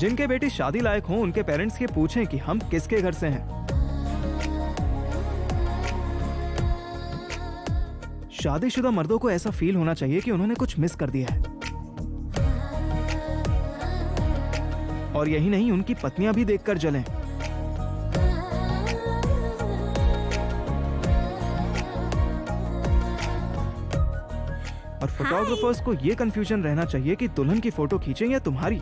जिनके बेटी शादी लायक हो उनके पेरेंट्स ये पूछें कि हम किसके घर से हैं। शादीशुदा मर्दों को ऐसा फील होना चाहिए कि उन्होंने कुछ मिस कर दिया है। और यही नहीं, उनकी पत्नियां भी देखकर जलें। और फोटोग्राफर्स को यह कंफ्यूजन रहना चाहिए कि दुल्हन की फोटो खींचें या तुम्हारी।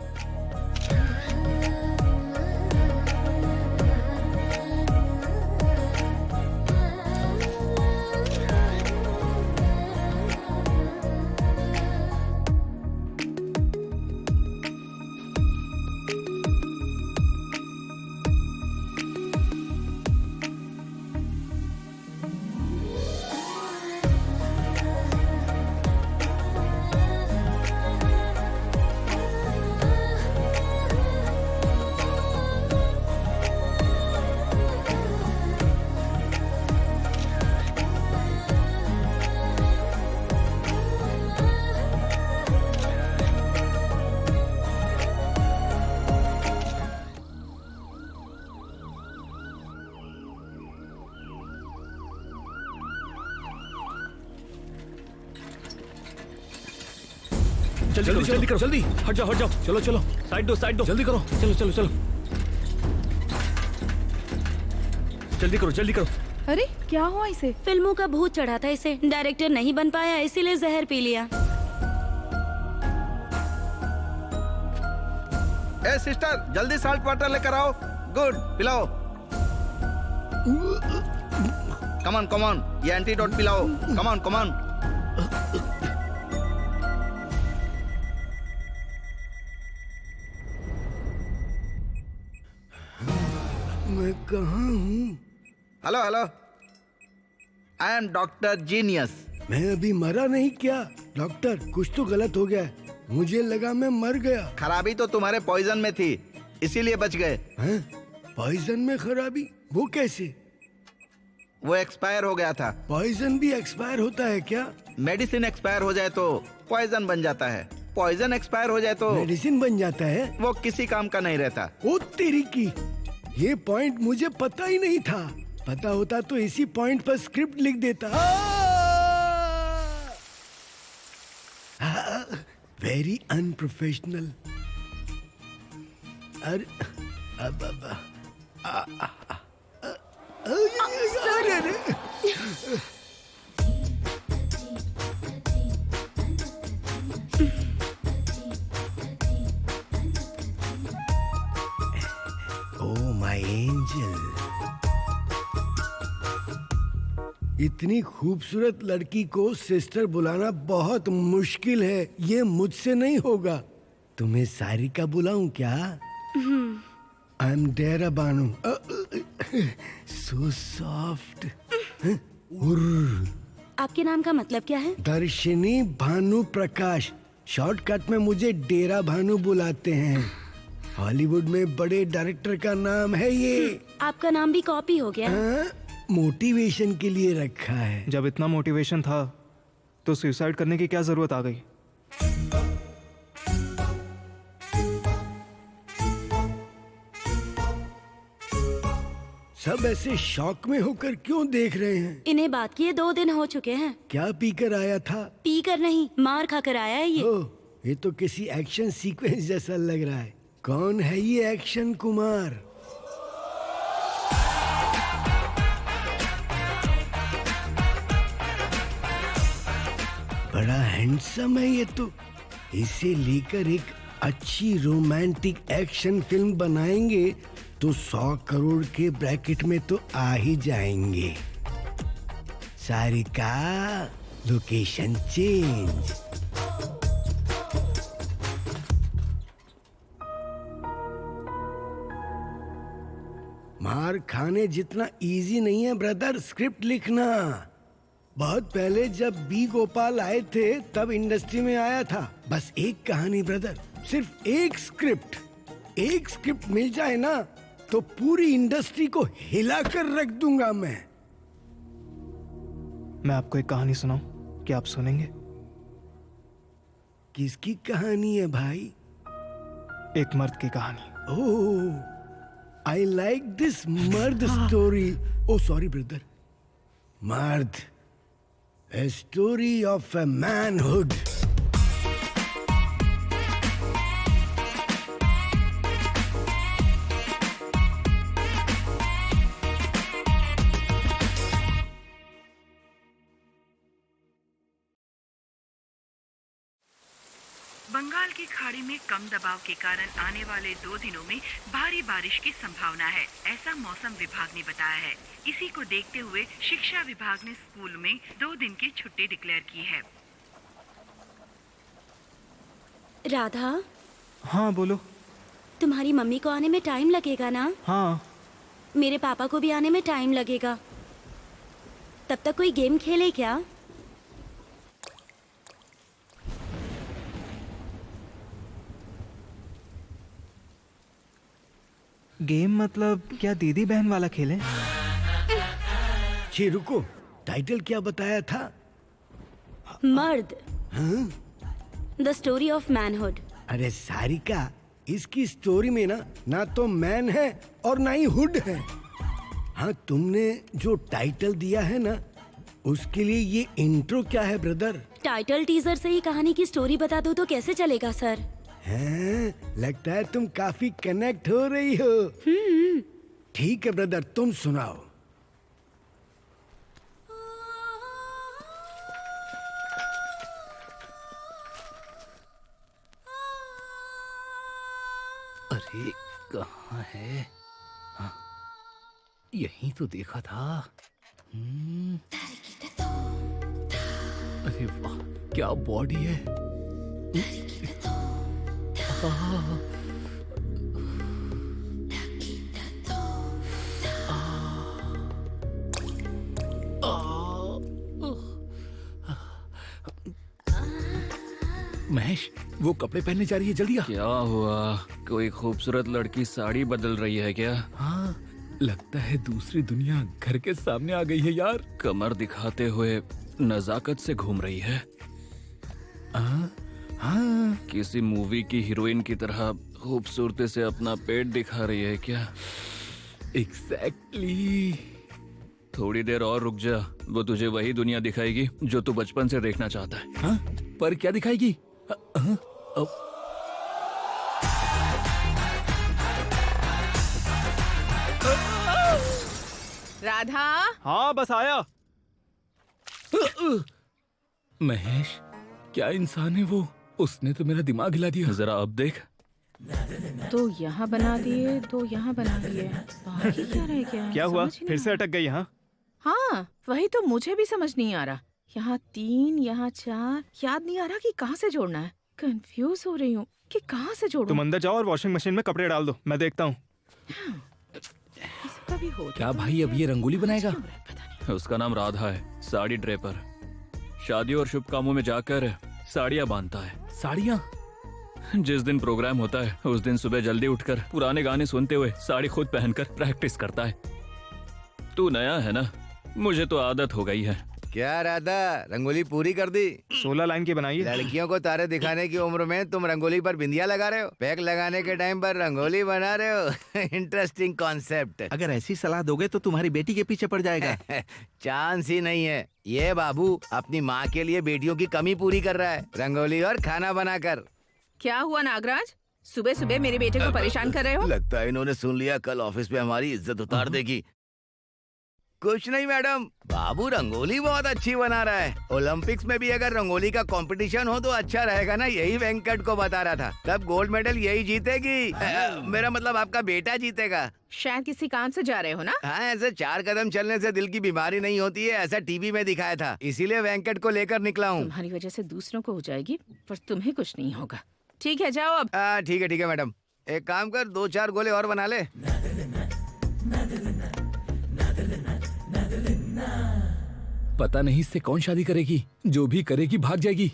जल्दी करो जल्दी। हट जाओ चलो साइड दो जल्दी करो। चलो जल्दी करो। अरे क्या हुआ इसे? फिल्मों का भूत चढ़ा था इसे, डायरेक्टर नहीं बन पाया इसीलिए जहर पी लिया। ए सिस्टर, जल्दी साल्ट वाटर लेकर आओ। गुड, पिलाओ। कम ऑन, ये एंटीडोट पिलाओ। Come on. मैं कहाँ हूँ? Hello, I am doctor genius. मैं अभी मरा नहीं क्या? डॉक्टर, कुछ तो गलत हो गया है। मुझे लगा मैं मर गया। खराबी तो तुम्हारे पॉइजन में थी, इसीलिए बच गए। हैं? पॉइजन में खराबी? वो कैसे? वो एक्सपायर हो गया था। पॉइजन भी एक्सपायर होता है क्या? मेडिसिन एक्सपायर हो जाए तो पॉइजन बन जाता है, पॉइजन एक्सपायर हो जाए तो मेडिसिन बन जाता है? वो किसी काम का नहीं रहता। ओ तेरी की, ये पॉइंट मुझे पता ही नहीं था। पता होता तो इसी पॉइंट पर स्क्रिप्ट लिख देता। Very unprofessional. अरे ओ माय एंजल, इतनी खूबसूरत लड़की को सिस्टर बुलाना बहुत मुश्किल है। ये मुझसे नहीं होगा। तुम्हें सारिका बुलाऊं क्या? I am Dera Banu. So soft. आपके नाम का मतलब क्या है? दर्शिनी भानु प्रकाश। शॉर्टकट में मुझे डेरा भानु बुलाते हैं। हॉलीवुड में बड़े डायरेक्टर का नाम है ये। आपका नाम भी कॉपी हो गया। मोटिवेशन के लिए रखा है। जब इतना मोटिवेशन था तो सुसाइड करने की क्या जरूरत आ गई? सब ऐसे शॉक में होकर क्यों देख रहे हैं? इन्हें बात किए 2 दिन हो चुके हैं। क्या पीकर आया था? पीकर नहीं, मार खाकर आया है ये। ओह, ये तो किसी एक्शन सीक्वेंस जैसा लग रहा है। कौन है ये एक्शन कुमार? बड़ा हैंडसम है ये तो। इसे लेकर एक अच्छी रोमांटिक एक्शन फिल्म बनाएंगे तो 100 करोड़ के ब्रैकेट में तो आ ही जाएंगे। Sarika, location change. मार खाने जितना इजी नहीं है ब्रदर स्क्रिप्ट लिखना। बहुत पहले जब बी गोपाल आए थे तब इंडस्ट्री में आया था। बस एक कहानी ब्रदर, सिर्फ एक स्क्रिप्ट मिल जाए ना तो पूरी इंडस्ट्री को हिलाकर रख दूंगा मैं। मैं आपको एक कहानी सुनाऊं, क्या आप सुनेंगे? किसकी कहानी है भाई? एक मर्द की कहानी। Oh, I like this Mard story. Oh, sorry, brother. Mard. A story of a manhood. Bengal की खाड़ी में कम दबाव के कारण आने वाले 2 दिनों में भारी बारिश की संभावना है, ऐसा मौसम विभाग ने बताया है। इसी को देखते हुए शिक्षा विभाग ने स्कूल में 2 दिन की छुट्टी डिक्लेयर की है। राधा, हाँ बोलो। तुम्हारी मम्मी को आने में टाइम लगेगा ना? हाँ। मेरे पापा को भी आने में टाइम लगेगा। तब तक कोई गेम खेले क्या? गेम मतलब क्या दीदी बहन वाला खेलें? छी रुको, टाइटल क्या बताया था? मर्द, द स्टोरी ऑफ मैनहुड। अरे सारिका, इसकी स्टोरी में ना तो मैन है और ना ही हुड है। हाँ, तुमने जो टाइटल दिया है ना, उसके लिए ये इंट्रो क्या है ब्रदर? टाइटल टीजर से ही कहानी की स्टोरी बता दो तो कैसे चलेगा सर? हैं, लगता है तुम काफी कनेक्ट हो रही हो। ठीक है ब्रदर, तुम सुनाओ। अरे कहाँ है? हाँ, यहीं तो देखा था। अरे वाह, क्या बॉडी है। महेश, वो कपड़े पहनने जा रही है, जल्दी आ। क्या हुआ? कोई खूबसूरत लड़की साड़ी बदल रही है क्या? हाँ, लगता है दूसरी दुनिया घर के सामने आ गई है यार। कमर दिखाते हुए नजाकत से घूम रही है। हाँ, किसी मूवी की हीरोइन की तरह खूबसूरती से अपना पेट दिखा रही है क्या? एग्जैक्टली। थोड़ी देर और रुक जा, वो तुझे वही दुनिया दिखाएगी जो तू बचपन से देखना चाहता है। हाँ, पर क्या दिखाएगी? राधा, हाँ बस आया। महेश, क्या इंसान है वो? उसने तो मेरा दिमाग हिला दिया। जरा अब देख। तो यहाँ बना दिए, तो यहाँ बना दिए, बाकी क्या रह गया? क्या हुआ? समझ ही फिर नहीं से अटक गई यहाँ? हाँ, वही तो मुझे भी समझ नहीं आ रहा। यहाँ 3, यहाँ 4, याद नहीं आ रहा कि कहाँ से जोड़ना है। कंफ्यूज हो रही हूँ कि कहाँ से जोड़ूं। तुम अंदर जाओ और वॉशिंग मशीन में कपड़े डाल दो, मैं देखता हूँ। इसका भी हो क्या भाई, अब ये रंगोली बनाएगा? पता नहीं। उसका नाम राधा है, साड़ी ड्रेपर। शादी और शुभ कामों में जाकर साड़ियाँ बांधता है। साड़ियाँ? जिस दिन प्रोग्राम होता है उस दिन सुबह जल्दी उठकर पुराने गाने सुनते हुए साड़ी खुद पहनकर प्रैक्टिस करता है। तू नया है ना, मुझे तो आदत हो गई है। क्या राधा, रंगोली पूरी कर दी? 16 लाइन की बनाई है। लड़कियों को तारे दिखाने की उम्र में तुम रंगोली पर बिंदिया लगा रहे हो, पैक लगाने के टाइम पर रंगोली बना रहे हो। Interesting concept. अगर ऐसी सलाह दोगे तो तुम्हारी बेटी के पीछे पड़ जाएगा। चांस ही नहीं है। ये बाबू अपनी माँ के लिए बेटियों की कमी पूरी कर रहा है, रंगोली और खाना बनाकर। क्या हुआ नागराज? सुबह सुबह मेरे बेटे को परेशान कर रहे हो? लगता है इन्होंने सुन लिया, कल ऑफिस में हमारी इज्जत उतार देगी। कुछ नहीं मैडम, बाबू रंगोली बहुत अच्छी बना रहा है। ओलंपिक्स में भी अगर रंगोली का कंपटीशन हो तो अच्छा रहेगा ना, यही वेंकट को बता रहा था। तब गोल्ड मेडल यही जीतेगी। मेरा मतलब आपका बेटा जीतेगा। शायद किसी काम से जा रहे हो ना? हाँ, ऐसे 4 कदम चलने से दिल की बीमारी नहीं होती है, ऐसा टीवी में दिखाया था, इसीलिए वेंकट को लेकर निकला हूँ। तुम्हारी वजह से दूसरों को हो जाएगी, पर तुम्हें कुछ नहीं होगा। ठीक है, जाओ अब। ठीक है मैडम, एक काम कर, 2-4 गोले और बना ले। पता नहीं इससे कौन शादी करेगी, जो भी करेगी भाग जाएगी।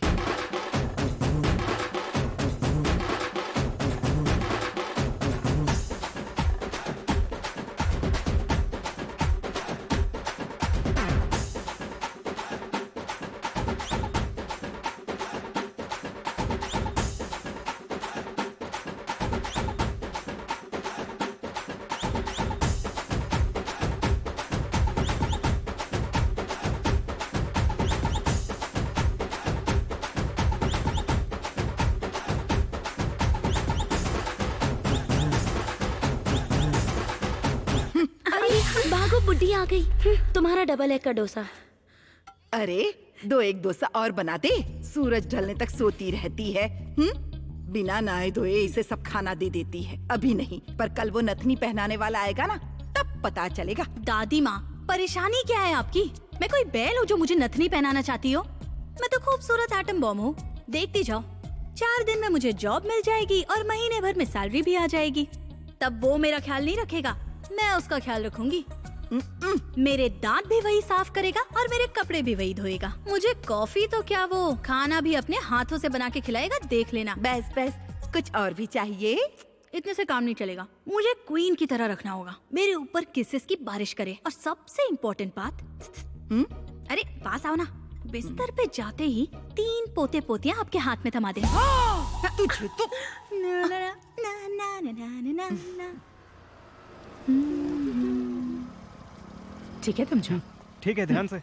बुड्ढी आ गई। तुम्हारा डबल एग का डोसा। अरे 2 एक डोसा और बना दे। सूरज ढलने तक सोती रहती है। बिना नहाए धोए इसे सब खाना दे देती है। अभी नहीं, पर कल वो नथनी पहनाने वाला आएगा ना, तब पता चलेगा। दादी माँ, परेशानी क्या है आपकी? मैं कोई बैल हूँ जो मुझे नथनी पहनाना चाहती हो? मैं तो खूबसूरत एटम बॉम्ब हूँ। देखती जाओ, 4 दिन में मुझे जॉब मिल जाएगी और महीने भर में सैलरी भी आ जाएगी। तब वो मेरा ख्याल नहीं रखेगा, मैं उसका ख्याल रखूंगी। मेरे दांत भी वही साफ करेगा और मेरे कपड़े भी वही धोएगा। मुझे कॉफी तो क्या, वो खाना भी अपने हाथों से बना के खिलाएगा, देख लेना। बस बस, कुछ और भी चाहिए? इतने से काम नहीं चलेगा, मुझे क्वीन की तरह रखना होगा। मेरे ऊपर किसेस की बारिश करे। और सबसे इम्पोर्टेंट बात, अरे पास आओ ना। बिस्तर पे जाते ही 3 पोते पोतियां आपके हाथ में थमा दे। तुझे तो ठीक है, तुम जाओ। ठीक है, ध्यान से।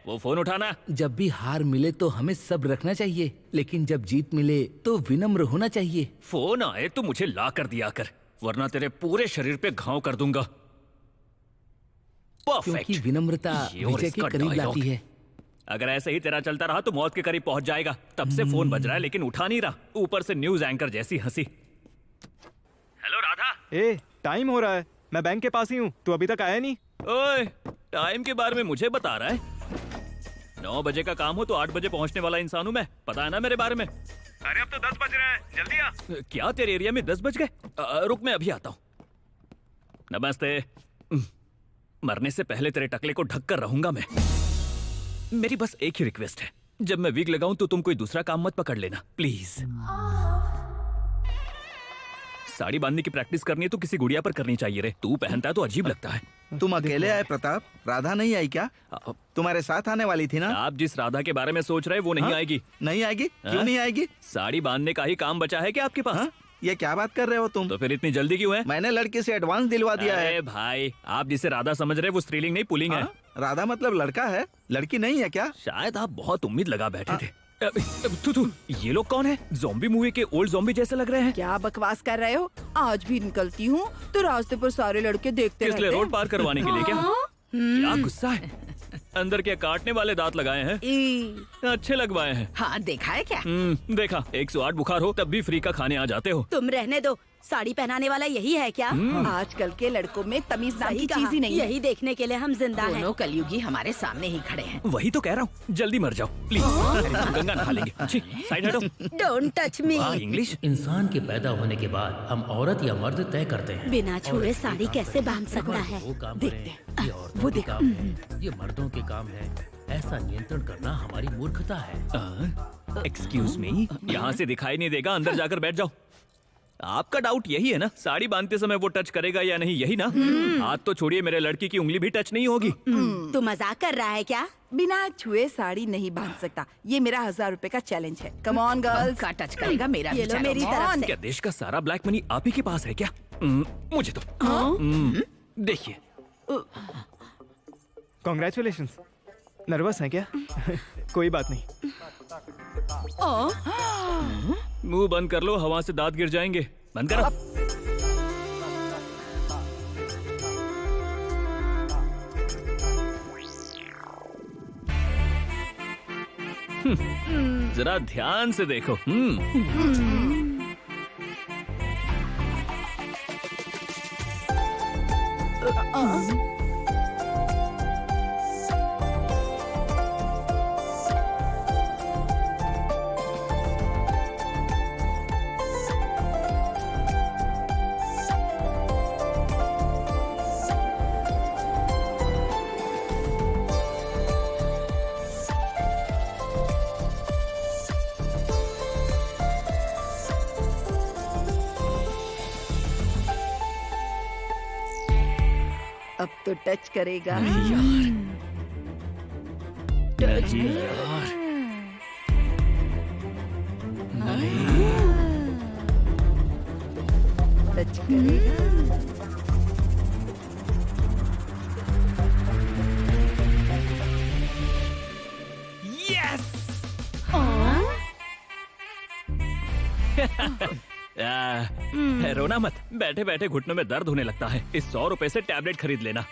वो फोन उठाना। जब भी हार मिले तो हमें सब्र रखना चाहिए, लेकिन जब जीत मिले तो विनम्र होना चाहिए। फोन आए तो मुझे ला कर दिया कर, वरना तेरे पूरे शरीर पे घाव कर दूंगा। क्योंकि परफेक्ट। विनम्रता ये और विजय के इसका करीब dialogue। लाती है। अगर ऐसे ही तेरा चलता रहा तो मौत के करीब पहुंच जाएगा। तब से फोन बज रहा है लेकिन उठा नहीं रहा, ऊपर से न्यूज एंकर जैसी हंसी। हेलो राधा। ए, टाइम हो रहा है, मैं बैंक के पास ही हूँ, तू अभी तक आया नहीं। ओए, टाइम के बारे में मुझे बता रहा है? 9 बजे का काम हो तो 8 बजे पहुंचने वाला इंसान हूँ मैं, पता है ना मेरे बारे में। अरे अब तो 10 बज रहे हैं, जल्दी आ। क्या तेरे एरिया में 10 बज गए? रुक, मैं अभी आता हूँ। नमस्ते। मरने से पहले तेरे टकले को ढक कर रहूंगा मैं। मेरी बस एक ही रिक्वेस्ट है, जब मैं वीक लगाऊं तो तुम कोई दूसरा काम मत पकड़ लेना, प्लीज। साड़ी बांधने की प्रैक्टिस करनी है तो किसी गुड़िया पर करनी चाहिए रे। तू पहनता है तो अजीब लगता है। तुम अकेले आए प्रताप? राधा नहीं आई क्या? तुम्हारे साथ आने वाली थी ना? आप जिस राधा के बारे में सोच रहे हैं वो नहीं हाँ? आएगी। नहीं आएगी? क्यों हाँ? नहीं आएगी? साड़ी बांधने का ही काम बचा है क्या आपके पास? हाँ? ये क्या बात कर रहे हो तुम? तो फिर इतनी जल्दी क्यों है? मैंने लड़के से एडवांस दिलवा दिया है। अरे भाई, आप जिसे राधा समझ रहे हैं वो स्त्रीलिंग नहीं पुल्लिंग है। हाँ? राधा मतलब लड़का है, लड़की नहीं है क्या? शायद आप बहुत उम्मीद लगा बैठे थे। तू ये लोग कौन है? ज़ॉम्बी मूवी के ओल्ड ज़ॉम्बी जैसे लग रहे हैं। क्या बकवास कर रहे हो? आज भी निकलती हूँ तो रास्ते पर सारे लड़के देखते किस लिए? रहते रोड पार करवाने के लिए क्या? क्या गुस्सा है? अंदर क्या काटने वाले दांत लगाए हैं? अच्छे लगवाए हैं। हाँ, देखा है क्या? देखा। 108 बुखार हो तब भी फ्री का खाने आ जाते हो। तुम रहने दो, साड़ी पहनाने वाला यही है क्या? आजकल के लड़कों में तमीज नाम सही की कहा। चीज ही नहीं है। यही देखने के लिए हम जिंदा हैं। दोनों कलयुगी हमारे सामने ही खड़े हैं। वही तो कह रहा हूँ, जल्दी मर जाओ प्लीज। गंगा नहा लेंगे। छी, साइड हटो। Don't touch me. इंग्लिश। इंसान के पैदा होने के बाद हम औरत या मर्द तय करते हैं। बिना छुए साड़ी कैसे बांध सकता है? वो काम देखते करें, ये औरतों वो के देखो। काम है, ये मर्दों के काम है। ऐसा नियंत्रण करना हमारी मूर्खता है। एक्सक्यूज मी, यहाँ से दिखाई नहीं देगा, अंदर जाकर बैठ जाओ। आपका डाउट यही है ना, साड़ी बांधते समय वो टच करेगा या नहीं, यही ना? हाथ तो छोड़िए, मेरे लड़की की उंगली भी टच नहीं होगी। तू मजाक कर रहा है क्या? बिना छुए साड़ी नहीं बांध सकता। ये मेरा 1000 रुपए का चैलेंज है। Come on girls. का टच करेगा मेरा ये लो बेचारा। मेरी तरफ से। क्या देश का सारा ब्लैक मनी आप ही के पास है क्या? मुझे तो देखिए। कॉन्ग्रेचुलेशंस। नर्वस हैं क्या? कोई बात नहीं। मुंह बंद कर लो, हवा से दांत गिर जाएंगे। बंद करो। जरा ध्यान से देखो। अब तो टच करेगा। नहीं यार। टच करेगा। रोना मत, बैठे बैठे घुटनों में दर्द होने लगता है। इस 100 रुपए से टैबलेट खरीद लेना।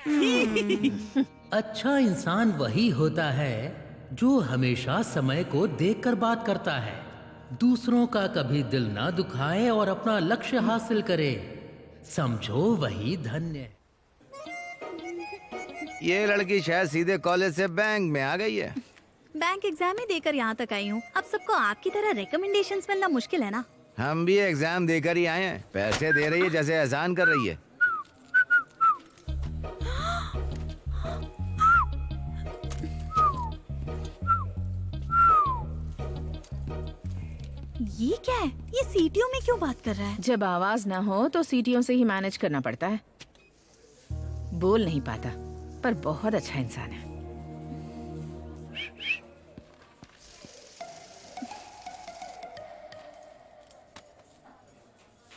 अच्छा इंसान वही होता है जो हमेशा समय को देखकर बात करता है, दूसरों का कभी दिल ना दुखाए और अपना लक्ष्य हासिल करे। समझो वही धन्य। ये लड़की शायद सीधे कॉलेज से बैंक में आ गई है। बैंक एग्जाम ही देकर यहाँ तक आई हूँ। अब सबको आपकी तरह रिकमेंडेशंस मिलना मुश्किल है ना। हम भी एग्जाम देकर ही आए हैं। पैसे दे रही है जैसे एहसान कर रही है। ये क्या है? ये सीटियों में क्यों बात कर रहा है? जब आवाज ना हो तो सीटियों से ही मैनेज करना पड़ता है। बोल नहीं पाता पर बहुत अच्छा इंसान है।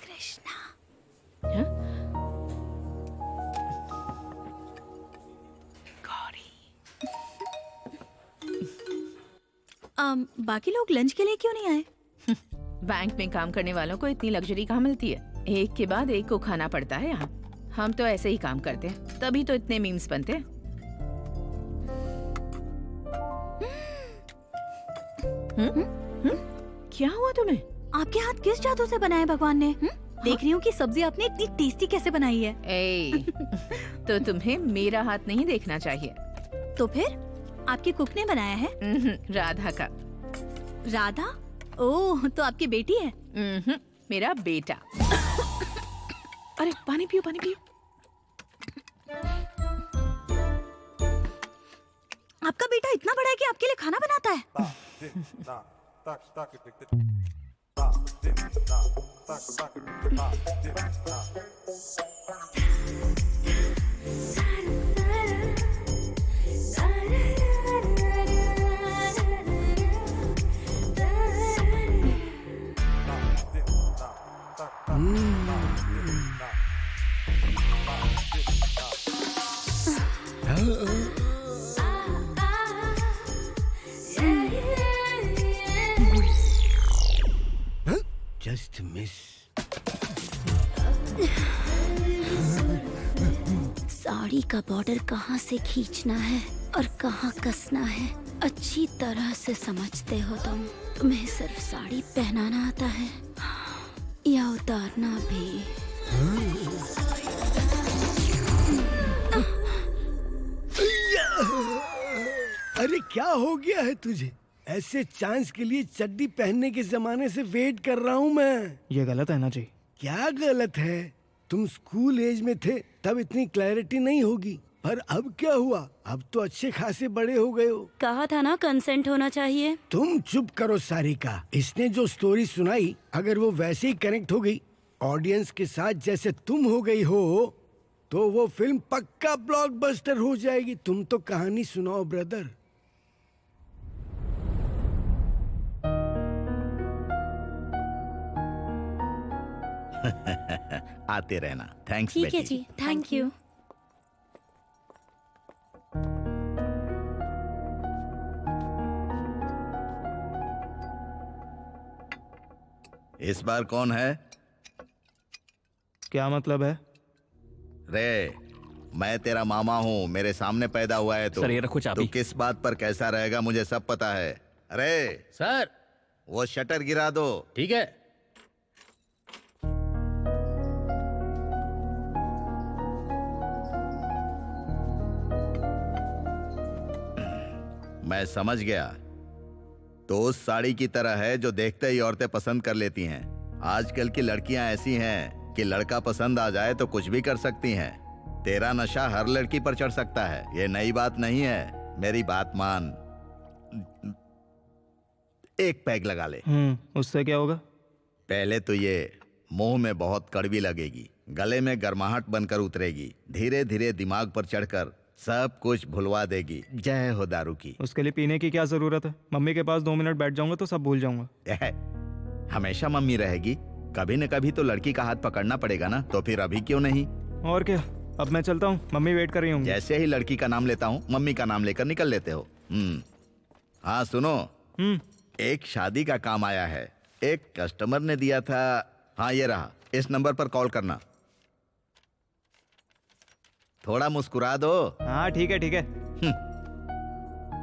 कृष्णा। हाँ? बाकी लोग लंच के लिए क्यों नहीं आए? बैंक में काम करने वालों को इतनी लग्जरी कहाँ मिलती है? एक के बाद एक को खाना पड़ता है यहाँ। हम तो ऐसे ही काम करते हैं, तभी तो इतने मीम्स बनते हैं। क्या हुआ तुम्हें? आपके हाथ किस जादू से बनाए भगवान ने? देख रही हूँ कि सब्जी आपने इतनी टेस्टी कैसे बनाई है। ए, तो तुम्हें मेरा हाथ नहीं देखना चाहिए। तो फिर आपके कुक ने बनाया है? राधा का। राधा? ओह, तो आपकी बेटी है? मेरा बेटा। अरे पानी पियो, पानी पियो। आपका बेटा इतना बड़ा है कि आपके लिए खाना बनाता है? Just miss. साड़ी का बॉर्डर कहाँ से खींचना है और कहाँ कसना है अच्छी तरह से समझते हो तुम। तुम्हें सिर्फ साड़ी पहनाना आता है या उतारना भी? अरे क्या हो गया है तुझे? ऐसे चांस के लिए चड्डी पहनने के जमाने से वेट कर रहा हूँ मैं। ये गलत है ना जी? क्या गलत है? तुम स्कूल एज में थे तब इतनी क्लैरिटी नहीं होगी, पर अब क्या हुआ? अब तो अच्छे खासे बड़े हो गए हो। कहा था ना कंसेंट होना चाहिए। तुम चुप करो सारिका। इसने जो स्टोरी सुनाई, अगर वो वैसे ही कनेक्ट हो गई ऑडियंस के साथ जैसे तुम हो गई हो, तो वो फिल्म पक्का ब्लॉकबस्टर हो जाएगी। तुम तो कहानी सुनाओ ब्रदर। आते रहना। थैंक्स ठीक है बेटी। जी, थैंक यू। इस बार कौन है? क्या मतलब है? रे, मैं तेरा मामा हूँ, मेरे सामने पैदा हुआ है तो। सर, ये रखो चाबी। तू किस बात पर कैसा रहेगा मुझे सब पता है। अरे सर। वो शटर गिरा दो। ठीक है। मैं समझ गया। तो उस साड़ी की तरह है जो देखते ही औरतें पसंद कर लेती हैं। आजकल की लड़कियां ऐसी हैं कि लड़का पसंद आ जाए तो कुछ भी कर सकती हैं। तेरा नशा हर लड़की पर चढ़ सकता है, ये नई बात नहीं है। मेरी बात मान, एक पैग लगा ले। उससे क्या होगा? पहले तो ये मुंह में बहुत कड़वी लगेगी, गले में गर्माहट बनकर उतरेगी, धीरे धीरे दिमाग पर चढ़कर सब कुछ भुलवा देगी। जय हो दारू की। उसके लिए पीने की क्या जरूरत है? मम्मी के पास 2 मिनट बैठ जाऊंगा तो सब भूल जाऊंगा। हमेशा मम्मी रहेगी? कभी न कभी तो लड़की का हाथ पकड़ना पड़ेगा ना, तो फिर अभी क्यों नहीं? और क्या, अब मैं चलता हूँ, मम्मी वेट कर रही होंगी। जैसे ही लड़की का नाम लेता हूँ, मम्मी का नाम लेकर निकल लेते हो। हाँ सुनो, एक शादी का काम आया है। एक कस्टमर ने दिया था। हाँ ये रहा, इस नंबर पर कॉल करना। थोड़ा मुस्कुरा दो। हाँ ठीक है ठीक है।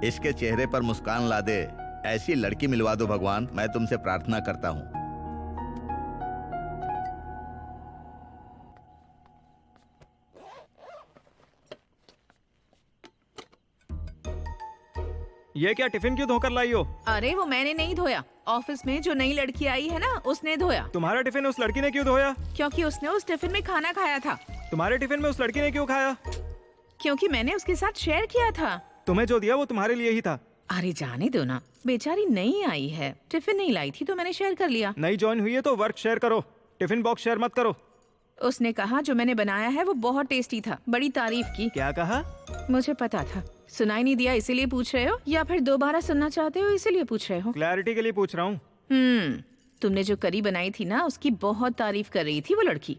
इसके चेहरे पर मुस्कान ला दे, ऐसी लड़की मिलवा दो भगवान, मैं तुमसे प्रार्थना करता हूँ। ये क्या टिफिन क्यों धोकर लाई हो? अरे वो मैंने नहीं धोया, ऑफिस में जो नई लड़की आई है ना उसने धोया। तुम्हारा टिफिन उस लड़की ने क्यों धोया? क्योंकि उसने उस टिफिन में खाना खाया था। तुम्हारे टिफिन में उस लड़की ने क्यों खाया? क्योंकि मैंने उसके साथ शेयर किया था। तुम्हें जो दिया वो तुम्हारे लिए ही था। अरे जाने दो ना, बेचारी नई आई है, टिफिन नहीं लाई थी तो मैंने शेयर कर लिया। नई ज्वाइन हुई है तो वर्क शेयर करो, टिफिन बॉक्स शेयर मत करो। उसने कहा जो मैंने बनाया है वो बहुत टेस्टी था, बड़ी तारीफ की। क्या कहा? मुझे पता था। सुनाई नहीं दिया इसीलिए पूछ रहे हो या फिर दोबारा सुनना चाहते हो इसीलिए पूछ रहे हो? क्लैरिटी के लिए पूछ रहा हूँ। तुमने जो करी बनाई थी ना उसकी बहुत तारीफ कर रही थी वो लड़की।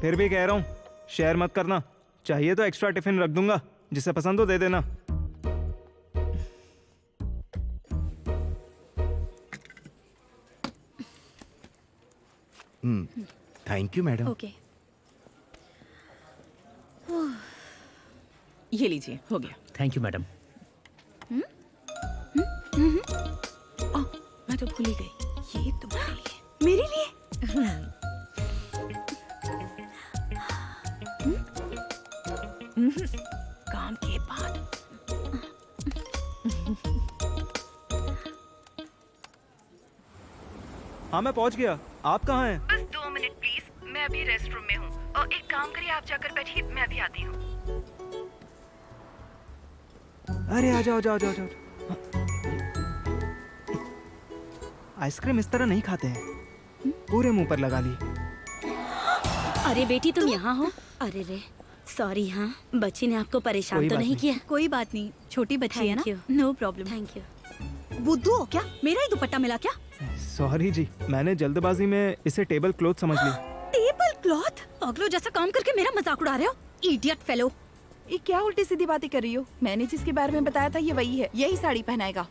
फिर भी कह रहा हूँ शेयर मत करना। चाहिए तो एक्स्ट्रा टिफिन रख दूंगा, जिसे पसंद हो दे देना। Thank you madam. ओके। ये लीजिए, हो गया। Thank you madam. मैं तो भूल ही गई, ये तुम्हारे लिए। मेरे लिए? काम के बाद। हाँ मैं पहुँच गया। आप कहाँ हैं? बस 2 मिनट प्लीज, मैं अभी रेस्ट रूम में हूँ। और एक काम करिए, आप जाकर बैठिए, मैं अभी आती हूँ। अरे आ जाओ जाओ जाओ जाओ। आइसक्रीम इस तरह नहीं खाते हैं, पूरे मुंह पर लगा ली। अरे बेटी तुम यहाँ हो? अरे रे सॉरी। हाँ बच्ची ने आपको परेशान तो नहीं किया? कोई बात नहीं, छोटी बच्ची है ना। No problem. Thank you. बुद्धू हो क्या? मेरा ही दुपट्टा मिला क्या? सॉरी जी, मैंने जल्दबाजी में इसे टेबल क्लॉथ समझ ली। Table cloth? पागलों जैसा काम करके मेरा मजाक उड़ा रहे हो? Idiot fellow. ये क्या उल्टी सीधी बातें कर रही हो? मैंने जिसके बारे में बताया था ये वही है, यही साड़ी पहनाएगा।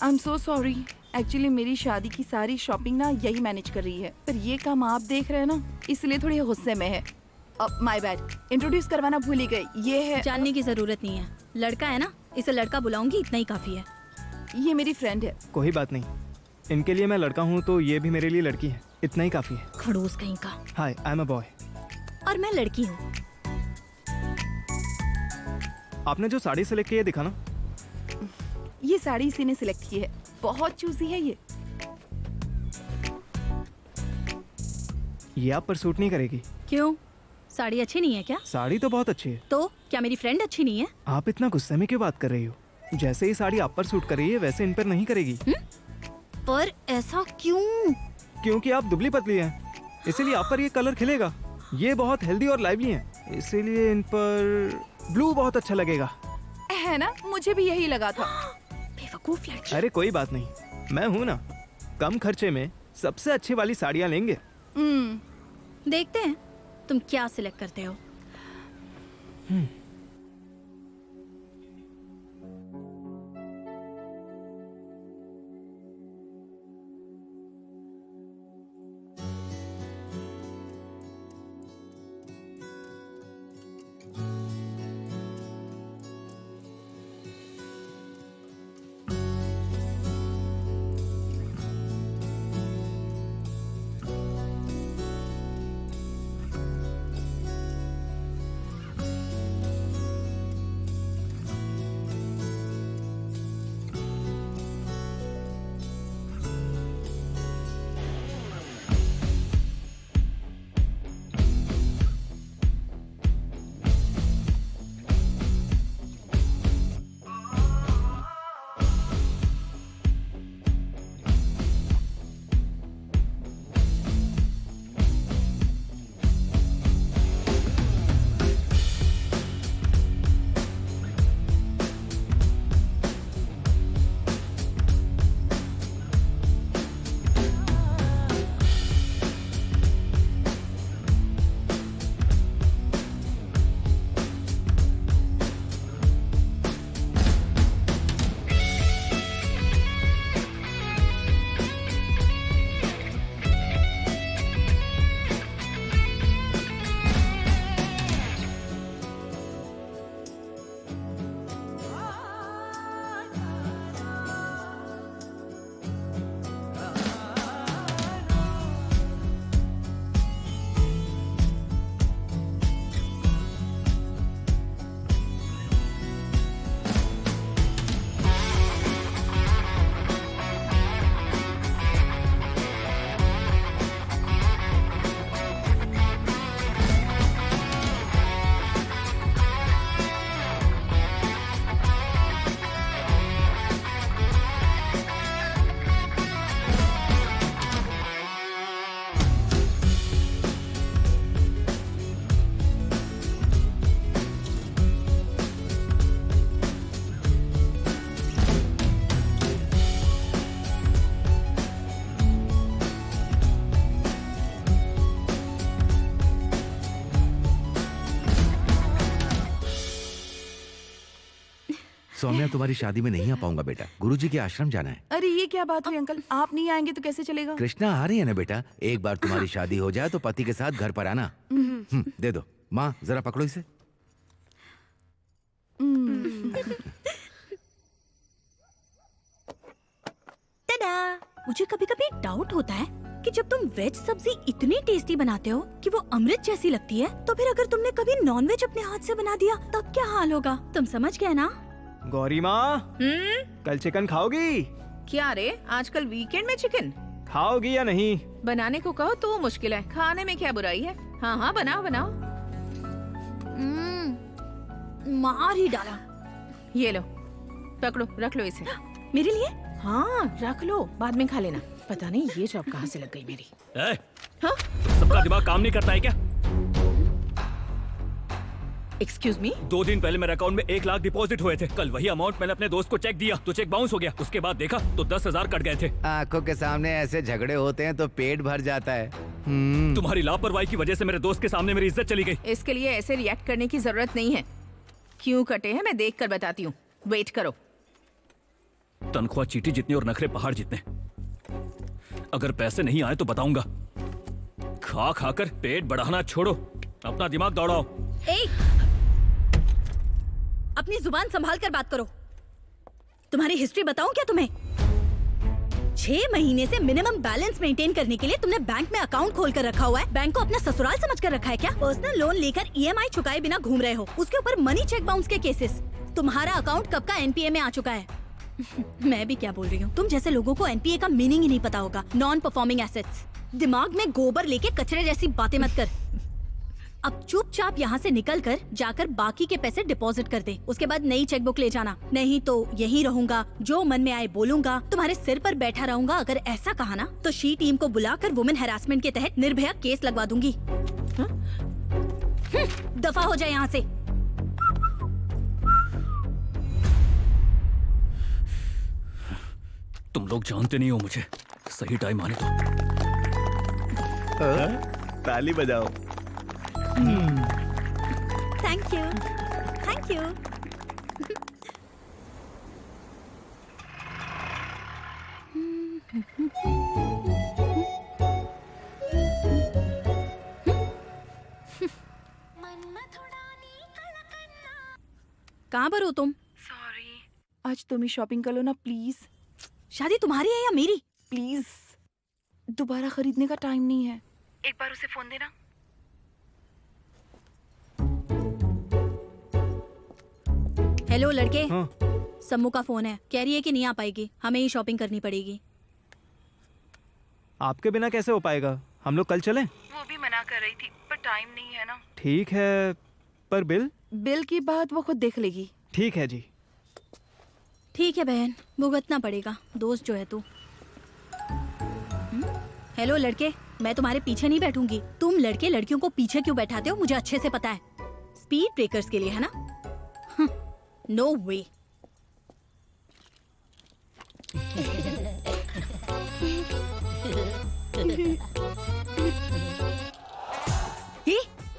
I am so sorry, actually मेरी शादी की सारी शॉपिंग ना यही मैनेज कर रही है, पर ये काम आप देख रहे हैं ना इसलिए थोड़ी गुस्से में है। अब माय बैड, इंट्रोड्यूस करवाना भूल ही गई। ये है। जानने की जरूरत नहीं है, लड़का है ना, इसे लड़का बुलाऊंगी, इतना ही काफी है। ये मेरी फ्रेंड है। कोई बात नहीं, इनके लिए मैं लड़का हूँ तो ये भी मेरे लिए लड़की है, इतना ही काफी है। खड़ूस कहीं का। हाय, आई एम अ बॉय। और मैं लड़की हूँ। आपने जो साड़ी सिलेक्ट की है दिखा ना। ये साड़ी इसी ने सिलेक्ट की है, बहुत चूजी है ये। ये आप पर सूट नहीं करेगी। क्यों? साड़ी अच्छी नहीं है क्या? साड़ी तो बहुत अच्छी है। तो क्या मेरी फ्रेंड अच्छी नहीं है? आप इतना गुस्से में क्यों बात कर रही हो? जैसे ही साड़ी आप पर सूट कर रही है वैसे इन पर नहीं करेगी। पर ऐसा क्यों? क्योंकि आप दुबली पतली हैं, इसीलिए आप पर ये कलर खिलेगा। ये बहुत हेल्दी और लाइवली हैं, इसीलिए इन पर ब्लू बहुत अच्छा लगेगा। है ना, मुझे भी यही लगा था। बेवकूफ लड़की। अरे कोई बात नहीं, मैं हूँ ना, कम खर्चे में सबसे अच्छी वाली साड़ियाँ लेंगे। देखते हैं तुम क्या सिलेक्ट करते हो। सौम्या तुम्हारी शादी में नहीं आ पाऊंगा बेटा, गुरुजी के आश्रम जाना है। अरे ये क्या बात हुई अंकल, आप नहीं आएंगे तो कैसे चलेगा? कृष्णा आ रही है ना बेटा, एक बार तुम्हारी शादी हो जाए तो पति के साथ घर पर आना। दे दो माँ, जरा पकड़ो इसे। टडा! मुझे कभी कभी डाउट होता है कि जब तुम वेज सब्जी इतनी टेस्टी बनाते हो कि वो अमृत जैसी लगती है, तो फिर अगर तुमने कभी नॉन वेज अपने हाथ से बना दिया तब क्या हाल होगा? तुम समझ गए ना? गौरी माँ, कल चिकन खाओगी? क्या रे, आजकल वीकेंड में चिकन खाओगी या नहीं? बनाने को कहो तो मुश्किल है, खाने में क्या बुराई है? हाँ हाँ बनाओ बनाओ। मार ही डाला। ये लो, पकड़ो, रख लो इसे। मेरे लिए? हाँ रख लो, बाद में खा लेना। पता नहीं ये जॉब कहाँ से लग गई मेरी। हाँ? सबका दिमाग काम नहीं करता है क्या? Excuse me? 2 दिन पहले मेरे अकाउंट में 1 लाख डिपॉजिट हुए थे। कल वही अमाउंट मैंने अपने दोस्त को चेक दिया तो चेक बाउंस हो गया। उसके बाद देखा तो 10,000 कट गए थे। आंखों के सामने ऐसे झगड़े होते हैं तो पेट भर जाता है। तुम्हारी लापरवाही की वजह से मेरे दोस्त के सामने मेरी इज्जत चली गई। इसके लिए ऐसे रिएक्ट करने की जरूरत नहीं है। क्यों कटे हैं मैं देख कर बताती हूँ, वेट करो। तनख्वाह चीटी जितनी और नखरे पहाड़ जितने। अगर पैसे नहीं आए तो बताऊंगा। खा खाकर पेट बढ़ाना छोड़ो, अपना दिमाग दौड़ाओ। अपनी जुबान संभाल कर बात करो। तुम्हारी हिस्ट्री बताऊं क्या तुम्हें? 6 महीने से मिनिमम बैलेंस मेंटेन करने के लिए तुमने बैंक में अकाउंट खोल कर रखा हुआ है। बैंक को अपना ससुराल समझ कर रखा है क्या? पर्सनल लोन लेकर EMI चुकाए बिना घूम रहे हो, उसके ऊपर मनी चेक बाउंस के केसेस। तुम्हारा अकाउंट कब का NPA में आ चुका है। मैं भी क्या बोल रही हूँ, तुम जैसे लोगों को NPA का मीनिंग ही नहीं पता होगा। Non performing assets. दिमाग में गोबर लेके कचरे जैसी बातें मत कर। अब चुपचाप यहाँ से निकल कर जाकर बाकी के पैसे डिपॉजिट कर दे। उसके बाद नई चेकबुक ले जाना, नहीं तो यहीं रहूंगा, जो मन में आए बोलूंगा, तुम्हारे सिर पर बैठा रहूंगा। अगर ऐसा कहा ना तो शी टीम को बुलाकर वुमेन हैरासमेंट के तहत निर्भया केस लगवा दूंगी। दफा हो जाए यहाँ से। तुम लोग जानते नहीं हो मुझे, सही टाइम आने दो। ताली बजाओ। Thank you, thank you. कहाँ पर हो तुम? सॉरी, आज तुम ही शॉपिंग कर लो ना प्लीज। शादी तुम्हारी है या मेरी? प्लीज, दोबारा खरीदने का टाइम नहीं है। एक बार उसे फोन देना। हेलो लड़के। हाँ। सम्मू का फोन है, कह रही है कि नहीं आ पाएगी, हमें ही शॉपिंग करनी पड़ेगी। आपके बिना कैसे हो पाएगा? हम लोग कल चलें? वो भी मना कर रही थी पर टाइम नहीं है ना। ठीक है, पर बिल? बिल की बात वो खुद देख लेगी। ठीक है जी। ठीक है बहन, भुगतना पड़ेगा, दोस्त जो है तू। हेलो लड़के, मैं तुम्हारे पीछे नहीं बैठूंगी। तुम लड़के लड़कियों को पीछे क्यों बैठाते हो मुझे अच्छे से पता है। स्पीड ब्रेकर्स के लिए है ना? नो वे।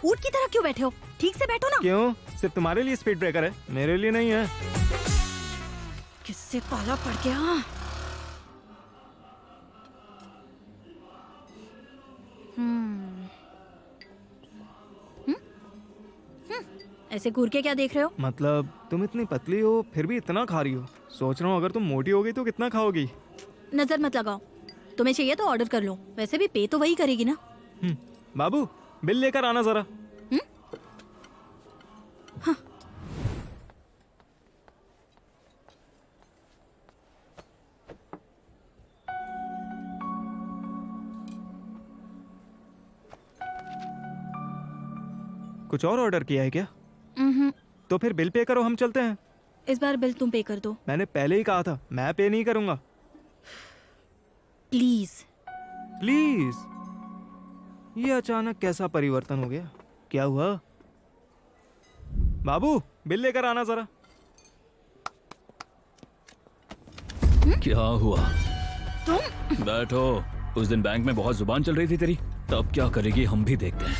ऊंट की तरह क्यों बैठे हो? ठीक से बैठो ना। क्यों? सिर्फ तुम्हारे लिए स्पीड ब्रेकर है, मेरे लिए नहीं है। किससे पाला पड़ गया? ऐसे घूर के क्या देख रहे हो? मतलब तुम इतनी पतली हो फिर भी इतना खा रही हो। सोच रहा हूँ अगर तुम मोटी होगी तो कितना खाओगी। नजर मत लगाओ, तुम्हें चाहिए तो ऑर्डर कर लो, वैसे भी पे तो वही करेगी ना। बाबू बिल लेकर आना जरा। हाँ। कुछ और ऑर्डर किया है क्या? तो फिर बिल पे करो, हम चलते हैं। इस बार बिल तुम पे कर दो। मैंने पहले ही कहा था मैं पे नहीं करूंगा। प्लीज। प्लीज? ये अचानक कैसा परिवर्तन हो गया? क्या हुआ? बाबू बिल लेकर आना जरा। क्या हुआ? तुम बैठो। उस दिन बैंक में बहुत जुबान चल रही थी तेरी, तब क्या करेगी हम भी देखते हैं।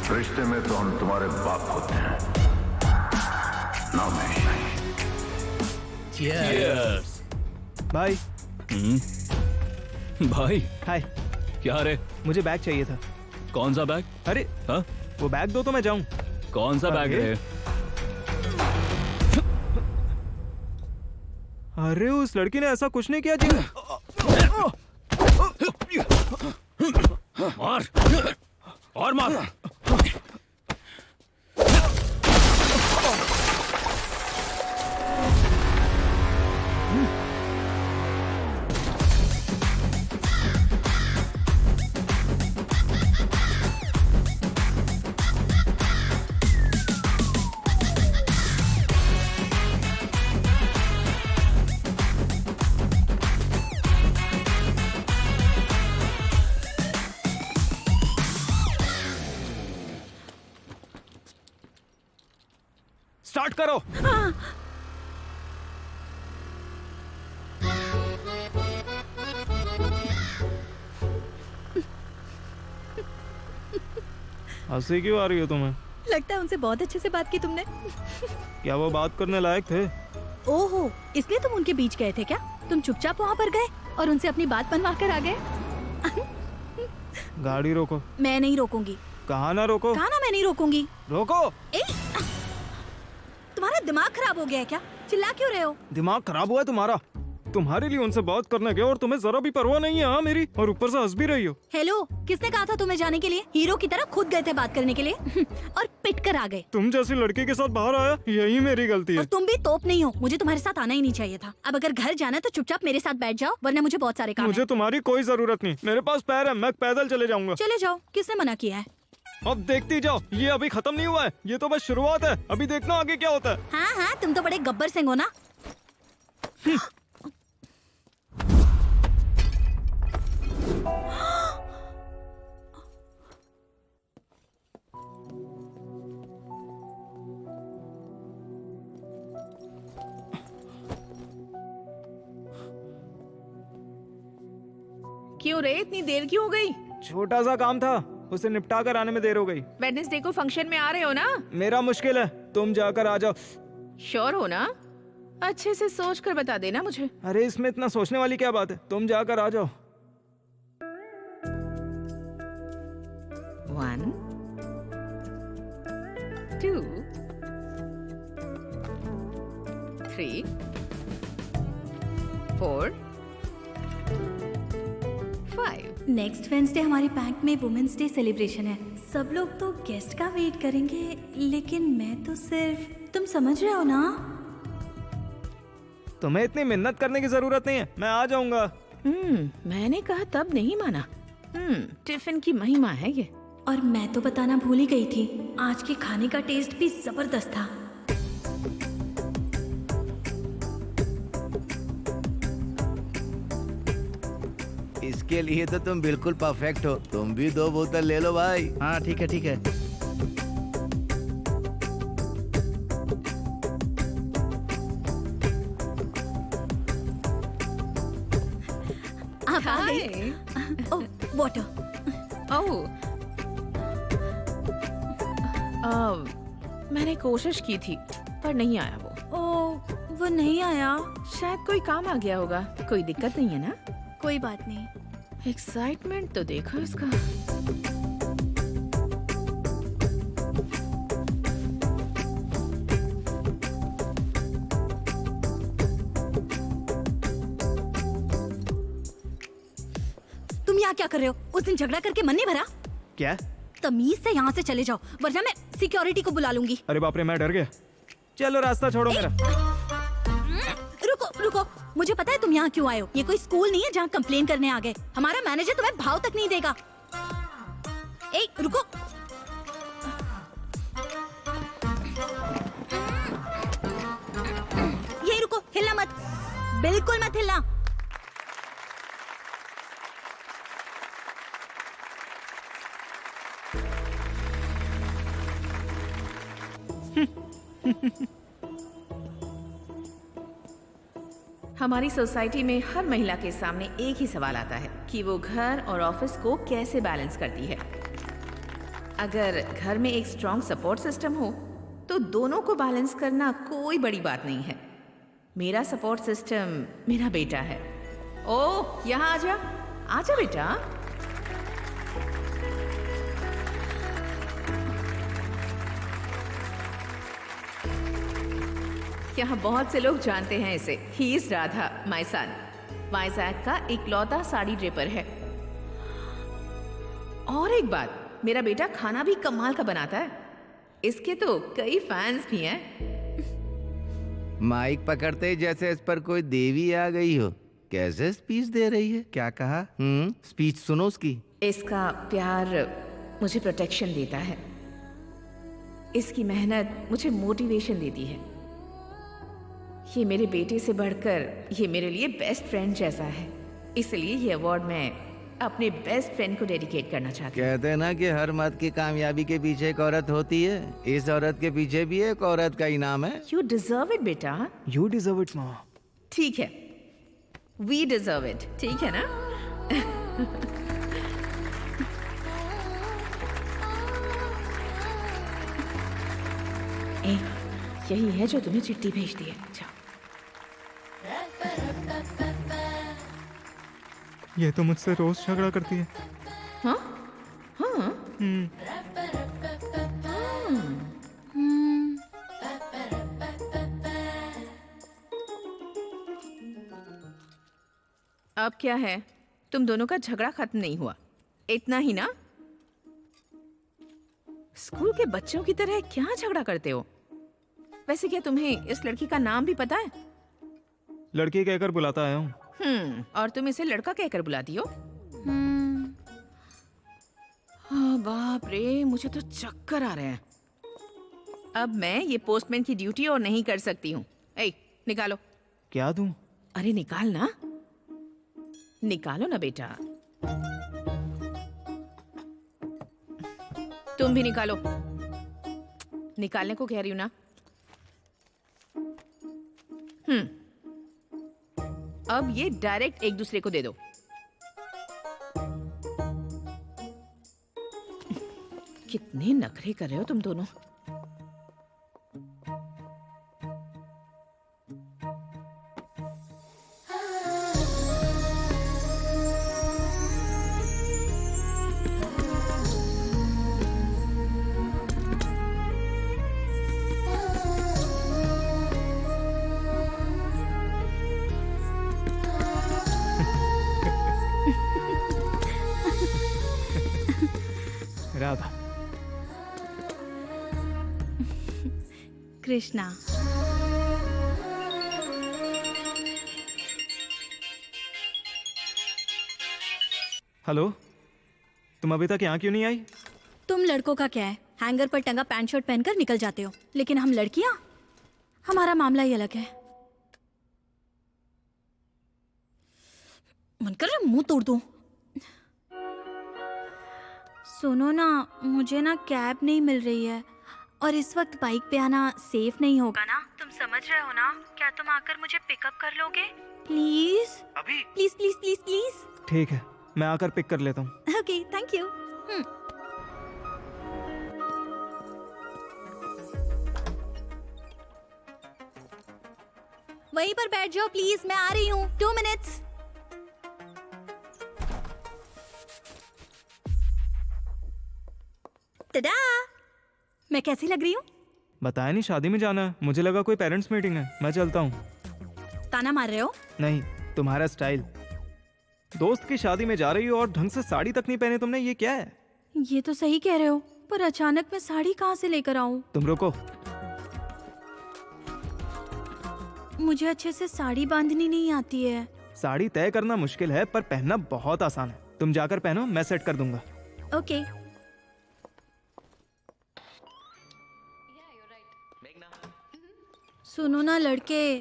रिश्ते में तो हम तुम्हारे बाप होते हैं ना मैं। Cheers. भाई। भाई हाय। क्या रे? मुझे बैग चाहिए था। कौन सा बैग? अरे हाँ? वो बैग दो तो मैं जाऊं। कौन सा बैग अरे? रे? अरे उस लड़की ने ऐसा कुछ नहीं किया जी। मार और मार। स्टार्ट करो। हंसी क्यों आ रही हो तुम्हें? लगता है उनसे बहुत अच्छे से बात की तुमने। क्या वो बात करने लायक थे? ओहो, इसलिए तुम उनके बीच गए थे क्या? तुम चुपचाप वहाँ पर गए और उनसे अपनी बात बनवा कर आ गए? गाड़ी रोको। मैं नहीं रोकूंगी। कहाँ ना रोको? कहा ना मैं नहीं रोकूंगी। रोको। तुम्हारा दिमाग खराब हो गया है क्या? चिल्ला क्यों रहे हो? दिमाग खराब हुआ है तुम्हारा? तुम्हारे लिए उनसे बात करने गया और तुम्हें जरा भी परवाह नहीं है। हाँ मेरी, और ऊपर से हंस भी रही हो। हेलो, किसने कहा था तुम्हें जाने के लिए? हीरो की तरह खुद गए थे बात करने के लिए और पिट कर आ गए। तुम जैसी लड़की के साथ बाहर आया, यही मेरी गलती है। और तुम भी तोप नहीं हो। मुझे तुम्हारे साथ आना ही नहीं चाहिए था। अब अगर घर जाना है तो चुपचाप मेरे साथ बैठ जाओ, वरना मुझे बहुत सारे काम मुझे तुम्हारी कोई जरूरत नहीं। मेरे पास पैर है, मैं पैदल चले जाऊंगा। चले जाओ, किसने मना किया है? अब देखती जाओ, ये अभी खत्म नहीं हुआ है। ये तो बस शुरुआत है, अभी देखना आगे क्या होता है। हाँ हाँ, तुम तो बड़े गब्बर सिंह हो ना। क्यों रे, इतनी देर क्यों हो गई? छोटा सा काम था, उसे निपटा कर आने में देर हो गई। वेडनेसडे को फंक्शन में आ रहे हो ना? मेरा मुश्किल है, तुम जाकर आ जाओ। श्योर हो ना? अच्छे से सोच कर बता देना मुझे। अरे इसमें इतना सोचने वाली क्या बात है, तुम जाकर आ जाओ। 1 2 3 4 5। नेक्स्ट वेडनेसडे हमारे बैंक में वुमेन्स डे सेलिब्रेशन है। सब लोग तो गेस्ट का वेट करेंगे, लेकिन मैं तो सिर्फ, तुम समझ रहे हो ना? तुम्हें इतनी मेहनत करने की जरूरत नहीं है, मैं आ जाऊंगा। मैंने कहा तब नहीं माना। टिफिन की महिमा है ये। और मैं तो बताना भूल ही गई थी, आज के खाने का टेस्ट भी जबरदस्त था। इसके लिए तो तुम बिल्कुल परफेक्ट हो। तुम भी 2 बोतल ले लो भाई। हाँ ठीक है ठीक है। आप आ गए? ओह, वाटर। मैंने कोशिश की थी पर नहीं आया वो। ओह, वो नहीं आया। शायद कोई काम आ गया होगा। कोई दिक्कत नहीं है ना? कोई बात नहीं। एक्साइटमेंट तो देखो इसका। तुम यहाँ क्या कर रहे हो? उस दिन झगड़ा करके मन नहीं भरा? क्या? तमीज से यहाँ से चले जाओ, वरना मैं सिक्योरिटी को बुला लूंगी। अरे बाप रे, मैं डर गया। चलो रास्ता छोड़ो मेरा। रुको रुको, मुझे पता है तुम यहाँ क्यों आए हो। ये कोई स्कूल नहीं है जहाँ कंप्लेन करने आ गए। हमारा मैनेजर तुम्हें भाव तक नहीं देगा। ए, रुको। ये रुको, हिलना मत, बिल्कुल मत हिलना। हमारी सोसाइटी में हर महिला के सामने एक ही सवाल आता है कि वो घर और ऑफिस को कैसे बैलेंस करती है। अगर घर में एक स्ट्रॉन्ग सपोर्ट सिस्टम हो तो दोनों को बैलेंस करना कोई बड़ी बात नहीं है। मेरा सपोर्ट सिस्टम मेरा बेटा है। ओ, यहाँ आजा, आजा बेटा। यहाँ बहुत से लोग जानते हैं इसे। He is Radha, my son. Vizag का इकलौता साड़ी ड्रेपर है। और एक बात, मेरा बेटा खाना भी कमाल का बनाता है। इसके तो कई फैंस भी हैं। माइक पकड़ते ही जैसे इस पर कोई देवी आ गई हो। कैसे स्पीच दे रही है? क्या कहा? स्पीच सुनो उसकी। इसका प्यार मुझे प्रोटेक्शन देता है। इसकी मेहनत मुझे मोटिवेशन देती है। ये मेरे बेटे से बढ़कर ये मेरे लिए बेस्ट फ्रेंड जैसा है। इसलिए ये अवार्ड मैं अपने बेस्ट फ्रेंड को डेडिकेट करना चाहती हूँ। कहते हैं ना कि हर मर्द की कामयाबी के पीछे एक औरत होती है। इस औरत के पीछे भी एक औरत का इनाम है। यू डिजर्व इट बेटा। यू डिजर्व इट माँ। ठीक है, वी डिजर्व इट। ठीक है ना? यही है जो तुम्हें चिट्ठी भेज दी है। जाओ। ये तो मुझसे रोज झगड़ा करती है। हाँ हाँ। अब क्या है, तुम दोनों का झगड़ा खत्म नहीं हुआ, इतना ही ना? स्कूल के बच्चों की तरह क्या झगड़ा करते हो? वैसे क्या तुम्हें इस लड़की का नाम भी पता है? लड़की कहकर बुलाता आया हूँ। और तुम इसे लड़का कहकर बुलाती हो? हाँ, बाप रे, मुझे तो चक्कर आ रहे हैं। अब मैं ये पोस्टमैन की ड्यूटी और नहीं कर सकती हूँ। ए, निकालो। क्या दूं? अरे निकाल ना, निकालो ना बेटा। तुम भी निकालो। निकालने को कह रही हूँ ना। अब ये डायरेक्ट एक दूसरे को दे दो। कितने नखरे कर रहे हो तुम दोनों। राधा। कृष्णा। हेलो, तुम अभी तक यहाँ क्यों नहीं आई? तुम लड़कों का क्या है, हैंगर पर टंगा पैंट शर्ट पहनकर निकल जाते हो, लेकिन हम लड़कियां, हमारा मामला ही अलग है। मन कर रहा मुंह तोड़ दूं। सुनो ना, मुझे ना कैब नहीं मिल रही है और इस वक्त बाइक पे आना सेफ नहीं होगा ना। तुम समझ रहे हो ना? क्या तुम आकर मुझे पिकअप कर लोगे प्लीज? अभी? Please please please please. ठीक है, मैं आकर पिक कर लेता हूँ। Okay, thank you. वहीं पर बैठ जाओ प्लीज, मैं आ रही हूँ। 2 मिनट्स। टडा! मैं कैसी लग रही हूँ? बताया नहीं, शादी में जाना है। मुझे लगा कोई पेरेंट्स मीटिंग है। मैं चलता हूँ। ताना मार रहे हो? नहीं, तुम्हारा स्टाइल। दोस्त की शादी में जा रही हो और ढंग से साड़ी तक नहीं पहने तुमने, ये क्या है? ये तो सही कह रहे हो, पर अचानक मैं साड़ी कहाँ से लेकर आऊँ? तुम रुको। मुझे अच्छे से साड़ी बांधनी नहीं आती है। साड़ी तय करना मुश्किल है पर पहनना बहुत आसान है। तुम जाकर पहनो, मैं सेट कर दूंगा। ओके। सुनो ना लड़के,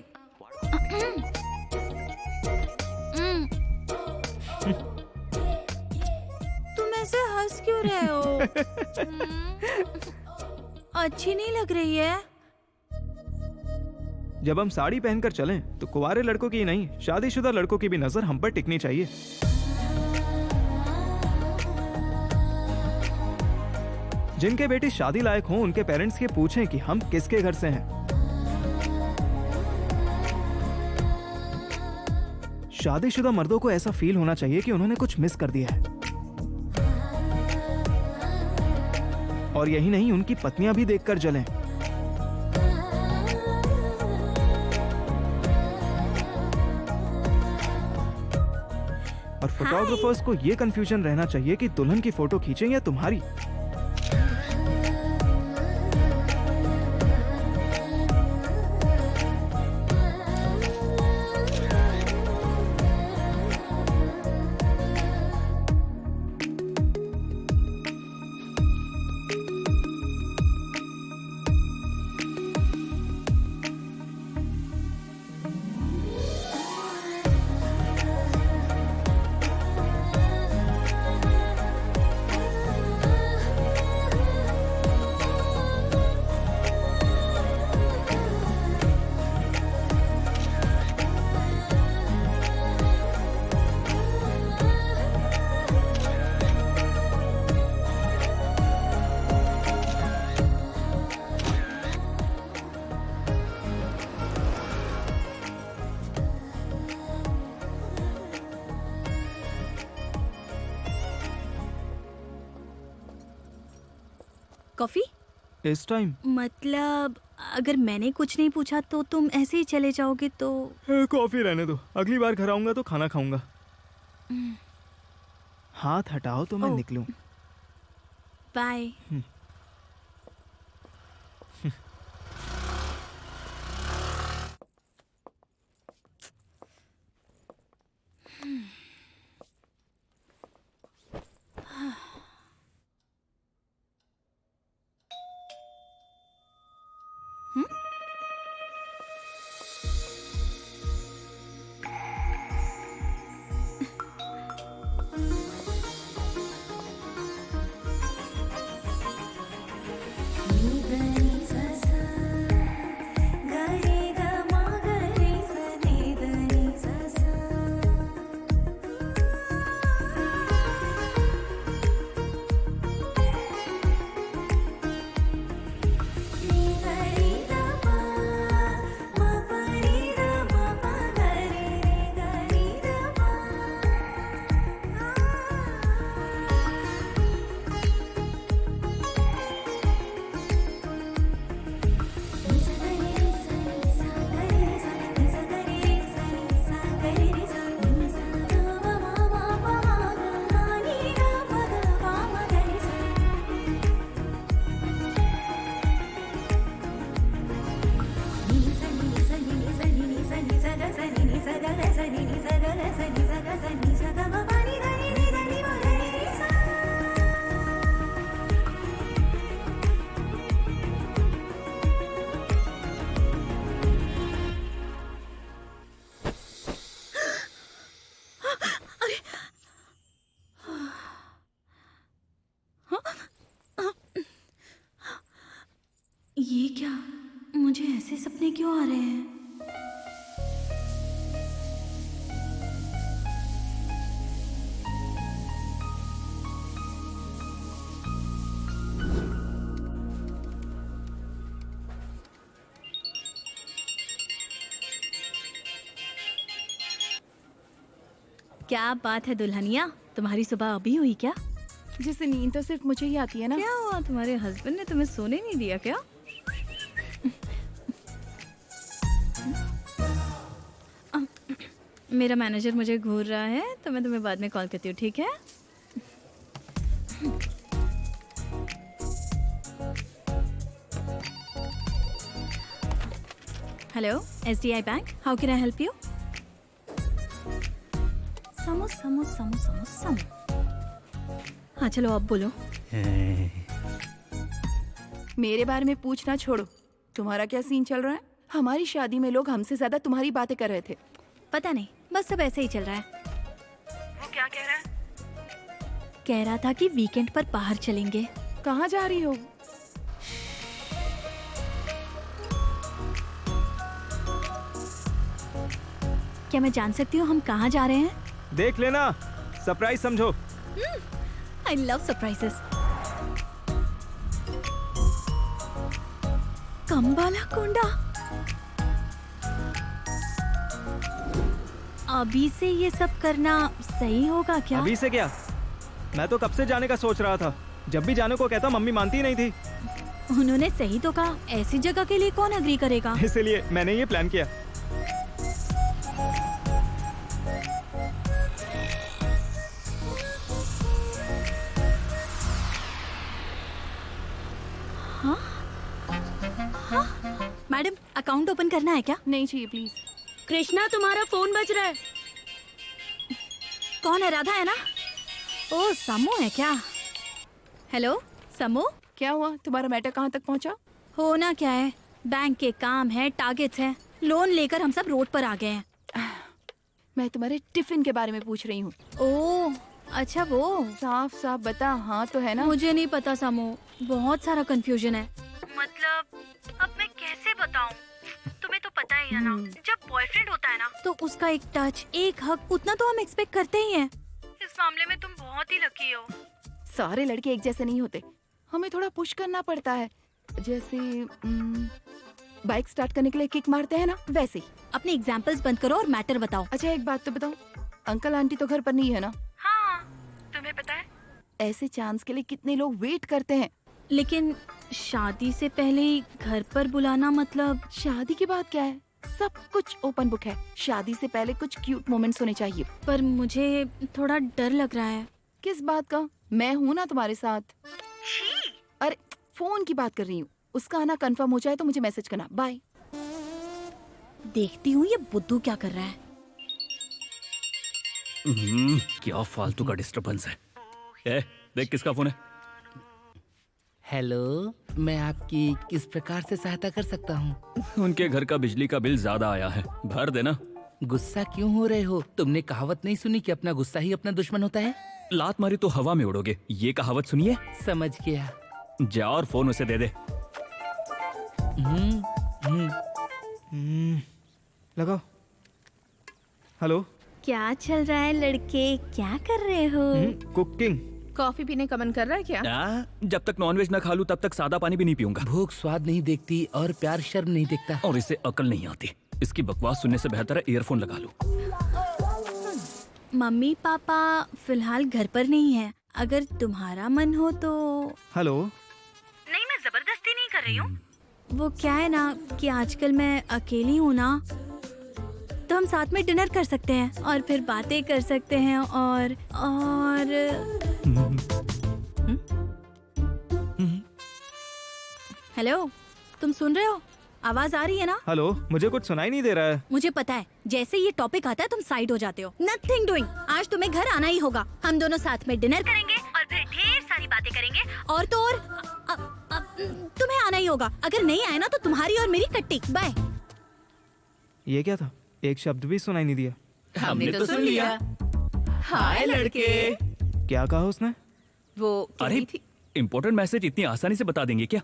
तुम ऐसे हंस क्यों रहे हो? अच्छी नहीं लग रही है। जब हम साड़ी पहनकर चलें तो कुंवारे लड़कों की नहीं, शादीशुदा लड़कों की भी नजर हम पर टिकनी चाहिए। जिनके बेटी शादी लायक हो उनके पेरेंट्स के पूछें कि हम किसके घर से हैं। शादीशुदा मर्दों को ऐसा फील होना चाहिए कि उन्होंने कुछ मिस कर दिया है। और यही नहीं, उनकी पत्नियां भी देखकर जलें। और फोटोग्राफर्स को ये कंफ्यूजन रहना चाहिए कि दुल्हन की फोटो खींचें या तुम्हारी। कॉफी? इस टाइम? मतलब अगर मैंने कुछ नहीं पूछा तो तुम ऐसे ही चले जाओगे तो? कॉफी रहने दो, अगली बार घर आऊंगा तो खाना खाऊंगा। हाथ हटाओ तो मैं निकलूं। बाय। ये क्या? मुझे ऐसे सपने क्यों आ रहे हैं? क्या बात है दुल्हनिया, तुम्हारी सुबह अभी हुई क्या? जैसे नींद तो सिर्फ मुझे ही आती है ना। क्या हुआ, तुम्हारे हस्बैंड ने तुम्हें सोने नहीं दिया क्या? मेरा मैनेजर मुझे घूर रहा है तो मैं तुम्हें बाद में कॉल करती हूँ, ठीक है? Hello, SDI bank, how can I help you? समो समो समो समो समो। हाँ चलो अब बोलो। मेरे बारे में पूछना छोड़ो, तुम्हारा क्या सीन चल रहा है? हमारी शादी में लोग हमसे ज्यादा तुम्हारी बातें कर रहे थे। पता नहीं, बस सब ऐसे ही चल रहा है। वो क्या कह रहा है? कह रहा था कि वीकेंड पर बाहर चलेंगे। कहाँ जा रही हो? क्या मैं जान सकती हूँ हम कहाँ जा रहे हैं? देख लेना, सरप्राइज समझो। I love surprises. कंबाला कोंडा। अभी से ये सब करना सही होगा क्या? अभी से क्या? मैं तो कब से जाने का सोच रहा था। जब भी जाने को कहता मम्मी मानती ही नहीं थी। उन्होंने सही तो कहा, ऐसी जगह के लिए कौन अग्री करेगा? इसलिए मैंने ये प्लान किया। मैडम, अकाउंट ओपन करना है क्या? नहीं चाहिए प्लीज। कृष्णा, तुम्हारा फोन बज रहा है। कौन है? राधा है ना? ओ, समू है क्या? हेलो समू, क्या हुआ? तुम्हारा मैटर कहाँ तक पहुँचा? होना क्या है, बैंक के काम है, टारगेट्स है, लोन लेकर हम सब रोड पर आ गए हैं। मैं तुम्हारे टिफिन के बारे में पूछ रही हूँ। ओ अच्छा, वो साफ साफ बता, हाँ तो है ना? मुझे नहीं पता समू, बहुत सारा कंफ्यूजन है। मतलब अब मैं कैसे बताऊं? तुम्हें तो पता ही है ना, जब बॉयफ्रेंड होता है ना तो उसका एक टच, एक हक, उतना तो हम एक्सपेक्ट करते ही हैं। इस मामले में तुम बहुत ही लकी हो। सारे लड़के एक जैसे नहीं होते, हमें थोड़ा पुश करना पड़ता है। जैसे बाइक स्टार्ट करने के लिए किक मारते हैं ना, वैसे ही। अपने एग्जाम्पल्स बंद करो और मैटर बताओ। अच्छा एक बात तो बताओ, अंकल आंटी तो घर पर नहीं है ना? हाँ, तुम्हें पता है ऐसे चांस के लिए कितने लोग वेट करते हैं। लेकिन शादी से पहले ही घर पर बुलाना, मतलब शादी की बात क्या है, सब कुछ ओपन बुक है। शादी से पहले कुछ क्यूट मोमेंट्स होने चाहिए। पर मुझे थोड़ा डर लग रहा है। किस बात का? मैं हूँ ना तुम्हारे साथ। अरे फोन की बात कर रही हूँ, उसका आना कंफर्म हो जाए तो मुझे मैसेज करना। बाय। देखती हूँ ये बुद्धू क्या कर रहा है। क्या फालतू का डिस्टरबेंस है। देख किसका फोन है। हेलो, मैं आपकी किस प्रकार से सहायता कर सकता हूँ? उनके घर का बिजली का बिल ज्यादा आया है, भर देना। गुस्सा क्यों हो रहे हो? तुमने कहावत नहीं सुनी कि अपना गुस्सा ही अपना दुश्मन होता है? लात मारी तो हवा में उड़ोगे, ये कहावत सुनिए। समझ गया। जा और फोन उसे दे दे। लगाओ। हेलो। क्या चल रहा है लड़के, क्या कर रहे हो? कुकिंग। कॉफी पीने का मन कर रहा है क्या? जब तक नॉनवेज न खा लूं तब तक सादा पानी भी नहीं पीऊंगा। भूख स्वाद नहीं देखती और प्यार शर्म नहीं देखता। और इसे अकल नहीं आती। इसकी बकवास सुनने से बेहतर है ईयरफोन लगा लूं। मम्मी पापा फिलहाल घर पर नहीं है, अगर तुम्हारा मन हो तो। हेलो। नहीं, मैं जबरदस्ती नहीं कर रही हूँ। वो क्या है ना कि आजकल मैं अकेली हूँ ना, तो हम साथ में डिनर कर सकते हैं और फिर बातें कर सकते हैं और हेलो, तुम सुन रहे हो? आवाज आ रही है ना? हेलो, मुझे कुछ सुनाई नहीं दे रहा है। मुझे पता है, जैसे ये टॉपिक आता है तुम साइड हो जाते हो। Nothing doing. आज तुम्हें घर आना ही होगा। हम दोनों साथ में डिनर करेंगे और फिर ढेर सारी बातें करेंगे और तो और तुम्हें आना ही होगा। अगर नहीं आए ना तो तुम्हारी और मेरी कट्टी। बाय। ये क्या था? एक शब्द भी सुनाई नहीं दिया। हमने तो सुन लिया। हाय लड़के। क्या कहा उसने? वो अरे इम्पोर्टेंट मैसेज इतनी आसानी से बता देंगे क्या?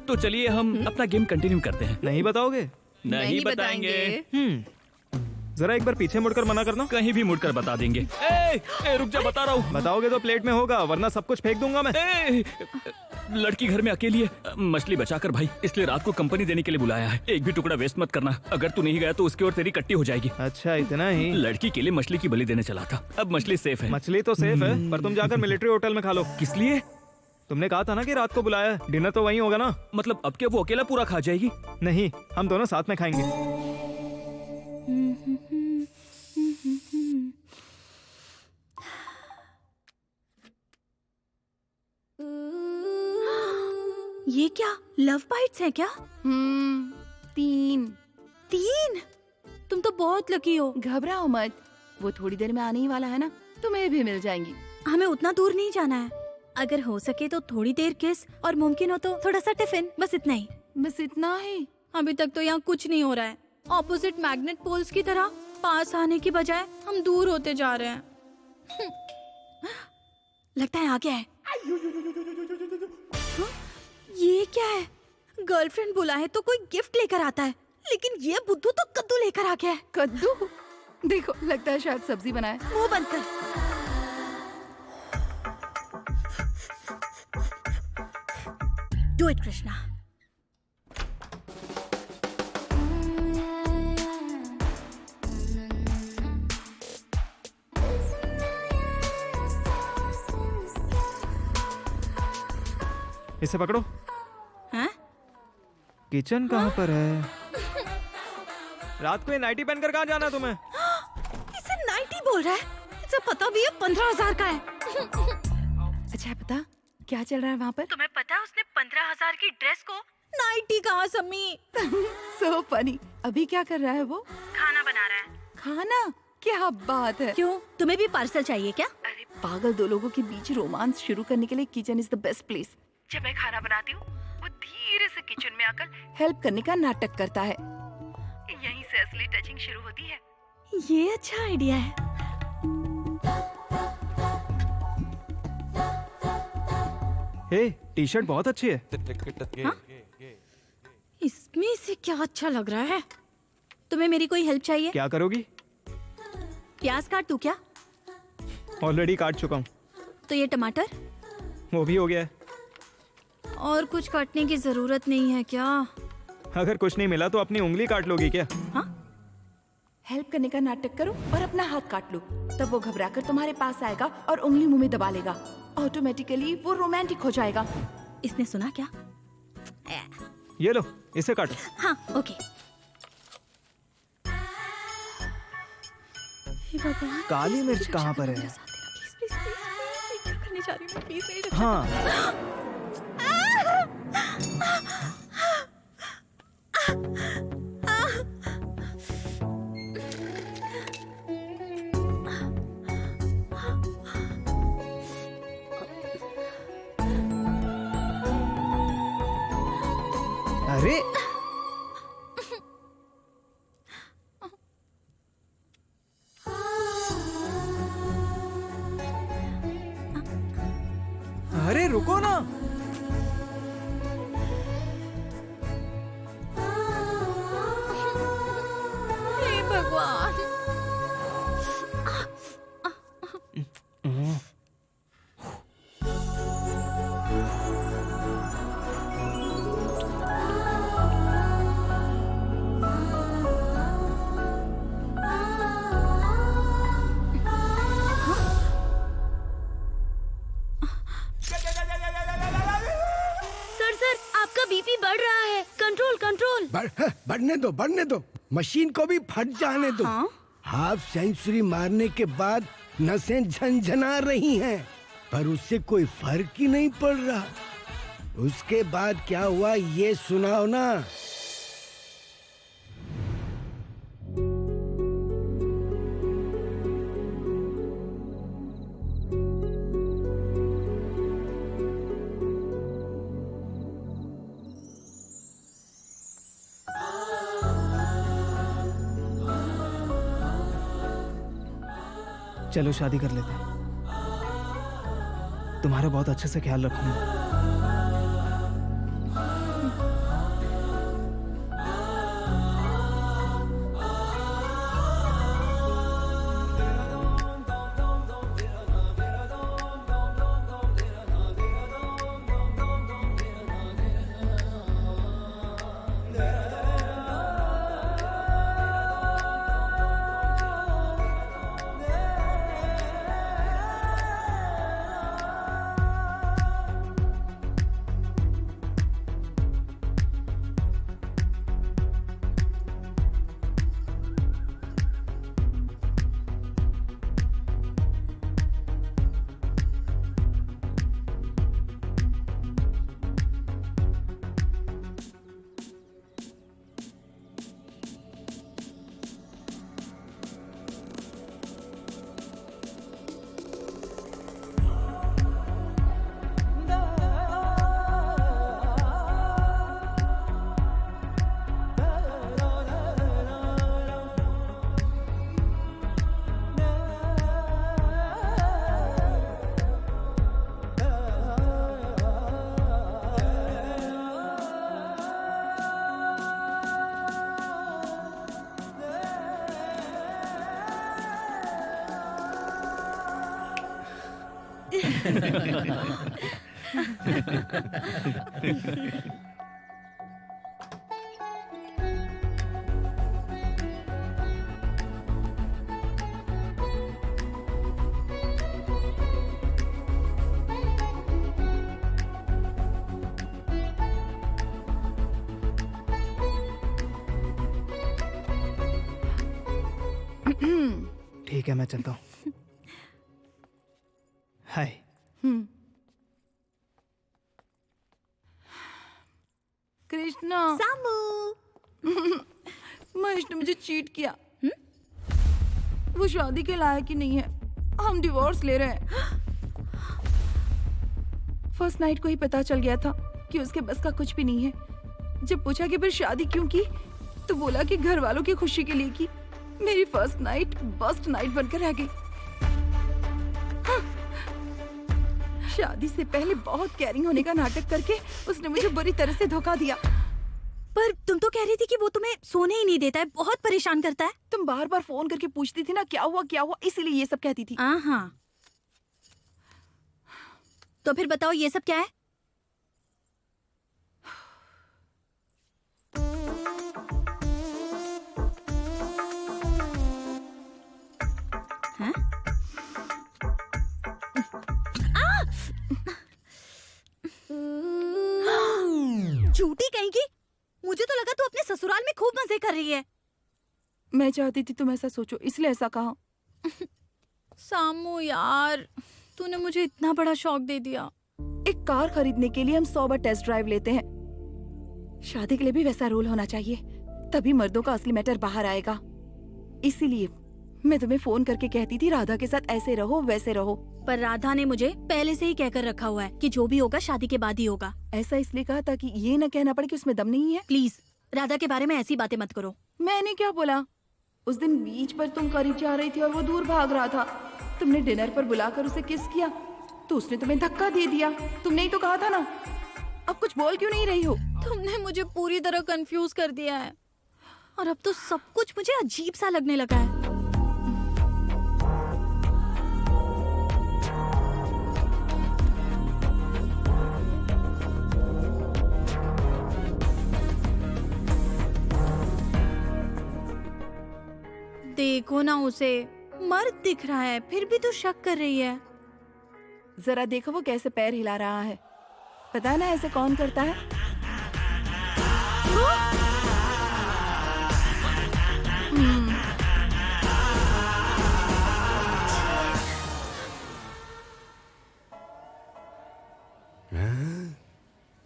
तो चलिए हम अपना गेम कंटिन्यू करते हैं। नहीं बताओगे? नहीं बताएंगे। जरा एक बार पीछे मुड़कर मना करना। कहीं भी मुड़कर बता देंगे। रुक जा, बता रहा हूँ। बताओगे तो प्लेट में होगा, वरना सब कुछ फेंक दूंगा मैं। लड़की घर में अकेली है, मछली बचाकर भाई, इसलिए रात को कंपनी देने के लिए बुलाया है। एक भी टुकड़ा वेस्ट मत करना। अगर तू नहीं गया तो उसकी और तेरी कट्टी हो जाएगी। अच्छा, इतना ही? लड़की के लिए मछली की बलि देने चला था। अब मछली सेफ है। मछली तो सेफ है, पर तुम जाकर मिलिट्री होटल में खा लो। किस लिए? तुमने कहा था ना कि रात को बुलाया है, डिनर तो वहीं होगा ना। मतलब अब क्या वो अकेला पूरा खा जाएगी? नहीं, हम दोनों साथ में खाएंगे। ये क्या लव बाइट्स है क्या? 3। तुम तो बहुत लकी हो। घबराओ मत, वो थोड़ी देर में आने ही वाला है ना, तुम्हें भी मिल जाएंगी। हमें उतना दूर नहीं जाना है। अगर हो सके तो थोड़ी देर किस और मुमकिन हो तो थोड़ा सा टिफिन, बस इतना ही। बस इतना ही? अभी तक तो यहाँ कुछ नहीं हो रहा है। ऑपोजिट मैग्नेट पोल्स की तरह पास आने की बजाय हम दूर होते जा रहे हैं। लगता है आ गया है। हाँ? ये क्या है? गर्लफ्रेंड बुला है तो कोई गिफ्ट लेकर आता है, लेकिन ये बुद्धू तो कद्दू लेकर आ गया है। कद्दू? देखो, लगता है शायद सब्जी बनाए। मुंह बंद कर। Do it Krishna. इसे पकड़ो। हाँ? किचन कहाँ पर है? रात को ये नाइटी पहनकर कहाँ जाना तुम्हें? इसे नाइटी बोल रहा है। इसे पता भी है 15,000 का है। अच्छा बता क्या चल रहा है वहाँ पर? तुम्हें पता है उसने 15,000 की ड्रेस को नाइटी कहा सम्मी। So funny. अभी क्या कर रहा है वो? खाना बना रहा है। खाना? क्या बात है। क्यों, तुम्हें भी पार्सल चाहिए क्या? अरे पागल, दो लोगों के बीच रोमांस शुरू करने के लिए kitchen is the best place. जब मैं खाना बनाती हूँ वो धीरे से किचन में आकर हेल्प करने का नाटक करता है। यहीं से असली टचिंग शुरू होती है। ये अच्छा आइडिया है। हे, टी शर्ट बहुत अच्छी है। हाँ? इसमें से क्या अच्छा लग रहा है? तुम्हें मेरी कोई हेल्प चाहिए? क्या करोगी? प्याज काट दूं क्या? ऑलरेडी काट चुका हूँ। तो ये टमाटर? वो भी हो गया है। और कुछ काटने की जरूरत नहीं है क्या? अगर कुछ नहीं मिला तो अपनी उंगली काट लोगी क्या? हाँ? हेल्प करने का नाटक करो और अपना हाथ काट लो, तब वो घबराकर तुम्हारे पास आएगा और उंगली मुंह में दबा लेगा। ऑटोमेटिकली वो रोमांटिक हो जाएगा। इसने सुना क्या? ये लो, इसे काटो। हाँ, ओके। हे भगवान, काली मिर्च कहाँ पर है? प्लीज प्लीज प्लीज, क्या करने जा रही हूँ मैं? प्लीज मेरी रक्षा हाँ। अरे अरे रुको ना। हे भगवान। सर, आपका बीपी बढ़ रहा है। Control control. बढ़ने दो। मशीन को भी फट जाने दो। हाँ? हाफ सेंचुरी मारने के बाद नसें झनझना रही हैं, पर उससे कोई फर्क ही नहीं पड़ रहा। उसके बाद क्या हुआ ये सुनाओ ना। चलो शादी कर लेते हैं। तुम्हारा बहुत अच्छे से ख्याल रखूंगा। ठीक है, मैं चलता हूँ। हाय। कृष्णा, सामू। महेश ने मुझे चीट किया। वो शादी के लायक ही नहीं है। हम डिवोर्स ले रहे हैं। फर्स्ट नाइट को ही पता चल गया था कि उसके बस का कुछ भी नहीं है। जब पूछा कि फिर शादी क्यों की, तो बोला कि घर वालों की खुशी के लिए की। मेरी फर्स्ट नाइट बस्ट नाइट बनकर रह गई। हाँ। शादी से पहले बहुत केयरिंग होने का नाटक करके उसने मुझे बुरी तरह से धोखा दिया। पर तुम तो कह रही थी कि वो तुम्हें सोने ही नहीं देता है, बहुत परेशान करता है। तुम बार बार फोन करके पूछती थी ना क्या हुआ, इसीलिए ये सब कहती थी। हाँ। तो फिर बताओ ये सब क्या है? हाँ? झूठी कहीं की। मुझे तो लगा तू अपने ससुराल में खूब मजे कर रही है। मैं चाहती थी तुम ऐसा सोचो, इसलिए ऐसा कहा। सामू यार, तूने मुझे इतना बड़ा शौक दे दिया। एक कार खरीदने के लिए हम 100 बार टेस्ट ड्राइव लेते हैं। शादी के लिए भी वैसा रूल होना चाहिए, तभी मर्दों का असली मैटर बाहर आएगा। इसीलिए मैं तुम्हें फोन करके कहती थी राधा के साथ ऐसे रहो वैसे रहो। पर राधा ने मुझे पहले से ही कहकर रखा हुआ है कि जो भी होगा शादी के बाद ही होगा। ऐसा इसलिए कहा ताकि ये न कहना पड़े कि उसमें दम नहीं है। प्लीज राधा के बारे में ऐसी बातें मत करो। मैंने क्या बोला? उस दिन बीच पर तुम करीब जा रही थी और वो दूर भाग रहा था। तुमने डिनर पर बुलाकर उसे किस किया तो उसने तुम्हें धक्का दे दिया। तुमने ही तो कहा था ना। अब कुछ बोल क्यों नहीं रही हो? तुमने मुझे पूरी तरह कंफ्यूज कर दिया है और अब तो सब कुछ मुझे अजीब सा लगने लगा है। देखो ना, उसे मर्द दिख रहा है फिर भी तो शक कर रही है। जरा देखो वो कैसे पैर हिला रहा है। पता है ना ऐसे कौन करता है?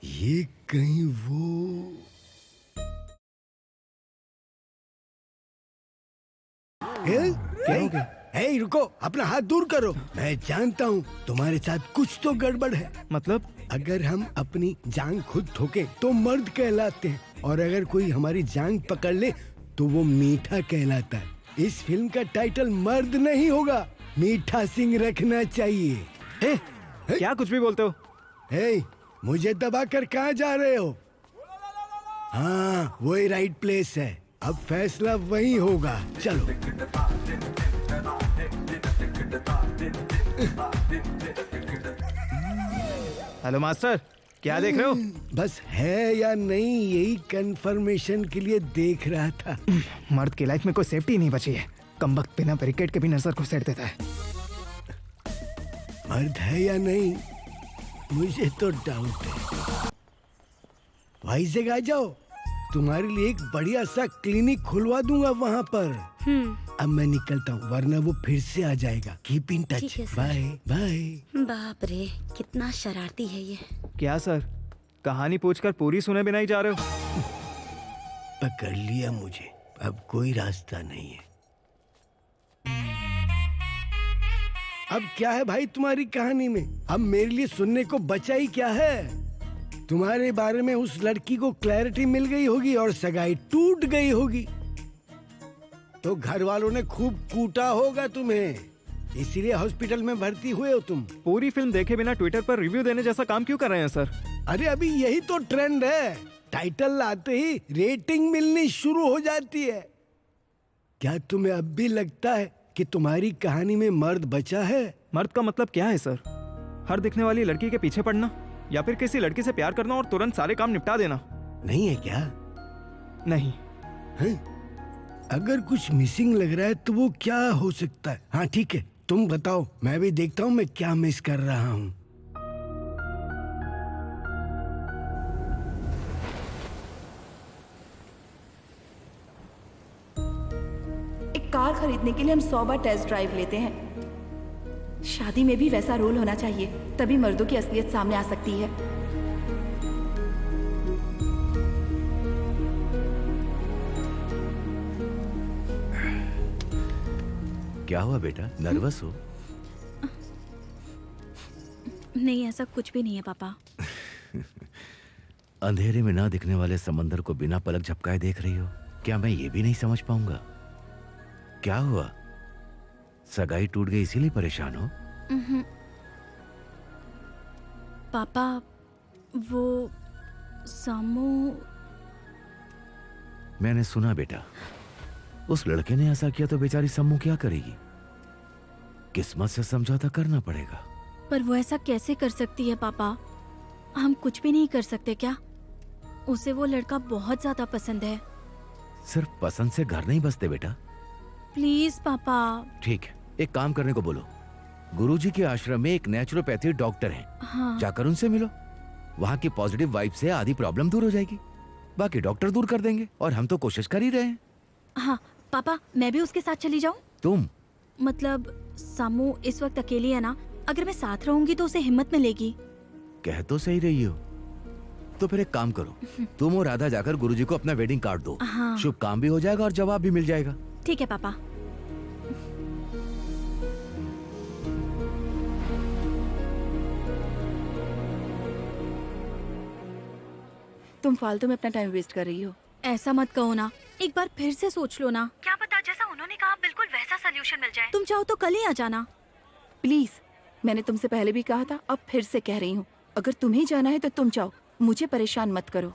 ये कहीं वो क्या हो गया? हे रुको, अपना हाथ दूर करो। मैं जानता हूँ तुम्हारे साथ कुछ तो गड़बड़ है। मतलब? अगर हम अपनी जांग खुद ठोके तो मर्द कहलाते हैं, और अगर कोई हमारी जांग पकड़ ले तो वो मीठा कहलाता है। इस फिल्म का टाइटल मर्द नहीं होगा, मीठा सिंह रखना चाहिए। क्या कुछ भी बोलते हो? हे, मुझे दबा कर कहाँ जा रहे हो? हाँ, वही राइट प्लेस है। अब फैसला वही होगा। चलो। हेलो मास्टर, क्या देख रहे हो? बस है या नहीं यही कंफर्मेशन के लिए देख रहा था। मर्द की लाइफ में कोई सेफ्टी नहीं बची है। कमबख्त बिना बैरिकेड के भी नजर को सेट देता है। मर्द है या नहीं मुझे तो डाउट है। भाई से आ जाओ, तुम्हारे लिए एक बढ़िया सा क्लिनिक खुलवा दूंगा वहाँ पर। अब मैं निकलता हूँ वरना वो फिर से आ जाएगा। Keep in touch. Bye bye. बाप रे, कितना शरारती है ये। क्या सर, कहानी पूछकर पूरी सुने बिना ही जा रहे हो? पकड़ लिया मुझे, अब कोई रास्ता नहीं है। अब क्या है भाई तुम्हारी कहानी में? अब मेरे लिए सुनने को बचा ही क्या है? तुम्हारे बारे में उस लड़की को क्लैरिटी मिल गई होगी और सगाई टूट गई होगी, तो घर वालों ने खूब कूटा होगा तुम्हें, इसीलिए हॉस्पिटल में भर्ती हुए हो तुम। पूरी फिल्म देखे बिना ट्विटर पर रिव्यू देने जैसा काम क्यों कर रहे हैं सर? अरे अभी यही तो ट्रेंड है। टाइटल लाते ही रेटिंग मिलनी शुरू हो जाती है। क्या तुम्हें अब भी लगता है कि तुम्हारी कहानी में मर्द बचा है? मर्द का मतलब क्या है सर? हर दिखने वाली लड़की के पीछे पड़ना? या फिर किसी लड़की से प्यार करना और तुरंत सारे काम निपटा देना। नहीं है क्या? नहीं। हैं? अगर कुछ मिसिंग लग रहा है तो वो क्या हो सकता है? हाँ ठीक है, तुम बताओ, मैं भी देखता हूँ मैं क्या मिस कर रहा हूँ। एक कार खरीदने के लिए हम 100 बार टेस्ट ड्राइव लेते हैं। शादी में भी वैसा रोल होना चाहिए, तभी मर्दों की असलियत सामने आ सकती है। क्या हुआ बेटा, नर्वस हो? नहीं, ऐसा कुछ भी नहीं है पापा। अंधेरे में ना दिखने वाले समंदर को बिना पलक झपकाए देख रही हो। क्या मैं ये भी नहीं समझ पाऊंगा? क्या हुआ, सगाई टूट गई इसीलिए परेशान हो? पापा, वो सामू। मैंने सुना बेटा, उस लड़के ने ऐसा किया तो बेचारी सम्मू क्या करेगी? किस्मत से समझौता करना पड़ेगा। पर वो ऐसा कैसे कर सकती है पापा? हम कुछ भी नहीं कर सकते क्या? उसे वो लड़का बहुत ज्यादा पसंद है। सिर्फ पसंद से घर नहीं बसते बेटा। प्लीज पापा। ठीक है, एक काम करने को बोलो। गुरुजी के आश्रम में एक नेचुरोपैथी डॉक्टर हैं। हाँ। जाकर उनसे मिलो। वहाँ की पॉजिटिव वाइब से आधी प्रॉब्लम दूर हो जाएगी। बाकी डॉक्टर दूर कर देंगे और हम तो कोशिश कर ही रहे हैं। हाँ पापा, मैं भी उसके साथ चली जाऊँ? तुम? मतलब सामू इस वक्त अकेली है ना, अगर मैं साथ रहूंगी तो उसे हिम्मत मिलेगी। कह तो सही रही हो। तो फिर एक काम करो, तुम और राधा जाकर गुरुजी को अपना वेडिंग कार्ड दो। हाँ। शुभ काम भी हो जाएगा और जवाब भी मिल जाएगा। ठीक है पापा। तुम फालतू में अपना टाइम वेस्ट कर रही हो। ऐसा मत कहो ना, एक बार फिर से सोच लो ना। क्या पता जैसा उन्होंने कहा बिल्कुल वैसा सोल्यूशन मिल जाए। तुम चाहो तो कल ही आ जाना। प्लीज, मैंने तुमसे पहले भी कहा था, अब फिर से कह रही हूँ, अगर तुम्हें जाना है तो तुम जाओ, मुझे परेशान मत करो।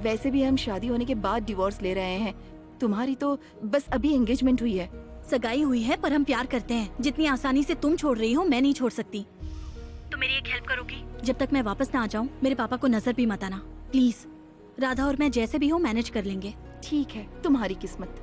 वैसे भी हम शादी होने के बाद डिवोर्स ले रहे हैं, तुम्हारी तो बस अभी एंगेजमेंट हुई है। सगाई हुई है पर हम प्यार करते हैं। जितनी आसानी से तुम छोड़ रही हो मैं नहीं छोड़ सकती। तो मेरी एक हेल्प करोगी? जब तक मैं वापस ना आ जाऊँ मेरे पापा को नजर भी मत आना प्लीज। राधा और मैं जैसे भी हो मैनेज कर लेंगे। ठीक है, तुम्हारी किस्मत।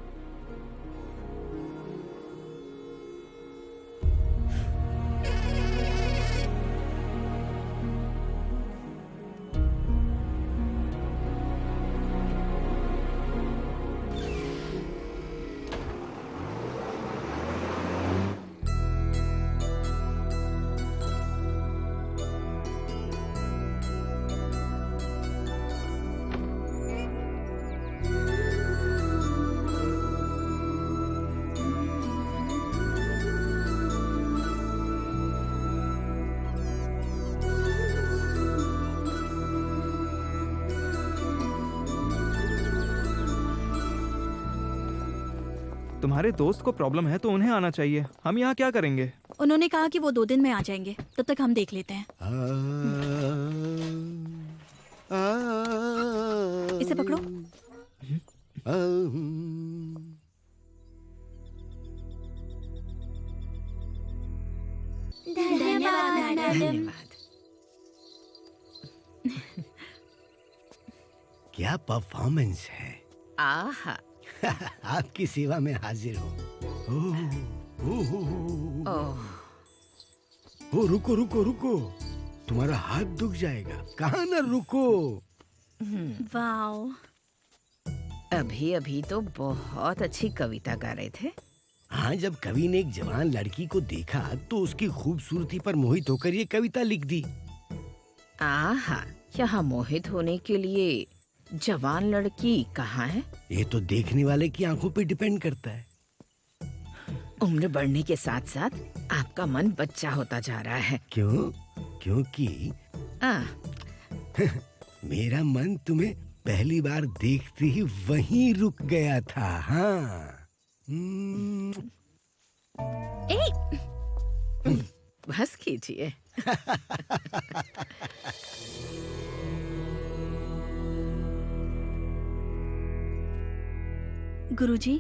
तुम्हारे दोस्त को प्रॉब्लम है तो उन्हें आना चाहिए, हम यहाँ क्या करेंगे? उन्होंने कहा कि वो 2 दिन में आ जाएंगे, तब तक हम देख लेते हैं। इसे पकड़ो। धन्यवाद। क्या परफॉर्मेंस है। आहा। आपकी सेवा में हाजिर हूँ। ओ रुको रुको रुको, तुम्हारा हाथ दुख जाएगा। कहाँ ना रुको। वाओ, अभी अभी तो बहुत अच्छी कविता गा रहे थे। हाँ, जब कवि ने एक जवान लड़की को देखा तो उसकी खूबसूरती पर मोहित होकर ये कविता लिख दी। आहा, यहाँ मोहित होने के लिए जवान लड़की कहाँ है? ये तो देखने वाले की आंखों पे डिपेंड करता है। उम्र बढ़ने के साथ साथ आपका मन बच्चा होता जा रहा है। क्यों? क्योंकि मेरा मन तुम्हें पहली बार देखते ही वहीं रुक गया था। हाँ। बस कीजिए। गुरुजी,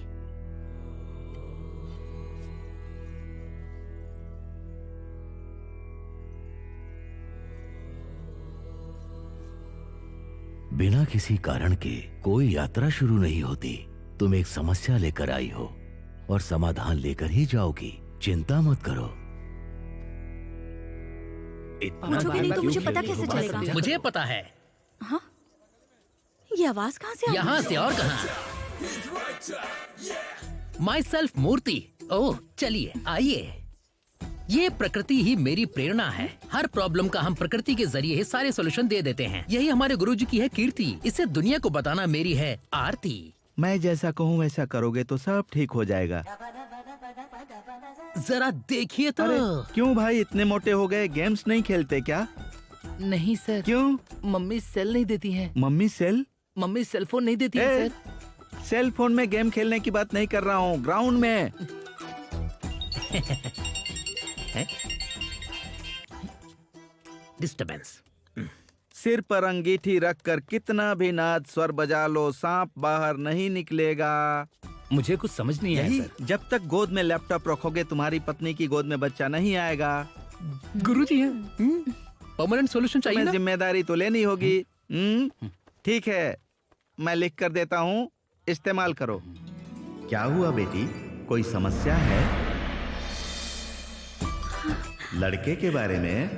बिना किसी कारण के कोई यात्रा शुरू नहीं होती। तुम एक समस्या लेकर आई हो और समाधान लेकर ही जाओगी। चिंता मत करो। पूछोगे नहीं तो मुझे पता कैसे चलेगा? मुझे पता है। हाँ, ये आवाज कहाँ से आ रही है? यहाँ से और कहाँ? माई सेल्फ मूर्ति। ओह चलिए आइए। ये प्रकृति ही मेरी प्रेरणा है। हर प्रॉब्लम का हम प्रकृति के जरिए ही सारे सॉल्यूशन दे देते हैं। यही हमारे गुरुजी की है कीर्ति। इसे दुनिया को बताना मेरी है आरती। मैं जैसा कहूँ वैसा करोगे तो सब ठीक हो जाएगा। जरा देखिए तो। अरे क्यों भाई इतने मोटे हो गए? गेम्स नहीं खेलते क्या? नहीं सर। क्यों? मम्मी सेल नहीं देती हैं। Mummy cell? Mummy cell phone नहीं देती है सर। सेल फोन में गेम खेलने की बात नहीं कर रहा हूँ, ग्राउंड में। डिस्टर्बेंस। सिर पर अंगीठी रखकर कितना भी नाद स्वर बजा लो, सांप बाहर नहीं निकलेगा। मुझे कुछ समझ नहीं आया यही सर। जब तक गोद में लैपटॉप रखोगे तुम्हारी पत्नी की गोद में बच्चा नहीं आएगा। गुरुजी है। परमानेंट सॉल्यूशन चाहिए ना? जिम्मेदारी तो लेनी होगी। ठीक है, मैं लिख कर देता हूँ, इस्तेमाल करो। क्या हुआ बेटी, कोई समस्या है? लड़के के बारे में?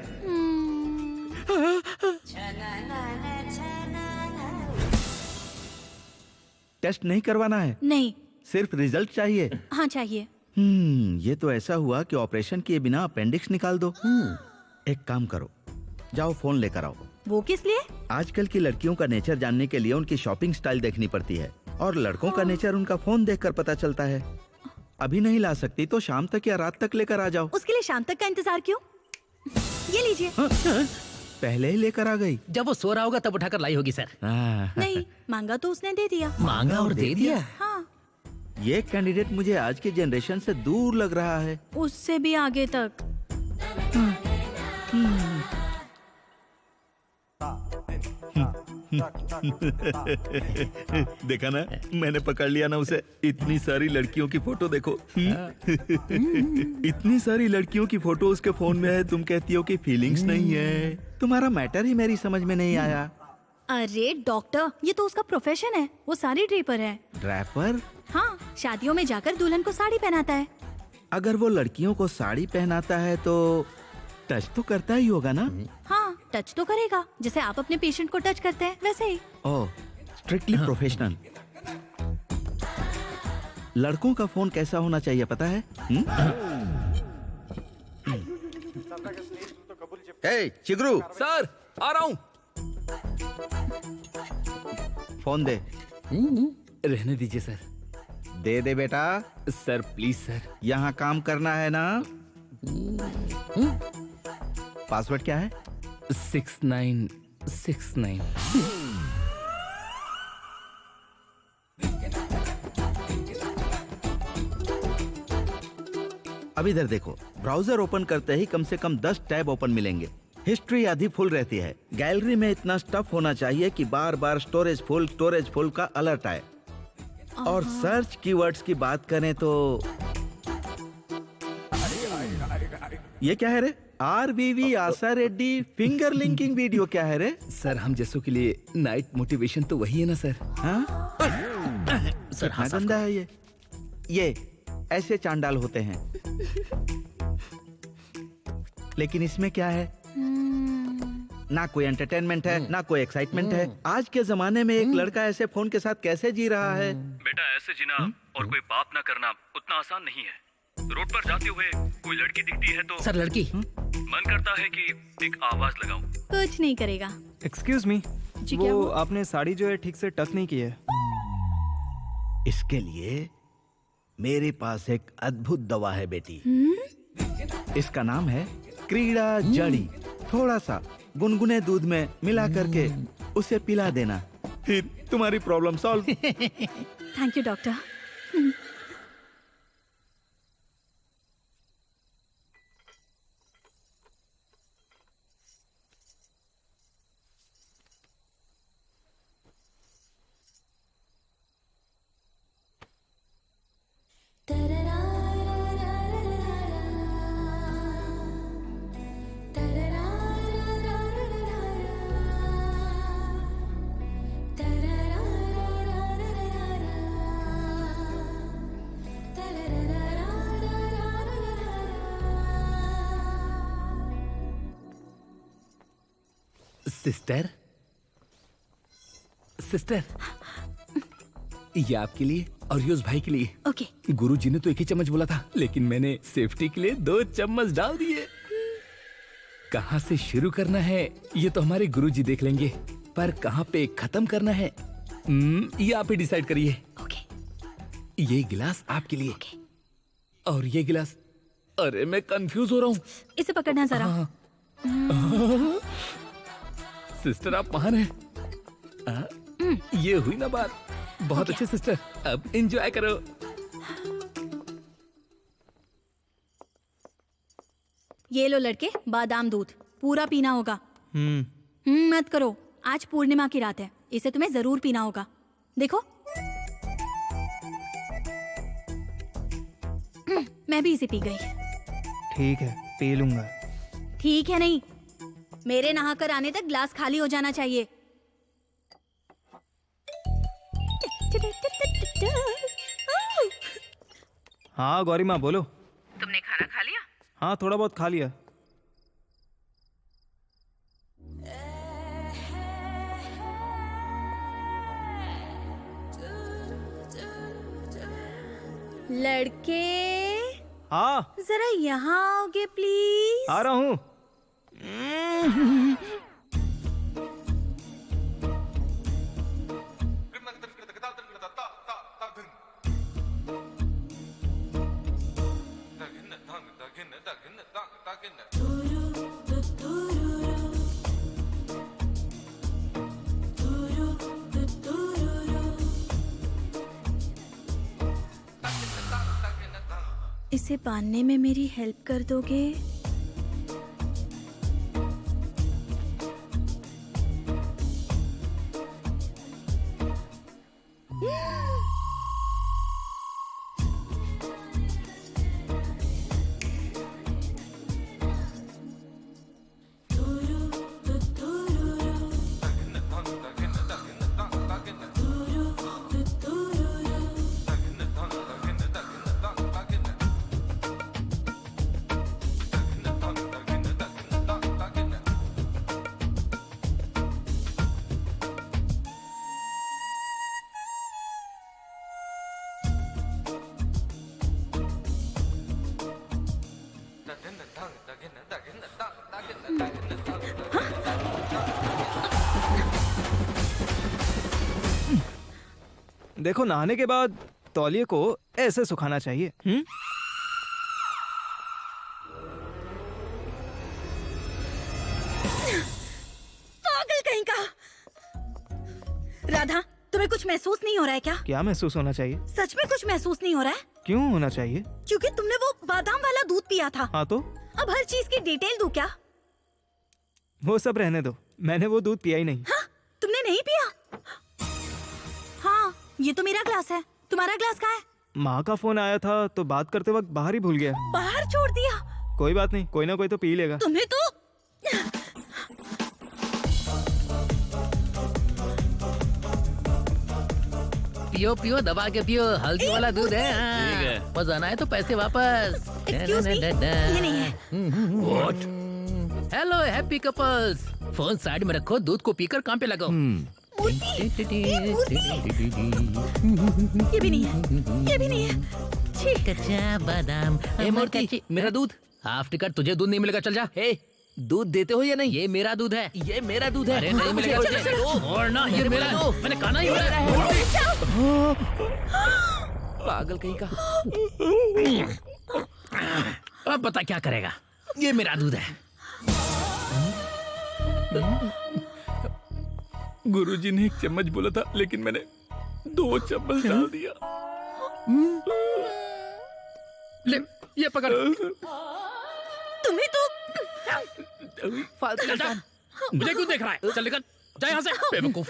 टेस्ट नहीं करवाना है? नहीं। सिर्फ रिजल्ट चाहिए? हाँ चाहिए। ये तो ऐसा हुआ कि ऑपरेशन किए बिना अपेंडिक्स निकाल दो। एक काम करो, जाओ फोन लेकर आओ। वो किस लिए? आजकल की लड़कियों का नेचर जानने के लिए उनकी शॉपिंग स्टाइल देखनी पड़ती है, और लड़कों का नेचर उनका फोन देखकर पता चलता है। अभी नहीं ला सकती तो शाम तक या रात तक लेकर आ जाओ। उसके लिए शाम तक का इंतजार क्यों? ये लीजिए। पहले ही लेकर आ गई। जब वो सो रहा होगा तब उठाकर लाई होगी सर। नहीं, मांगा तो उसने दे दिया। मांगा और दे दिया? हाँ। ये कैंडिडेट मुझे आज के जनरेशन से दूर लग रहा है। उससे भी आगे तक। देखा ना, मैंने पकड़ लिया ना उसे। इतनी सारी लड़कियों की फोटो देखो। इतनी सारी लड़कियों की फोटो उसके फोन में है, तुम कहती हो कि फीलिंग्स नहीं है। तुम्हारा मैटर ही मेरी समझ में नहीं आया। अरे डॉक्टर, ये तो उसका प्रोफेशन है। वो साड़ी ड्रेपर है। ड्रैपर? हाँ, शादियों में जाकर दुल्हन को साड़ी पहनाता है। अगर वो लड़कियों को साड़ी पहनाता है तो टच तो करता ही होगा ना? हाँ, टच तो करेगा, जैसे आप अपने पेशेंट को टच करते हैं वैसे ही। ओह, स्ट्रिक्टली प्रोफेशनल। लड़कों का फोन कैसा होना चाहिए पता है? हे चिगरू। सर आ रहा हूँ। फोन दे। रहने दीजिए सर। दे दे बेटा। Sir please sir. यहाँ काम करना है ना? पासवर्ड क्या है? 6969। अब इधर देखो, ब्राउजर ओपन करते ही कम से कम 10 टैब ओपन मिलेंगे। हिस्ट्री आधी फुल रहती है। गैलरी में इतना स्टफ होना चाहिए कि बार बार स्टोरेज फुल का अलर्ट आए। और सर्च कीवर्ड्स की बात करें तो ये क्या है रे? RVV आशा रेड्डी फिंगर लिंकिंग वीडियो क्या है रे? सर हम जैसों के लिए नाइट मोटिवेशन तो वही है ना सर? हाँ? सर कितना गंदा है ये ऐसे चांडाल होते हैं। लेकिन इसमें क्या है? ना कोई एंटरटेनमेंट है, ना कोई एक्साइटमेंट है। आज के जमाने में एक लड़का ऐसे फोन के साथ कैसे जी रहा है? बेटा ऐसे जीना और कोई पाप ना करना उतना आसान नहीं है। रोड पर जाते हुए कोई लड़की दिखती है तो सर लड़की मन करता है कि एक आवाज लगाऊं। कुछ नहीं करेगा। एक्सक्यूज मी, जी क्या वो हुआ? आपने साड़ी जो है ठीक से टक नहीं की है। इसके लिए मेरे पास एक अद्भुत दवा है बेटी। इसका नाम है क्रीड़ा जड़ी। थोड़ा सा गुनगुने दूध में मिला करके उसे पिला देना, फिर तुम्हारी problem solve. Thank you doctor. Sister, sister, ये आपके लिए और ये उस भाई के लिए। ओके। गुरुजी ने तो 1 ही चम्मच बोला था, लेकिन मैंने सेफ्टी के लिए 2 चम्मच डाल दिए। कहाँ से शुरू करना है ये तो हमारे गुरुजी देख लेंगे, पर कहाँ पे खत्म करना है ये आप ही डिसाइड करिए। ओके। ये गिलास आपके लिए और ये गिलास, अरे मैं कंफ्यूज हो रहा हूँ। इसे पकड़ना जरा। सिस्टर आप महान हैं। ये हुई ना बात। बहुत अच्छे सिस्टर, अब एंजॉय करो। ये लो लड़के, बादाम दूध पूरा पीना होगा। मत करो, आज पूर्णिमा की रात है, इसे तुम्हें जरूर पीना होगा। देखो मैं भी इसे पी गई। ठीक है, पी लूंगा। ठीक है नहीं, मेरे नहाकर आने तक ग्लास खाली हो जाना चाहिए। हाँ गौरी माँ बोलो। तुमने खाना खा लिया? हाँ थोड़ा बहुत खा लिया। लड़के हाँ जरा यहाँ आओगे प्लीज? आ रहा हूँ। इसे बांधने में मेरी हेल्प कर दोगे? देखो नहाने के बाद तौलिए को ऐसे सुखाना चाहिए। पागल कहीं का। राधा, तुम्हें कुछ महसूस नहीं हो रहा है क्या? क्या महसूस होना चाहिए? सच में कुछ महसूस नहीं हो रहा है? क्यों होना चाहिए? क्योंकि तुमने वो बादाम वाला दूध पिया था। हाँ तो अब हर चीज की डिटेल दूं क्या? वो सब रहने दो, मैंने वो दूध पिया ही नहीं। हाँ? तुमने नहीं पिया? हाँ, ये तो मेरा ग्लास है। तुम्हारा ग्लास कहाँ है? माँ का फोन आया था तो बात करते वक्त बाहर ही भूल गया। बाहर छोड़ दिया? कोई बात नहीं, कोई ना कोई तो पी लेगा। तुम्हें तो पियो पियो, दबा के पियो, हल्दी वाला दूध है। ठीक है। बस आना है तो पैसे वापस। Excuse me, ये नहीं है। Hello happy couples, phone side में रखो, दूध को पीकर काम पे लगाओ। ये भी नहीं है, ये भी नहीं है। छी। कच्चा बादाम। ए मूर्ति, मेरा दूध। हाफ टिकट, तुझे दूध नहीं मिलेगा, चल जा। हे, दूध देते हो या नहीं? ये मेरा दूध है। ये मेरा दूध है। अरे नहीं मिलेगा तुझे। और ना, ये मेरा है। मैंने कहा ना ये मेरा है। पागल कहीं का। अब बता क्या करेगा? ये मेरा दूध है। गुरुजी ने 1 चम्मच बोला था, लेकिन मैंने 2 चम्मच डाल दिया। ले, ये पकड़। तुम्हें तो फालतू चल जा। मुझे क्यों देख रहा है? चल निकल, जा यहाँ से, बेवकूफ।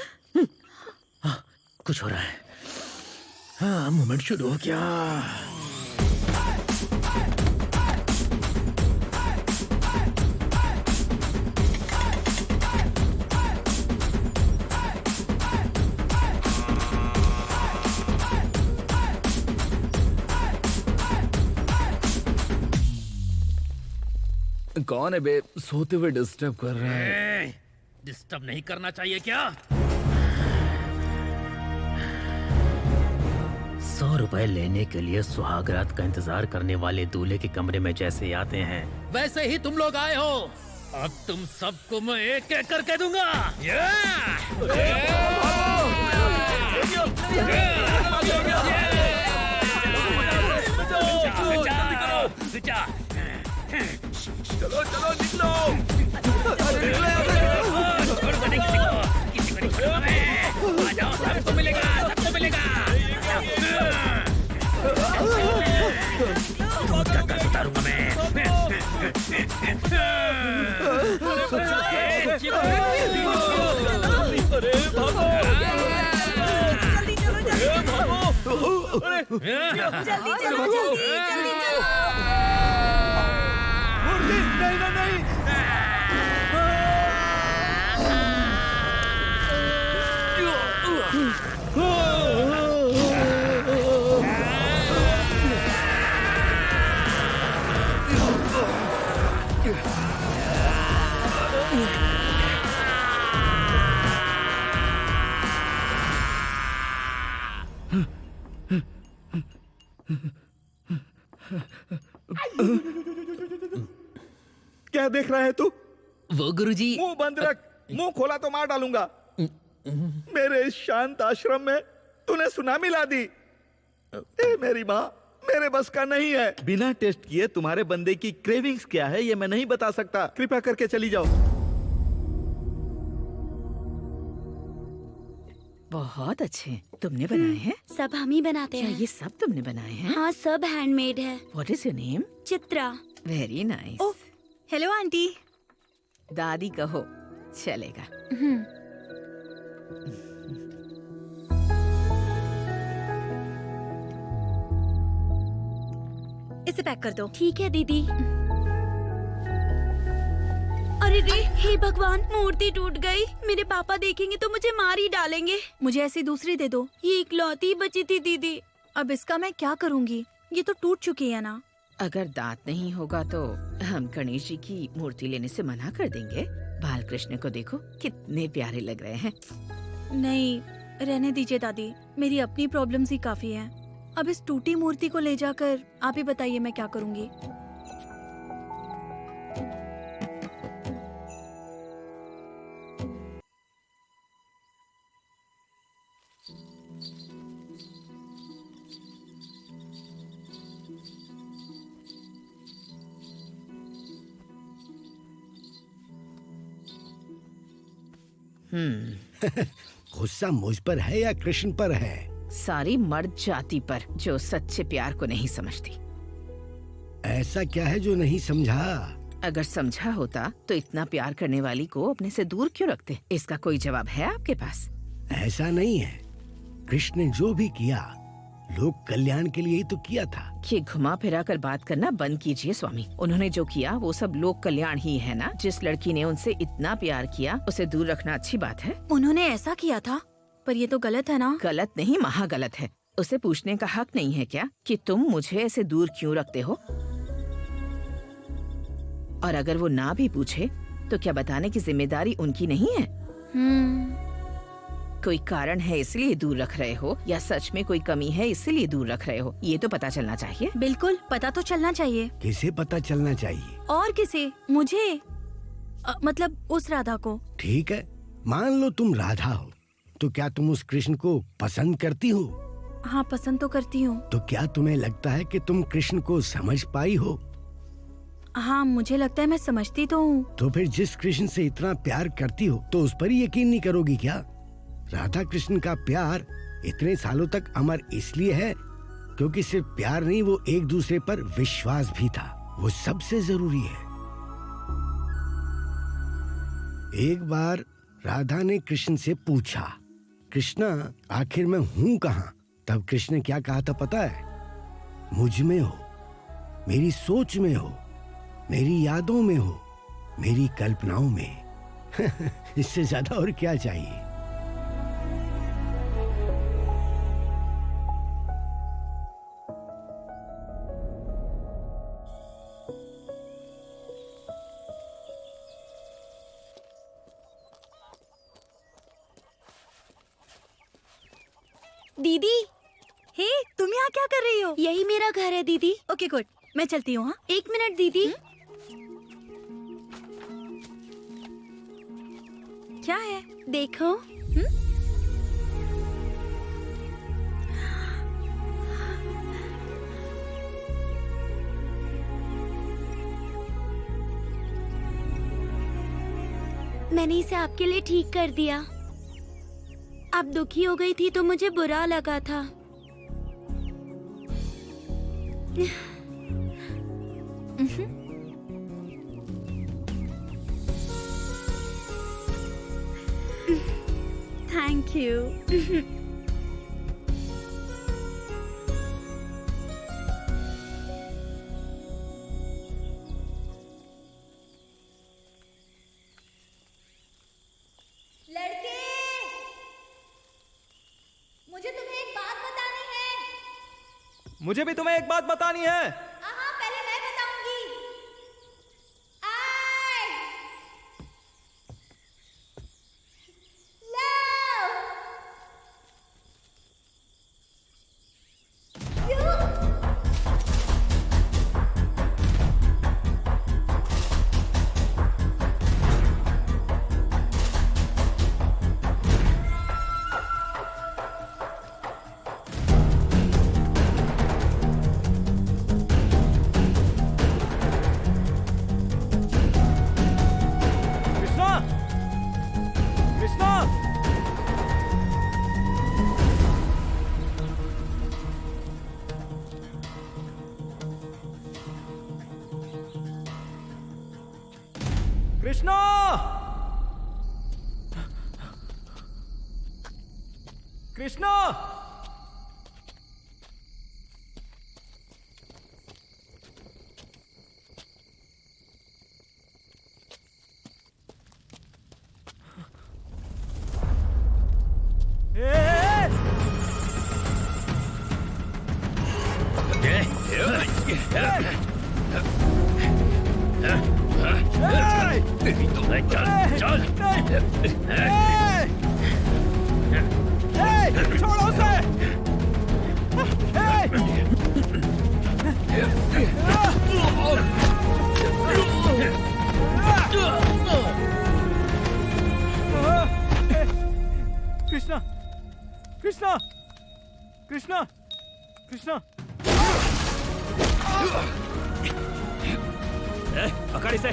हाँ, कुछ हो रहा है। हाँ, मूवमेंट शुरू हो गया। कौन है बे? सोते हुए डिस्टर्ब कर रहा है। डिस्टर्ब नहीं करना चाहिए क्या? 100 रुपए लेने के लिए सुहागरात का इंतजार करने वाले दूल्हे के कमरे में जैसे आते हैं, वैसे ही तुम लोग आए हो। अब तुम सबको मैं एक एक करके दूंगा। चलो चलो निकलो। आ जाओ, सबको मिलेगा, सबको मिलेगा। दूध का कर्ज उतारूंगा मैं। अरे भागो। जल्दी चलो, जल्दी चलो। नहीं नहीं नहीं। क्या देख रहा है तू? वो गुरुजी। मुंह बंद रख। मुंह खोला तो मार डालूंगा। मेरे इस शांत आश्रम में तूने सुनामी ला दी। ए मेरी माँ, मेरे बस का नहीं है। बिना टेस्ट किए तुम्हारे बंदे की क्रेविंग्स क्या है ये मैं नहीं बता सकता। कृपया करके चली जाओ। बहुत अच्छे। तुमने बनाए हैं? सब हम ही बनाते क्या हैं। ये सब तुमने बनाए हैं? हाँ, सब हैंडमेड है। What is your name? Chitra. Very nice. Oh, hello aunty. दादी कहो चलेगा। इसे पैक कर दो। ठीक है दीदी। अरे रे, हे भगवान, मूर्ति टूट गई। मेरे पापा देखेंगे तो मुझे मार ही डालेंगे। मुझे ऐसी दूसरी दे दो। ये इकलौती बची थी दीदी। अब इसका मैं क्या करूँगी? ये तो टूट चुकी है ना। अगर दांत नहीं होगा तो हम गणेश जी की मूर्ति लेने से मना कर देंगे। बालकृष्ण को देखो कितने प्यारे लग रहे हैं। नहीं, रहने दीजिए दादी। मेरी अपनी प्रॉब्लम्स ही काफी हैं। अब इस टूटी मूर्ति को ले जाकर आप ही बताइए मैं क्या करूँगी। गुस्सा मुझ पर है या कृष्ण पर है? सारी मर्द जाति पर जो सच्चे प्यार को नहीं समझती। ऐसा क्या है जो नहीं समझा? अगर समझा होता तो इतना प्यार करने वाली को अपने से दूर क्यों रखते? इसका कोई जवाब है आपके पास? ऐसा नहीं है। कृष्ण ने जो भी किया लोक कल्याण के लिए ही तो किया था। ये घुमा फिरा कर बात करना बंद कीजिए स्वामी। उन्होंने जो किया वो सब लोक कल्याण ही है ना। जिस लड़की ने उनसे इतना प्यार किया उसे दूर रखना अच्छी बात है? उन्होंने ऐसा किया था, पर ये तो गलत है ना। गलत नहीं, महा गलत है। उसे पूछने का हक नहीं है क्या कि तुम मुझे ऐसे दूर क्यों रखते हो? और अगर वो ना भी पूछे तो क्या बताने की जिम्मेदारी उनकी नहीं है? कोई कारण है इसलिए दूर रख रहे हो या सच में कोई कमी है इसलिए दूर रख रहे हो? ये तो पता चलना चाहिए। बिल्कुल पता तो चलना चाहिए। किसे पता चलना चाहिए? और किसे? मुझे मतलब उस राधा को। ठीक है, मान लो तुम राधा हो, तो क्या तुम उस कृष्ण को पसंद करती हो? हाँ, पसंद तो करती हूँ। तो क्या तुम्हें लगता है कि तुम कृष्ण को समझ पाई हो? हाँ, मुझे लगता है मैं समझती तो हूँ। तो फिर जिस कृष्ण से इतना प्यार करती हो तो उस पर ही यकीन नहीं करोगी क्या? राधा कृष्ण का प्यार इतने सालों तक अमर इसलिए है क्योंकि सिर्फ प्यार नहीं, वो एक दूसरे पर विश्वास भी था। वो सबसे जरूरी है। एक बार राधा ने कृष्ण से पूछा, कृष्णा आखिर मैं हूँ कहाँ? तब कृष्ण ने क्या कहा था पता है? मुझ में हो, मेरी सोच में हो, मेरी यादों में हो, मेरी कल्पनाओं में। इससे ज्यादा और क्या चाहिए? दीदी, हे तुम यहाँ क्या कर रही हो? यही मेरा घर है दीदी। ओके गुड, मैं चलती हूँ। हाँ, 1 मिनट दीदी। क्या है? देखो। मैंने इसे आपके लिए ठीक कर दिया। आप दुखी हो गई थी तो मुझे बुरा लगा था। Thank you. मुझे भी तुम्हें एक बात बतानी है। पहले मैं बताऊंगी। कृष्णा, कृष्णा, तेरी तो चल छोड़ो उसे। कृष्णा, कृष्णा, कृष्णा, कृष्णा, पकड़ इसे।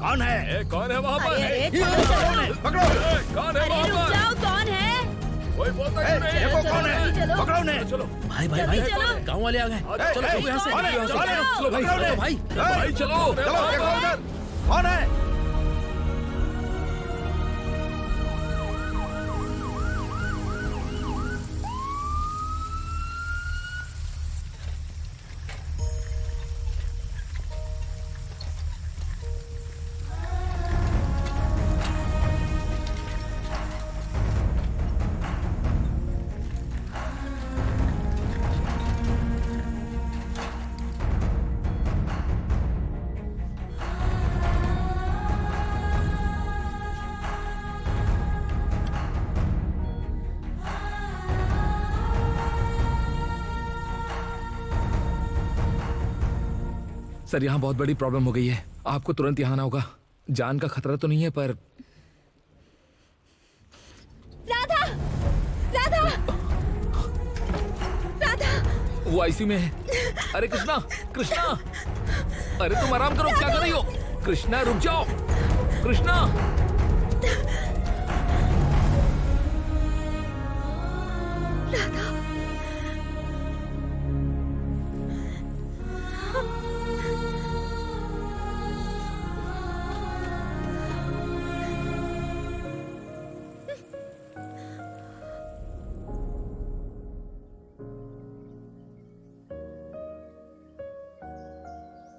कौन है? कौन है वहाँ पर? पकड़ो। कौन है वहाँ पर? जाओ, कौन है? कोई बोलता क्यों नहीं? देखो कौन है? पकड़ो उन्हें। चलो भाई भाई भाई, गांव वाले आ गए। चलो चलो यहाँ से, कौन है? चलो कौन है? चलो भाई, पकड़ो चलो उन्हें। भाई। भाई चलो चलो देखो उधर कौन है? सर, यहाँ बहुत बड़ी प्रॉब्लम हो गई है। आपको तुरंत यहाँ आना होगा। जान का खतरा तो नहीं है पर राधा, राधा, राधा, वो आईसीयू में है। अरे कृष्णा, कृष्णा, अरे तुम आराम करो, क्या कर रही हो? कृष्णा रुक जाओ, कृष्णा। राधा,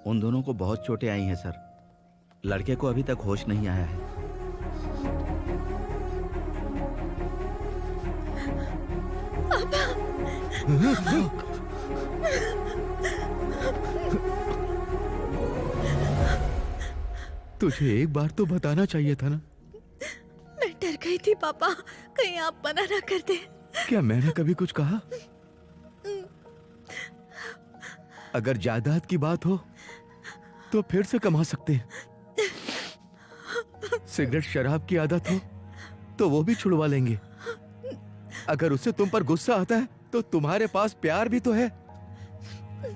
उन दोनों को बहुत चोटें आई हैं सर। लड़के को अभी तक होश नहीं आया है। तुझे एक बार तो बताना चाहिए था ना। मैं डर गई थी पापा, कहीं आप मना ना कर दे। क्या मैंने कभी कुछ कहा? अगर जायदाद की बात हो तो फिर से कमा सकते हैं। सिगरेट शराब की आदत हो तो वो भी छुड़वा लेंगे। अगर उससे तुम पर गुस्सा आता है तो तुम्हारे पास प्यार भी तो है।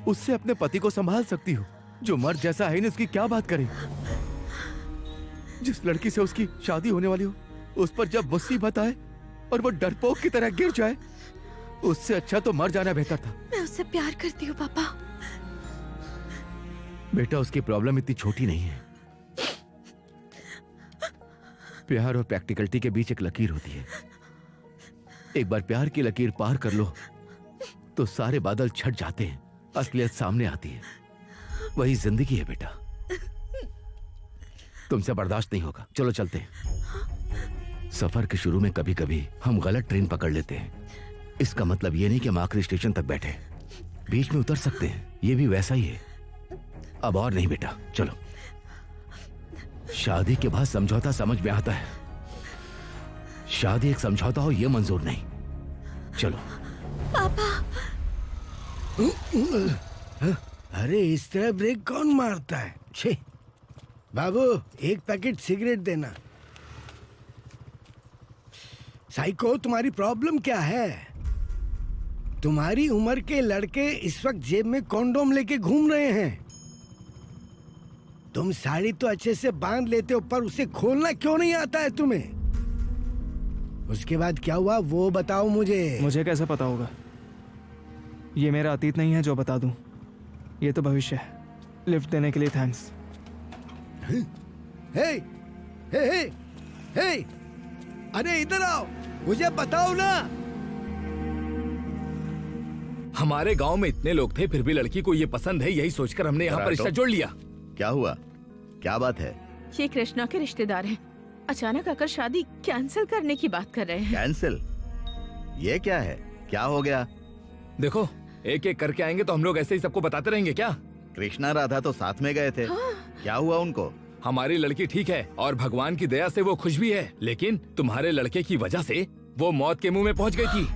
उससे अपने पति को संभाल सकती हो। जो मर्द जैसा है नहीं, उसकी क्या बात करें। जिस लड़की से उसकी शादी होने वाली हो, उस पर जब मुसीबत आए और वो डरपोक की तरह गिर जाए, उससे अच्छा तो मर जाना बेहतर था। मैं उससे प्यार करती हूँ पापा। बेटा, उसकी प्रॉब्लम इतनी छोटी नहीं है। प्यार और प्रैक्टिकलिटी के बीच एक लकीर होती है। एक बार प्यार की लकीर पार कर लो तो सारे बादल छट जाते हैं, असलियत सामने आती है। वही जिंदगी है बेटा। तुमसे बर्दाश्त नहीं होगा, चलो चलते हैं। सफर के शुरू में कभी कभी हम गलत ट्रेन पकड़ लेते हैं। इसका मतलब ये नहीं कि हम आखिरी स्टेशन तक बैठे, बीच में उतर सकते हैं। ये भी वैसा ही है। अब और नहीं बेटा, चलो। शादी के बाद समझौता समझ में आता है। शादी एक समझौता हो ये मंजूर नहीं। चलो। पापा। अरे इस तरह ब्रेक कौन मारता है? छे बाबू, एक पैकेट सिगरेट देना। साइको, तुम्हारी प्रॉब्लम क्या है? तुम्हारी उम्र के लड़के इस वक्त जेब में कॉन्डोम लेके घूम रहे हैं। तुम साड़ी तो अच्छे से बांध लेते हो, पर उसे खोलना क्यों नहीं आता है तुम्हें? उसके बाद क्या हुआ वो बताओ मुझे। मुझे कैसे पता होगा? ये मेरा अतीत नहीं है जो बता दूं, ये तो भविष्य है। लिफ्ट देने के लिए थैंक्स। हे हे हे हे, अरे इधर आओ, मुझे बताओ ना। हमारे गांव में इतने लोग थे, फिर भी लड़की को ये पसंद है, यही सोचकर हमने यहाँ पर रिश्ता जोड़ लिया। क्या हुआ? क्या बात है? ये कृष्णा के रिश्तेदार हैं। अचानक आकर शादी कैंसिल करने की बात कर रहे हैं। कैंसिल? ये क्या है? क्या हो गया? देखो, एक एक करके आएंगे तो हम लोग ऐसे ही सबको बताते रहेंगे क्या? कृष्णा राधा तो साथ में गए थे। क्या हुआ उनको? हमारी लड़की ठीक है और भगवान की दया से वो खुश भी है, लेकिन तुम्हारे लड़के की वजह से वो मौत के मुंह में पहुंच गई थी।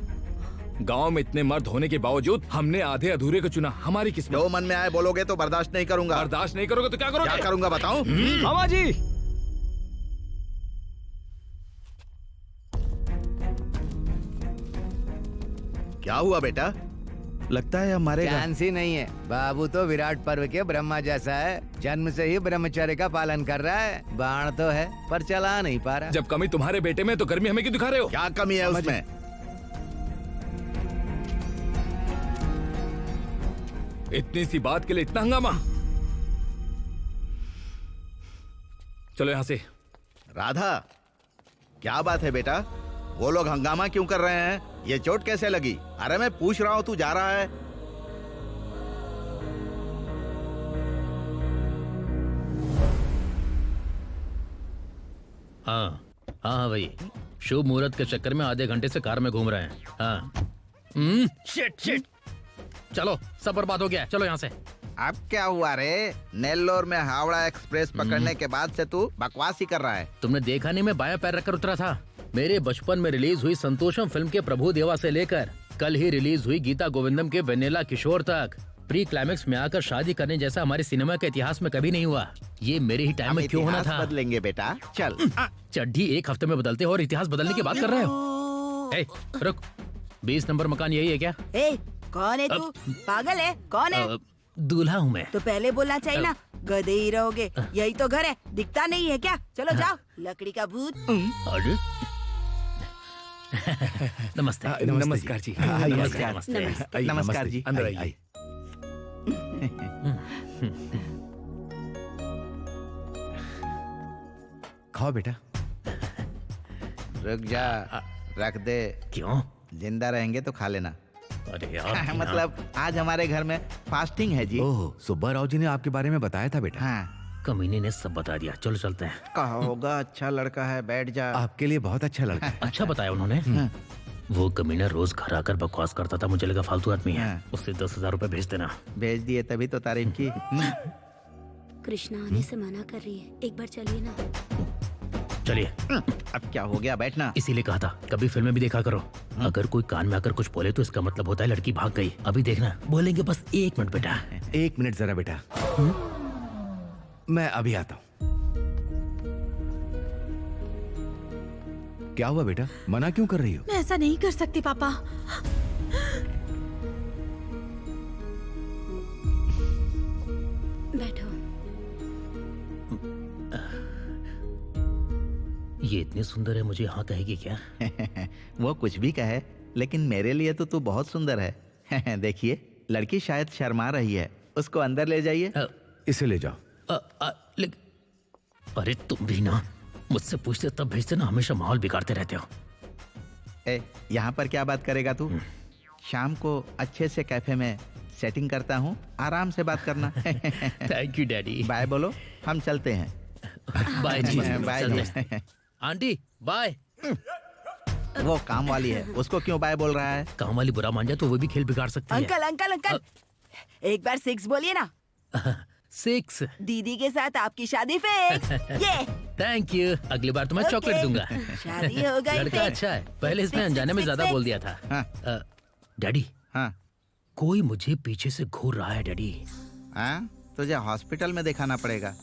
गांव में इतने मर्द होने के बावजूद हमने आधे अधूरे को चुना। हमारी किस्मत। जो मन में आए बोलोगे तो बर्दाश्त नहीं करूंगा। बर्दाश्त नहीं करोगे तो क्या करोगे? क्या करूंगा बताऊं? मामा जी, क्या हुआ बेटा? लगता है हमारे चांस ही नहीं है। बाबू तो विराट पर्व के ब्रह्मा जैसा है, जन्म से ही ब्रह्मचर्य का पालन कर रहा है। बाण तो है पर चला नहीं पा रहा। जब कमी तुम्हारे बेटे में तो गर्मी हमें क्यों दिखा रहे हो? क्या कमी है उसमें? इतनी सी बात के लिए इतना हंगामा? चलो यहाँ से। राधा, क्या बात है बेटा? वो लोग हंगामा क्यों कर रहे हैं? ये चोट कैसे लगी? अरे मैं पूछ रहा हूँ, तू जा रहा है। हाँ हाँ भाई, शुभ मुहूर्त के चक्कर में आधे घंटे से कार में घूम रहे हैं। हाँ। शिट शिट, चलो सब बर्बाद हो गया, चलो यहाँ से। अब क्या हुआ रे? नेल्लोर में हावड़ा एक्सप्रेस पकड़ने के बाद से तू बकवास ही कर रहा है। तुमने देखा नहीं मैं बायां पैर रखकर उतरा था? मेरे बचपन में रिलीज हुई संतोषम फिल्म के प्रभु देवा से लेकर कल ही रिलीज हुई गीता गोविंदम के वेनेला किशोर तक प्री क्लाइमेक्स में आकर शादी करने जैसा हमारे सिनेमा के इतिहास में कभी नहीं हुआ। ये मेरे ही टाइम में क्यों होना था? बदलेंगे बेटा, चल। चड्ढी एक हफ्ते में बदलते हो और इतिहास बदलने की बात कर रहे हो? ए, रुक, 20 नंबर मकान यही है क्या? ए, कौन है तू? पागल है? कौन है? दूल्हा हूँ मैं। तो पहले बोलना चाहिए ना, गधे ही रहोगे। यही तो घर है, दिखता नहीं है क्या? चलो जाओ, लकड़ी का भूत। अरे नमस्ते। नमस्कार जी। नमस्कार नमस्ते। नमस्कार जी, अंदर आइए। खाओ बेटा। रुक जा, रख दे। क्यों? जिंदा रहेंगे तो खा लेना। अरे यार मतलब आज हमारे घर में फास्टिंग है जी। ओह, सुब्बा राव जी ने आपके बारे में बताया था बेटा। हाँ, कमीने ने सब बता दिया। चलो चलते हैं। कहा होगा अच्छा लड़का है, बैठ जा। आपके लिए बहुत अच्छा लड़का है। अच्छा बताया उन्होंने। वो कमीना रोज घर आकर बकवास करता था, मुझे लगा फालतू आदमी है। उससे 10,000 रुपए भेज देना। भेज दिए तभी तो तारीफ की। कृष्णा आने से मना कर रही है, एक बार चलिए ना। चलिए। अब क्या हो गया, बैठना। इसीलिए कहा था कभी फिल्में भी देखा करो। अगर कोई कान में आकर कुछ बोले तो इसका मतलब होता है लड़की भाग गई। अभी देखना, बोलेंगे बस 1 मिनट बेटा। 1 मिनट जरा बेटा, मैं अभी आता हूँ। क्या हुआ बेटा, मना क्यों कर रही हो? मैं ऐसा नहीं कर सकती पापा। बैठो। ये इतनी सुंदर है, मुझे हाँ कहेगी क्या? वो कुछ भी कहे, लेकिन मेरे लिए तो तू बहुत सुंदर है। देखिए, लड़की शायद शर्मा रही है, उसको अंदर ले जाइए। इसे ले जाओ। अरे तुम भी ना मुझसे पूछते तब भेजते ना, हमेशा माहौल बिगाड़ते रहते हो। यहाँ पर क्या बात करेगा तू? शाम को अच्छे से कैफे में सेटिंग करता हूँ, आराम से बात करना। Thank you daddy. बाय बोलो, हम चलते हैं। बाय जी। बाय। Aunty bye. वो काम वाली है, उसको क्यों बाय बोल रहा है? काम वाली बुरा मान जाए तो वो भी खेल बिगाड़ सकती है। अंकल अंकल अंकल, एक बार 6 बोलिए ना। 6। दीदी के साथ आपकी शादी फिक्स। ये थैंक यू, अगली बार तो मैं चॉकलेट दूंगा। शादी हो गई। लड़का अच्छा है, पहले इसने अनजाने में ज्यादा बोल दिया था। डैडी, हाँ कोई मुझे पीछे से घूर रहा है डैडी। हाँ, तुझे हॉस्पिटल में दिखाना पड़ेगा।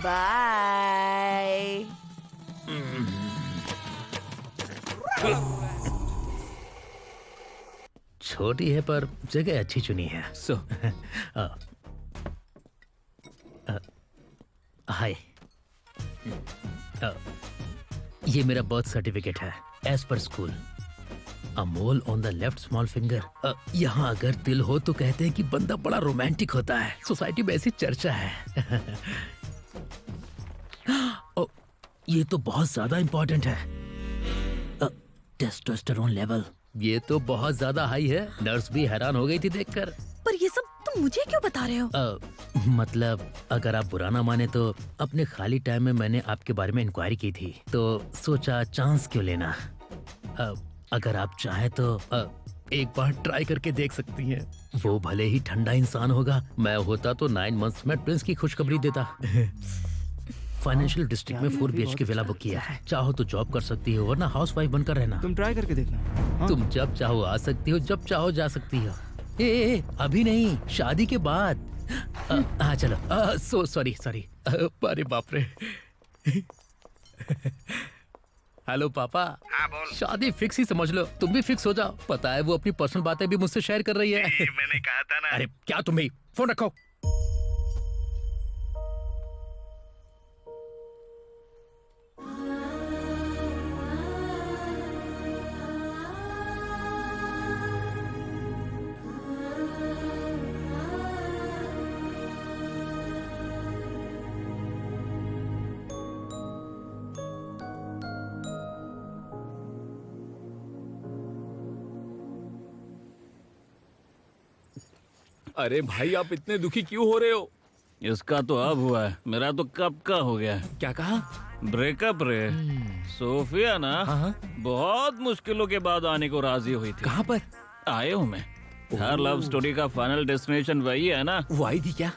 बाय। छोटी है पर जगह अच्छी चुनी है। हाय, ये मेरा बर्थ सर्टिफिकेट है as per school. A mole on the left small finger. यहाँ अगर तिल हो तो कहते हैं कि बंदा बड़ा रोमांटिक होता है। सोसाइटी में ऐसी चर्चा है। ये तो बहुत ज्यादा इंपॉर्टेंट है। टेस्टोस्टेरोन लेवल, ये तो बहुत ज्यादा हाई है। नर्स भी हैरान हो गई थी देखकर। पर ये सब तुम मुझे क्यों बता रहे हो? मतलब अगर आप बुरा ना माने तो अपने खाली टाइम में मैंने आपके बारे में इंक्वायरी की थी, तो सोचा चांस क्यों लेना। अगर आप चाहें तो एक बार ट्राई करके देख सकती हैं। वो भले ही ठंडा इंसान होगा, मैं होता तो 9 मंथ्स में ट्विंस की खुशखबरी देता। फाइनेंशियल डिस्ट्रिक्ट में 4 BHK विला बुक किया है। चाहो तो जॉब कर सकती हो, वरना हाउस वाइफ बनकर रहना। तुम ट्राई करके देखना। तुम जब चाहो आ सकती हो, जब चाहो जा सकती हो। ए, अभी नहीं, शादी के बाद। हाँ चलो। सॉरी। अरे बाप रे। हेलो पापा। हाँ बोल। शादी फिक्स ही समझ लो, तुम भी फिक्स हो जाओ। पता है वो अपनी पर्सनल बातें भी मुझसे शेयर कर रही है। मैंने कहा था ना। अरे क्या तुम भी, फोन रखो। अरे भाई, आप इतने दुखी क्यों हो रहे हो? इसका तो अब हुआ है, मेरा तो कब का हो गया है। क्या कहा? ब्रेकअप रे। सोफिया ना बहुत मुश्किलों के बाद आने को राजी हुई थी। कहाँ पर? आए हूँ मैं। हर लव स्टोरी का फाइनल डेस्टिनेशन वही है ना। वो आई थी क्या?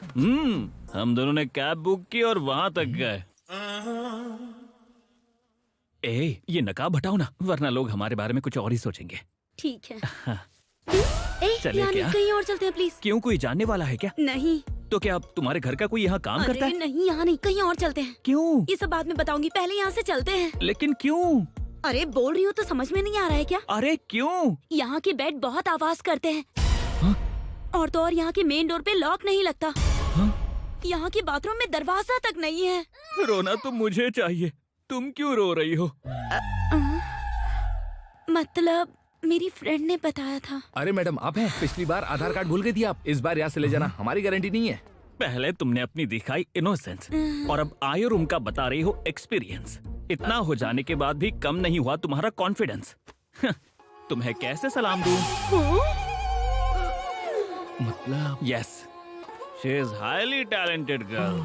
हम दोनों ने कैब बुक की और वहाँ तक गए। ये नकाब हटाओ ना, वरना लोग हमारे बारे में कुछ और ही सोचेंगे। ठीक है। चले क्या? कहीं और चलते हैं प्लीज। क्यों, कोई जानने वाला है क्या? नहीं। तो क्या तुम्हारे घर का कोई यहाँ काम करता है? नहीं, यहाँ नहीं, कहीं और चलते हैं। क्यों? ये सब बाद में बताऊंगी, पहले यहाँ से चलते हैं। लेकिन क्यों? अरे बोल रही हूँ तो समझ में नहीं आ रहा है क्या? अरे क्यों? यहाँ के बेड बहुत आवाज करते हैं। और तो और यहाँ के मेन डोर पे लॉक नहीं लगता। यहाँ के बाथरूम में दरवाजा तक नहीं है। रोना तो मुझे चाहिए, तुम क्यों रो रही हो? मतलब मेरी फ्रेंड ने बताया था। अरे मैडम, आप हैं? पिछली बार आधार कार्ड भूल गई थी आप, इस बार यहाँ से ले जाना, हमारी गारंटी नहीं है। पहले तुमने अपनी दिखाई इनोसेंस और अब आयो रूम का बता रही हो एक्सपीरियंस। इतना हो जाने के बाद भी कम नहीं हुआ तुम्हारा कॉन्फिडेंस। तुम्हें कैसे सलाम दूं? मतलब yes, she is highly talented girl.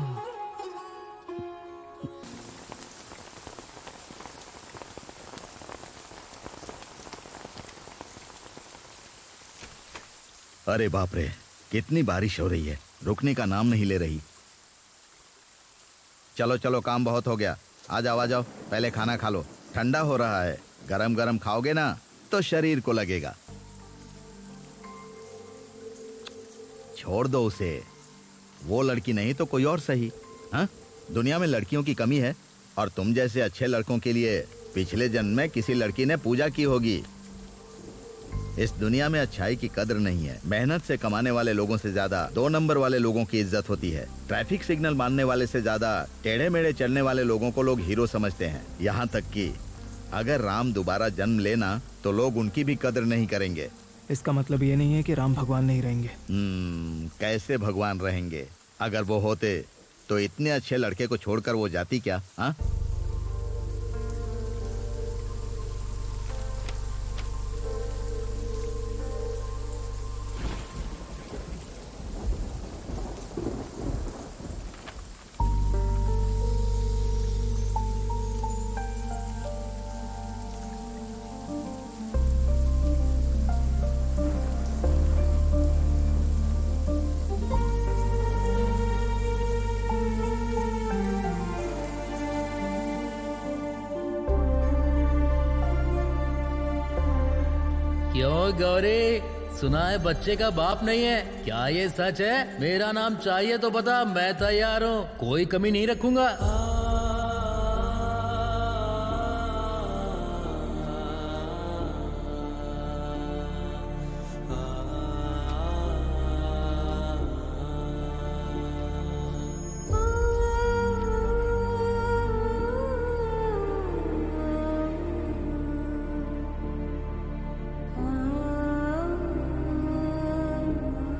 अरे बाप रे, कितनी बारिश हो रही है, रुकने का नाम नहीं ले रही। चलो चलो, काम बहुत हो गया, आ जाओ आ जाओ, पहले खाना खा लो, ठंडा हो रहा है, गरम गरम खाओगे ना तो शरीर को लगेगा। छोड़ दो उसे, वो लड़की नहीं तो कोई और सही। हाँ, दुनिया में लड़कियों की कमी है, और तुम जैसे अच्छे लड़कों के लिए पिछले जन्म में किसी लड़की ने पूजा की होगी। इस दुनिया में अच्छाई की कदर नहीं है। मेहनत से कमाने वाले लोगों से ज्यादा 2 नंबर वाले लोगों की इज्जत होती है। ट्रैफिक सिग्नल मानने वाले से ज्यादा टेढ़े मेढ़े चलने वाले लोगों को लोग हीरो समझते हैं। यहाँ तक कि अगर राम दोबारा जन्म लेना तो लोग उनकी भी कदर नहीं करेंगे। इसका मतलब ये नहीं है कि राम भगवान नहीं रहेंगे। कैसे भगवान रहेंगे? अगर वो होते तो इतने अच्छे लड़के को छोड़कर वो जाती क्या? हाँ, क्यों गौरी, सुना है बच्चे का बाप नहीं है? क्या ये सच है? मेरा नाम चाहिए तो बता, मैं तैयार हूँ, कोई कमी नहीं रखूंगा।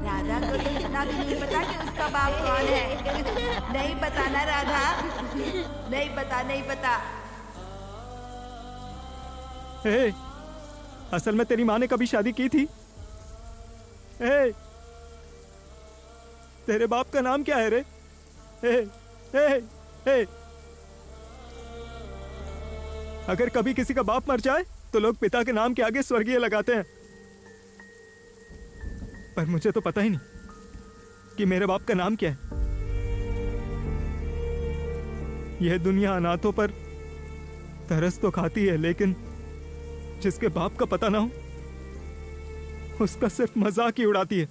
राधा को तो इतना भी नहीं पता कि उसका बाप कौन है। नहीं पता ना राधा, नहीं पता, नहीं पता। हे, असल में तेरी माँ ने कभी शादी की थी? हे, तेरे बाप का नाम क्या है रे? हे, हे, हे। अगर कभी किसी का बाप मर जाए तो लोग पिता के नाम के आगे स्वर्गीय लगाते हैं, पर मुझे तो पता ही नहीं कि मेरे बाप का नाम क्या है। यह दुनिया अनाथों पर तरस तो खाती है, लेकिन जिसके बाप का पता ना हो उसका सिर्फ मजाक ही उड़ाती है।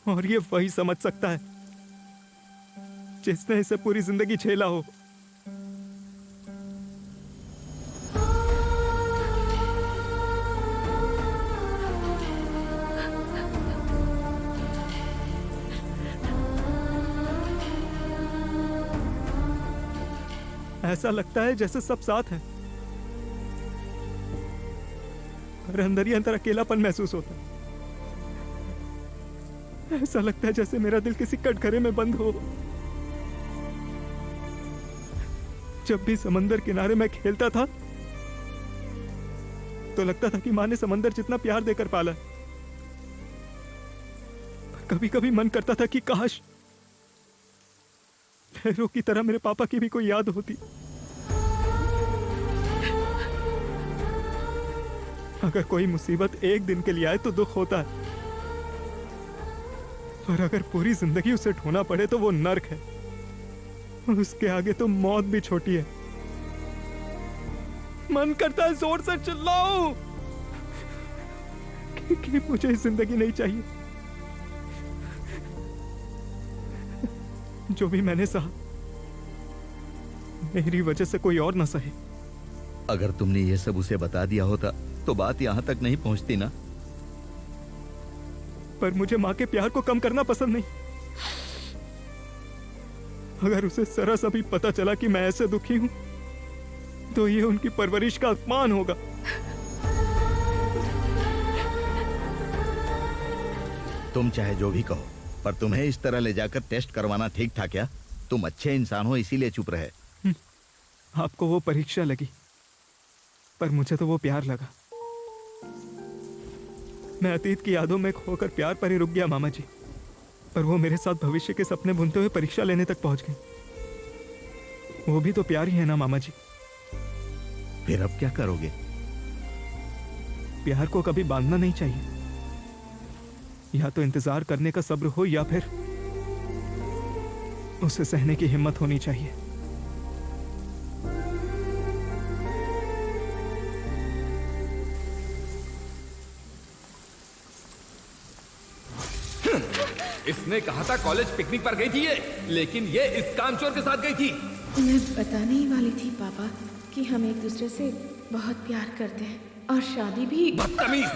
और ये वही समझ सकता है जिसने इसे पूरी जिंदगी झेला हो। ऐसा लगता है जैसे सब साथ हैं, पर अंदर ही अंदर अकेलापन महसूस होता है। ऐसा लगता है जैसे मेरा दिल किसी कटघरे में बंद हो। जब भी समंदर किनारे मैं खेलता था तो लगता था कि माँ ने समंदर जितना प्यार देकर पाला है। पर कभी कभी मन करता था कि काश लहरों की तरह मेरे पापा की भी कोई याद होती। अगर कोई मुसीबत एक दिन के लिए आए तो दुख होता है, और अगर पूरी जिंदगी उसे ढोना पड़े तो वो नर्क है। उसके आगे तो मौत भी छोटी है। मन करता है जोर से चिल्लाऊं कि मुझे जिंदगी नहीं चाहिए। जो भी मैंने सहा मेरी वजह से कोई और ना सहे। अगर तुमने ये सब उसे बता दिया होता तो बात यहाँ तक नहीं पहुँचती ना। पर मुझे माँ के प्यार को कम करना पसंद नहीं। अगर उसे जरा सा भी पता चला कि मैं ऐसे दुखी हूं तो ये उनकी परवरिश का अपमान होगा। तुम चाहे जो भी कहो, पर तुम्हें इस तरह ले जाकर टेस्ट करवाना ठीक था क्या? तुम अच्छे इंसान हो इसीलिए चुप रहे। आपको वो परीक्षा लगी, पर मुझे तो वो प्यार लगा। मैं अतीत की यादों में खोकर प्यार पर ही रुक गया मामा जी। पर वो मेरे साथ भविष्य के सपने बुनते हुए परीक्षा लेने तक पहुंच गई। वो भी तो प्यार ही है ना मामा जी। फिर अब क्या करोगे? प्यार को कभी बांधना नहीं चाहिए। या तो इंतजार करने का सब्र हो या फिर उसे सहने की हिम्मत होनी चाहिए। इसने कहा था कॉलेज पिकनिक पर गई थी ये, लेकिन ये इस कामचोर के साथ गई थी। मैं बताने ही वाली थी पापा कि हम एक दूसरे से बहुत प्यार करते हैं और शादी भी। बदतमीज!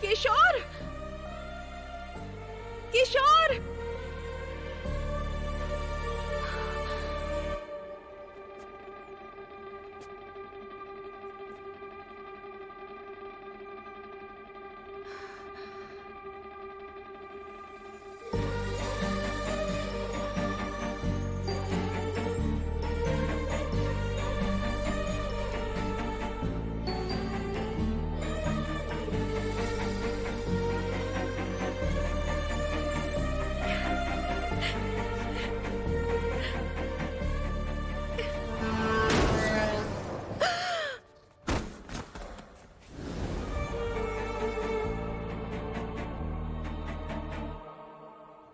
किशोर, किशोर,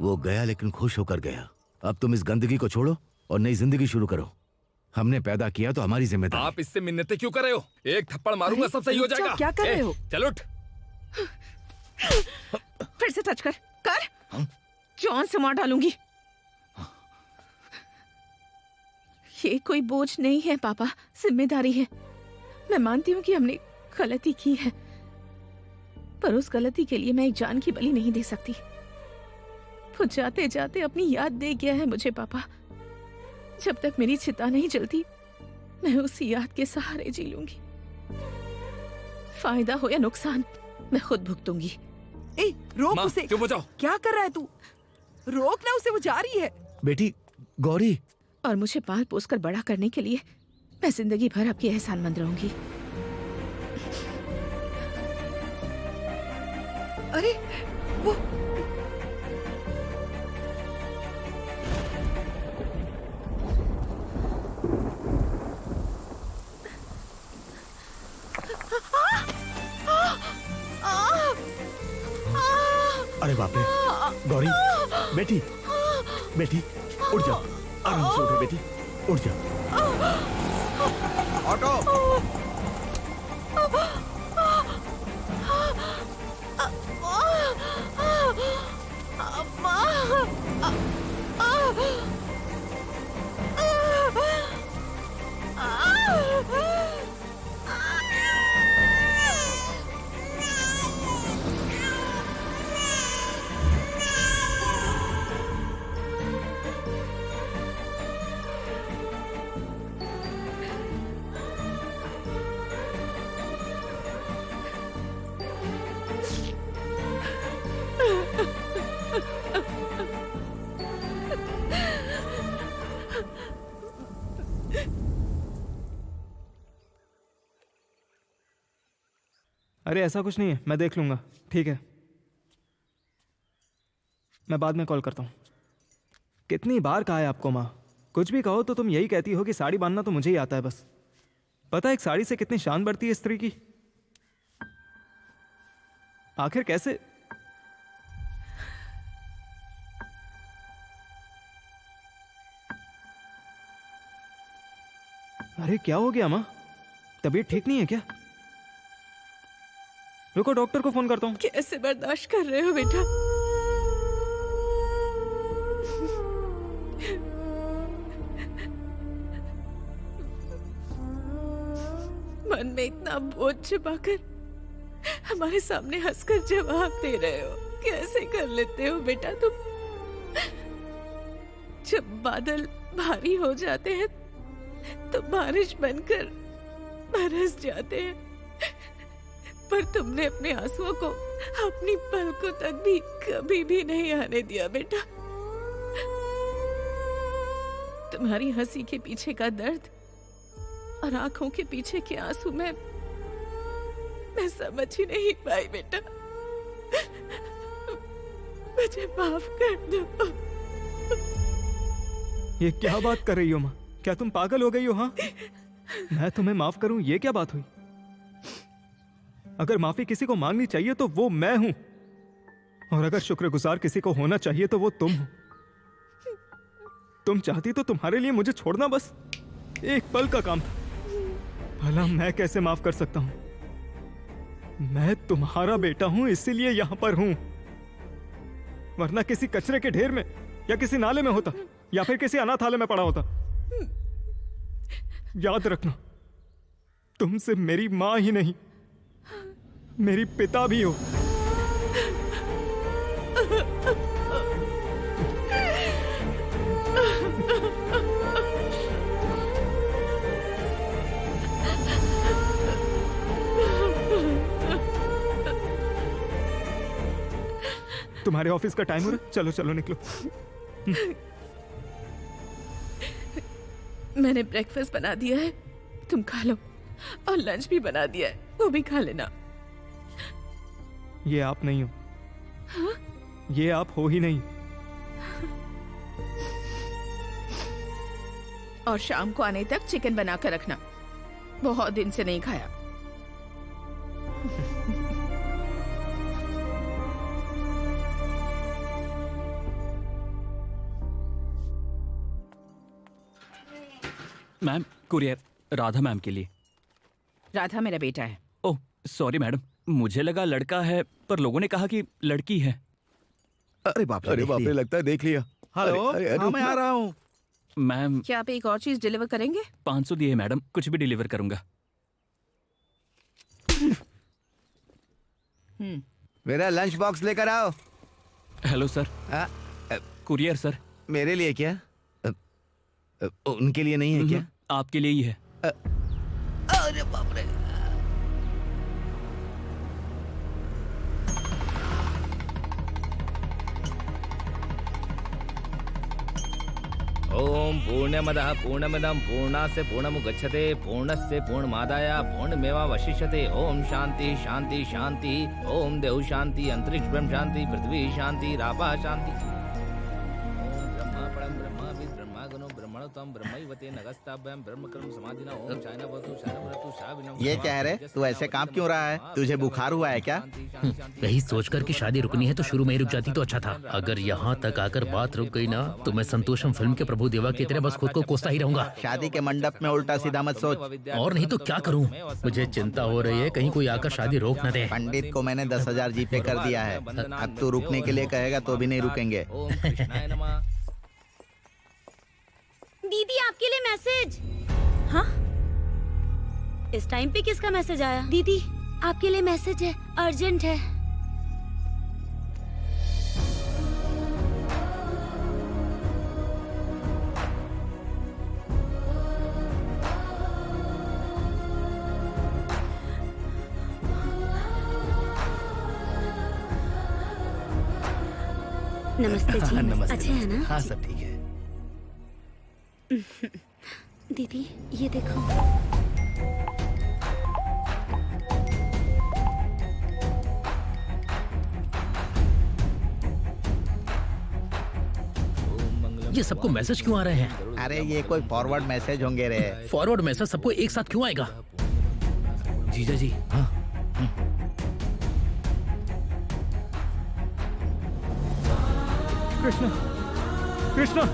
वो गया लेकिन खुश होकर गया। अब तुम इस गंदगी को छोड़ो और नई जिंदगी शुरू करो। हमने पैदा किया तो हमारी जिम्मेदारी। आप इससे मिन्नतें क्यों कर रहे हो? एक थप्पड़ मारूंगा सब सही हो जाएगा। क्या कर रहे हो? चल उठ। फिर से टच कर जॉन से मार डालूंगी। ये कोई बोझ नहीं है पापा, जिम्मेदारी है। मैं मानती हूँ कि हमने गलती की है, पर उस गलती के लिए मैं एक जान की बलि नहीं दे सकती। वो जाते जाते अपनी याद दे गया है मुझे पापा। जब तक मेरी चिता नहीं जलती मैं उसी याद के सहारे जी लूंगी। फायदा हो या नुकसान मैं खुद भुगतूंगी। ए, रोक माँ, उसे। चुप हो जाओ। क्या कर रहा है तू? रोक ना उसे, वो जा रही है। बेटी गौरी, और मुझे पाल पोस कर बड़ा करने के लिए मैं जिंदगी भर आपकी एहसानमंद रहूंगी। अरे वो अरे बाप रे! गौरी, बेटी, बेटी, उठ जा। आराम से उठो बेटी, उठ जा। ऑटो! अरे ऐसा कुछ नहीं है, मैं देख लूंगा। ठीक है, मैं बाद में कॉल करता हूँ। कितनी बार कहा है आपको माँ, कुछ भी कहो तो तुम यही कहती हो कि साड़ी बांधना तो मुझे ही आता है बस। पता है एक साड़ी से कितनी शान बढ़ती है स्त्री की। आखिर कैसे? अरे क्या हो गया माँ, तबीयत ठीक नहीं है क्या? रुको डॉक्टर को फोन करता हूँ। कैसे बर्दाश्त कर रहे हो बेटा? मन में इतना बोझ छिपाकर हमारे सामने हंसकर जवाब दे रहे हो। कैसे कर लेते हो बेटा तुम? जब बादल भारी हो जाते हैं तो बारिश बनकर बरस जाते हैं, पर तुमने अपने आंसुओं को अपनी पलकों तक भी कभी भी नहीं आने दिया बेटा। तुम्हारी हंसी के पीछे का दर्द और आंखों के पीछे के आंसू मैं समझ ही नहीं पाई बेटा। मुझे माफ कर दो। ये क्या बात कर रही हो माँ? क्या तुम पागल हो गई हो? हाँ, मैं तुम्हें माफ करूं, ये क्या बात हुई? अगर माफी किसी को मांगनी चाहिए तो वो मैं हूं, और अगर शुक्रगुजार किसी को होना चाहिए तो वो तुम हो। तुम चाहती तो तुम्हारे लिए मुझे छोड़ना बस एक पल का काम था। भला मैं कैसे माफ कर सकता हूं? मैं तुम्हारा बेटा हूं, इसीलिए यहां पर हूं, वरना किसी कचरे के ढेर में या किसी नाले में होता, या फिर किसी अनाथालय में पड़ा होता। याद रखना, तुमसे मेरी मां ही नहीं, मेरी पिता भी हो। तुम्हारे ऑफिस का टाइम हो रहा है, चलो चलो निकलो। मैंने ब्रेकफास्ट बना दिया है, तुम खा लो, और लंच भी बना दिया है, वो भी खा लेना। ये आप नहीं हो। हाँ? ये आप हो ही नहीं। और शाम को आने तक चिकन बना कर रखना, बहुत दिन से नहीं खाया। मैम, कुरियर राधा मैम के लिए। राधा मेरा बेटा है। ओह सॉरी मैडम, मुझे लगा लड़का है, पर लोगों ने कहा कि लड़की है। अरे बाप रे, लगता है देख लिया। हेलो, हाँ मैं आ रहा हूँ। मैम, क्या आप एक और चीज डिलीवर करेंगे? 500 दिए मैडम, कुछ भी डिलीवर करूंगा। मेरा लंच बॉक्स लेकर आओ। Hello sir. Courier sir. मेरे लिए क्या? उनके लिए नहीं है क्या? आपके लिए ही है। अरे बाप रे। ओम पूर्णमदः पूर्णमिदं पूर्णास्य पूर्णमुदच्यते पूर्णस्य पूर्णमादाय पूर्णमेवावशिष्यते। ओम शांति शांति शांति। ओम देव शांति, अंतरिक्ष ब्रह्म शांति, पृथ्वी शांति, रापा शांति। ओम ब्रह्मा परम ब्रह्मा विद ब्रह्मा गणो ब्रह्मणोत्तम ब्रह्मैवते नगस्ताभ्याम ब्रह्मकर्म समाधिना। ओम चाइनावतु शानवतु शाविनम। ये क्या है रे? तू ऐसे काम क्यों रहा है? तुझे बुखार हुआ है क्या? यही सोचकर कि शादी रुकनी है तो शुरू में ही रुक जाती तो अच्छा था। अगर यहाँ तक आकर बात रुक गई ना तो मैं संतोषम फिल्म के प्रभु देवा की तरह बस खुद को कोसता ही रहूंगा। शादी के मंडप में उल्टा सीधा मत सोच। और नहीं तो क्या करूँ? मुझे चिंता हो रही है कहीं कोई आकर शादी रोक न दे। पंडित को मैंने 10,000 जीपे कर दिया है। अब तू रुकने के लिए कहेगा तो भी नहीं रुकेंगे। दीदी आपके लिए मैसेज। हाँ, इस टाइम पे किसका मैसेज आया? दीदी आपके लिए मैसेज है, अर्जेंट है। नमस्ते जी। नमस्ते। अच्छे है ना? हाँ सब ठीक है। दीदी ये देखो। ये सबको मैसेज क्यों आ रहे हैं? अरे ये कोई फॉरवर्ड मैसेज होंगे रे। फॉरवर्ड मैसेज सबको एक साथ क्यों आएगा? जीजा जी। हाँ। कृष्णा, कृष्णा,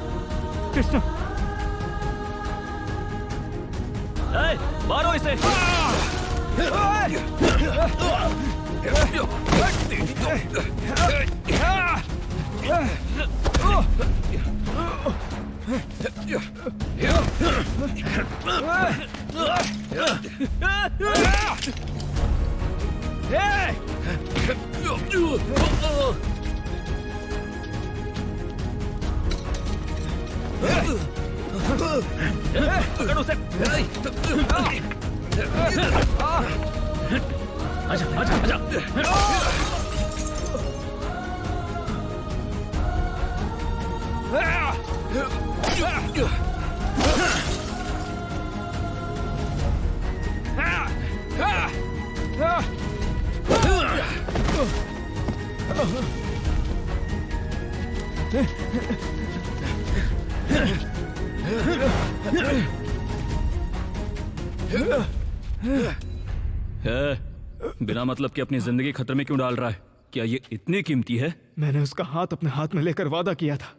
कृष्णा। मारो इसे। पकड़ उसे। आजा आजा आजा। बिना मतलब कि अपनी जिंदगी खतरे में क्यों डाल रहा है? क्या ये इतनी कीमती है? मैंने उसका हाथ अपने हाथ में लेकर वादा किया था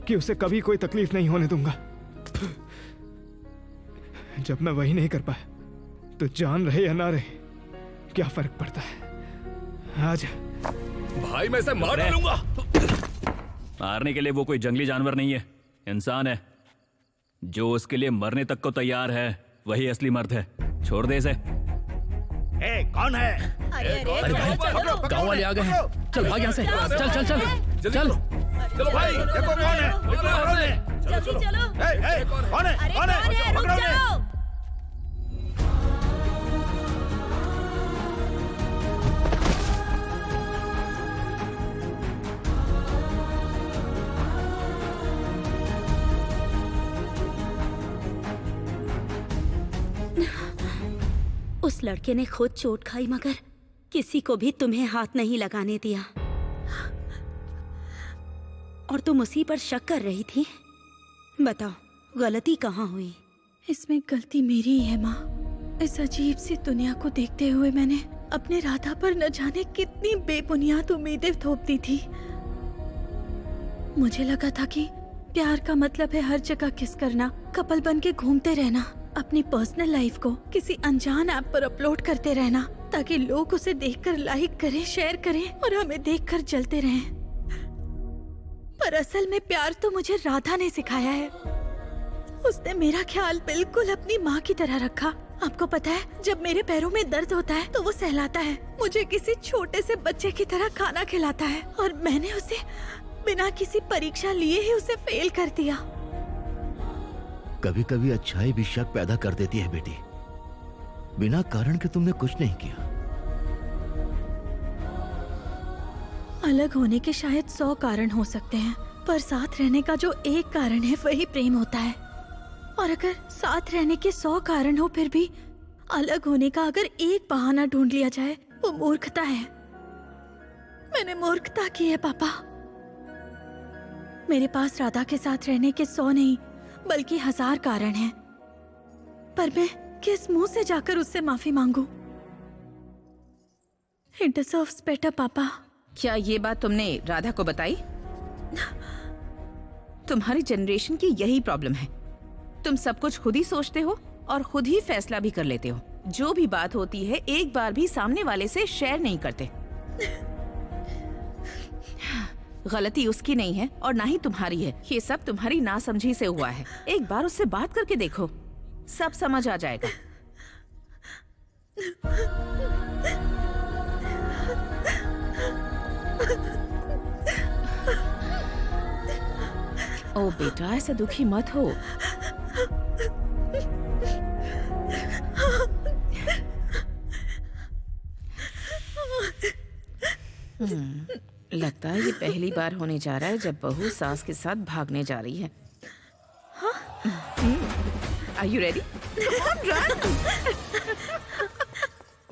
कि उसे कभी कोई तकलीफ नहीं होने दूंगा। जब मैं वही नहीं कर पाया तो जान रहे या ना रहे क्या फर्क पड़ता है। आज भाई मैं इसे मार डालूंगा। मारने के लिए वो कोई जंगली जानवर नहीं है, इंसान है। जो उसके लिए मरने तक को तैयार है वही असली मर्द है। छोड़ दे इसे। कौन है? अरे भाई, गांव वाले आ गए हैं। चल भाग यहाँ से। चल चल चल चल। चलो भाई, देखो कौन है? जल्दी चलो। कौन है? कौन है? रुक जाओ। उस लड़के ने खुद चोट खाई मगर किसी को भी तुम्हें हाथ नहीं लगाने दिया। और तुम उसी पर शक कर रही थी। बताओ गलती कहाँ हुई? इसमें गलती मेरी ही है माँ। इस अजीब सी दुनिया को देखते हुए मैंने अपने राधा पर न जाने कितनी बेबुनियाद उम्मीदें थोप दी थी। मुझे लगा था कि प्यार का मतलब है हर जगह किस करना, कपल बन के घूमते रहना, अपनी पर्सनल लाइफ को किसी अनजान ऐप पर अपलोड करते रहना ताकि लोग उसे देखकर लाइक करें, शेयर करें और हमें देखकर जलते रहें। पर असल में प्यार तो मुझे राधा ने सिखाया है। उसने मेरा ख्याल बिल्कुल अपनी माँ की तरह रखा। आपको पता है, जब मेरे पैरों में दर्द होता है तो वो सहलाता है, मुझे किसी छोटे से बच्चे की तरह खाना खिलाता है और मैंने उसे बिना किसी परीक्षा लिए ही उसे फेल कर दिया। कभी कभी अच्छाई भी शक पैदा कर देती है बेटी। बिना कारण के तुमने कुछ नहीं किया। अलग होने के शायद 100 कारण हो सकते हैं, पर साथ रहने का जो एक कारण है वही प्रेम होता है। और अगर साथ रहने के 100 कारण हो फिर भी अलग होने का अगर एक बहाना ढूंढ लिया जाए वो मूर्खता है। मैंने मूर्खता की है पापा। मेरे पास राधा के साथ रहने के 100 नहीं बल्कि 1000 कारण हैं, पर मैं किस मुंह से जाकर उससे माफी मांगू? It deserves better, पापा। क्या ये बात तुमने राधा को बताई? तुम्हारी जनरेशन की यही प्रॉब्लम है। तुम सब कुछ खुद ही सोचते हो और खुद ही फैसला भी कर लेते हो। जो भी बात होती है एक बार भी सामने वाले से शेयर नहीं करते। गलती उसकी नहीं है और ना ही तुम्हारी है। ये सब तुम्हारी नासमझी से हुआ है। एक बार उससे बात करके देखो, सब समझ आ जाएगा। ओ बेटा, ऐसे दुखी मत हो। लगता है ये पहली बार होने जा रहा है जब बहू सास के साथ भागने जा रही है। Are you ready?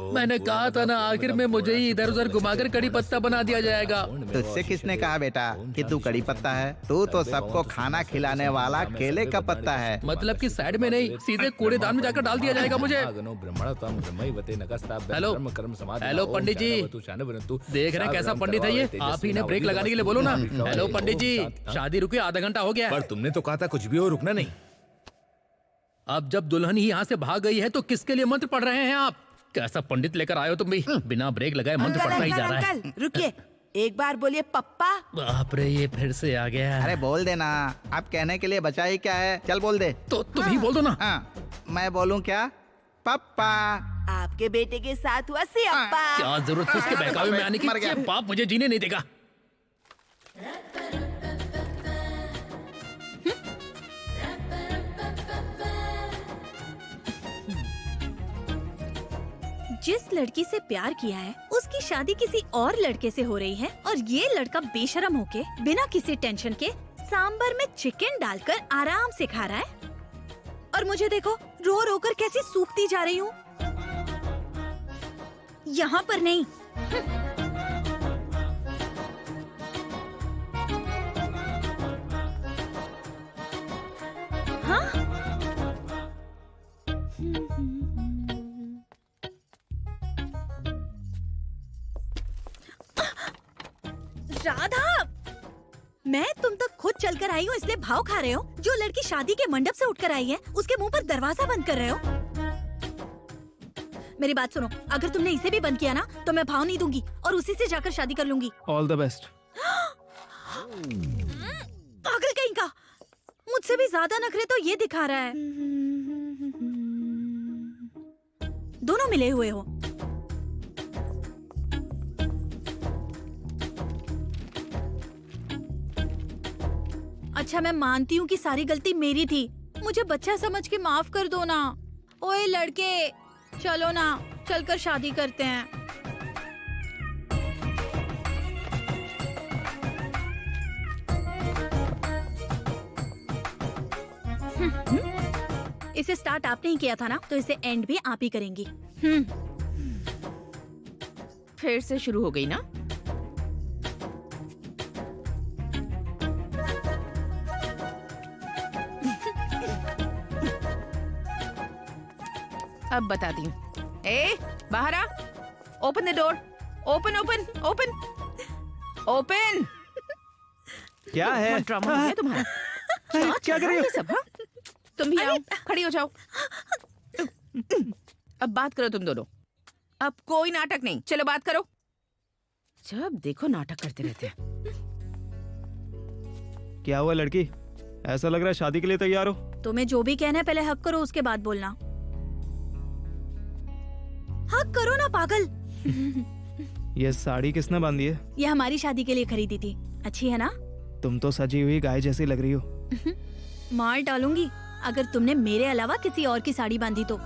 मैंने कहा था ना, आखिर में मुझे ही इधर उधर घुमाकर कड़ी पत्ता बना दिया जाएगा। तुझसे किसने कहा बेटा कि तू कड़ी पत्ता है? तू तो सबको खाना खिलाने वाला केले का पत्ता है। मतलब कि साइड में नहीं, सीधे कूड़ेदान में जाकर डाल दिया जाएगा मुझे। हेलो हेलो पंडित जी, देख रहे हैं कैसा पंडित है ये? आप ही ने ब्रेक लगाने के लिए बोलो ना। हेलो पंडित जी, शादी रुकी आधा घंटा हो गया। पर तुमने तो कहा था कुछ भी हो रुकना नहीं। अब जब दुल्हन ही यहाँ से भाग गई है तो किसके लिए मंत्र पढ़ रहे हैं आप? कैसा पंडित लेकर आए हो तुम भी? बिना ब्रेक लगाए मंत्र पढ़ता ही जा रहा है। अंकल रुकिए, एक बार बोलिए पप्पा। बाप रे, ये फिर से आ गया। अरे बोल देना, आप कहने के लिए बचा ही क्या है? चल बोल दे। तो तुम ही बोल दो ना। मैं बोलूं क्या? पप्पा। आपके बेटे के साथ हुआ सियप्पा। क्या जरूरत थी उसके बहकावे में आने की? ये बाप मुझे जीने नहीं देगा। जिस लड़की से प्यार किया है उसकी शादी किसी और लड़के से हो रही है और ये लड़का बेशरम होके बिना किसी टेंशन के सांबर में चिकन डालकर आराम से खा रहा है और मुझे देखो रो रो कर कैसी सूखती जा रही हूँ। यहाँ पर नहीं। हाँ? राधा, मैं तुम तक खुद चलकर आई हूँ इसलिए भाव खा रहे हो? जो लड़की शादी के मंडप से उठकर आई है उसके मुंह पर दरवाजा बंद कर रहे हो? मेरी बात सुनो, अगर तुमने इसे भी बंद किया ना तो मैं भाव नहीं दूंगी और उसी से जाकर शादी कर लूंगी। All the best. पागल कहीं का, मुझसे भी ज्यादा नखरे तो ये दिखा रहा है। दोनों मिले हुए हो। अच्छा मैं मानती हूँ कि सारी गलती मेरी थी, मुझे बच्चा समझ के माफ कर दो ना। ओए लड़के, चलो ना, चलकर शादी करते हैं। इसे स्टार्ट आपने ही किया था ना, तो इसे एंड भी आप ही करेंगी। फिर से शुरू हो गई ना? अब बताती हूँ। ए, बाहर आ। Open the door. Open open open open. क्या है? ड्रामा हो गया तुम्हारा? क्या कर रही हो? ये सब, हाँ? तुम भी आओ, खड़ी हो जाओ। अब बात करो तुम दोनों। अब कोई नाटक नहीं, चलो बात करो। जब देखो नाटक करते रहते हैं। क्या हुआ लड़की? ऐसा लग रहा है शादी के लिए तैयार हो। तुम्हें जो भी कहना है पहले हक करो, उसके बाद बोलना। हक करो ना पागल। ये साड़ी किसने बांधी है? ये हमारी शादी के लिए खरीदी थी। अच्छी है ना? तुम तो सजी हुई गाय जैसी लग रही हो। मार डालूंगी अगर तुमने मेरे अलावा किसी और की साड़ी बांधी तो।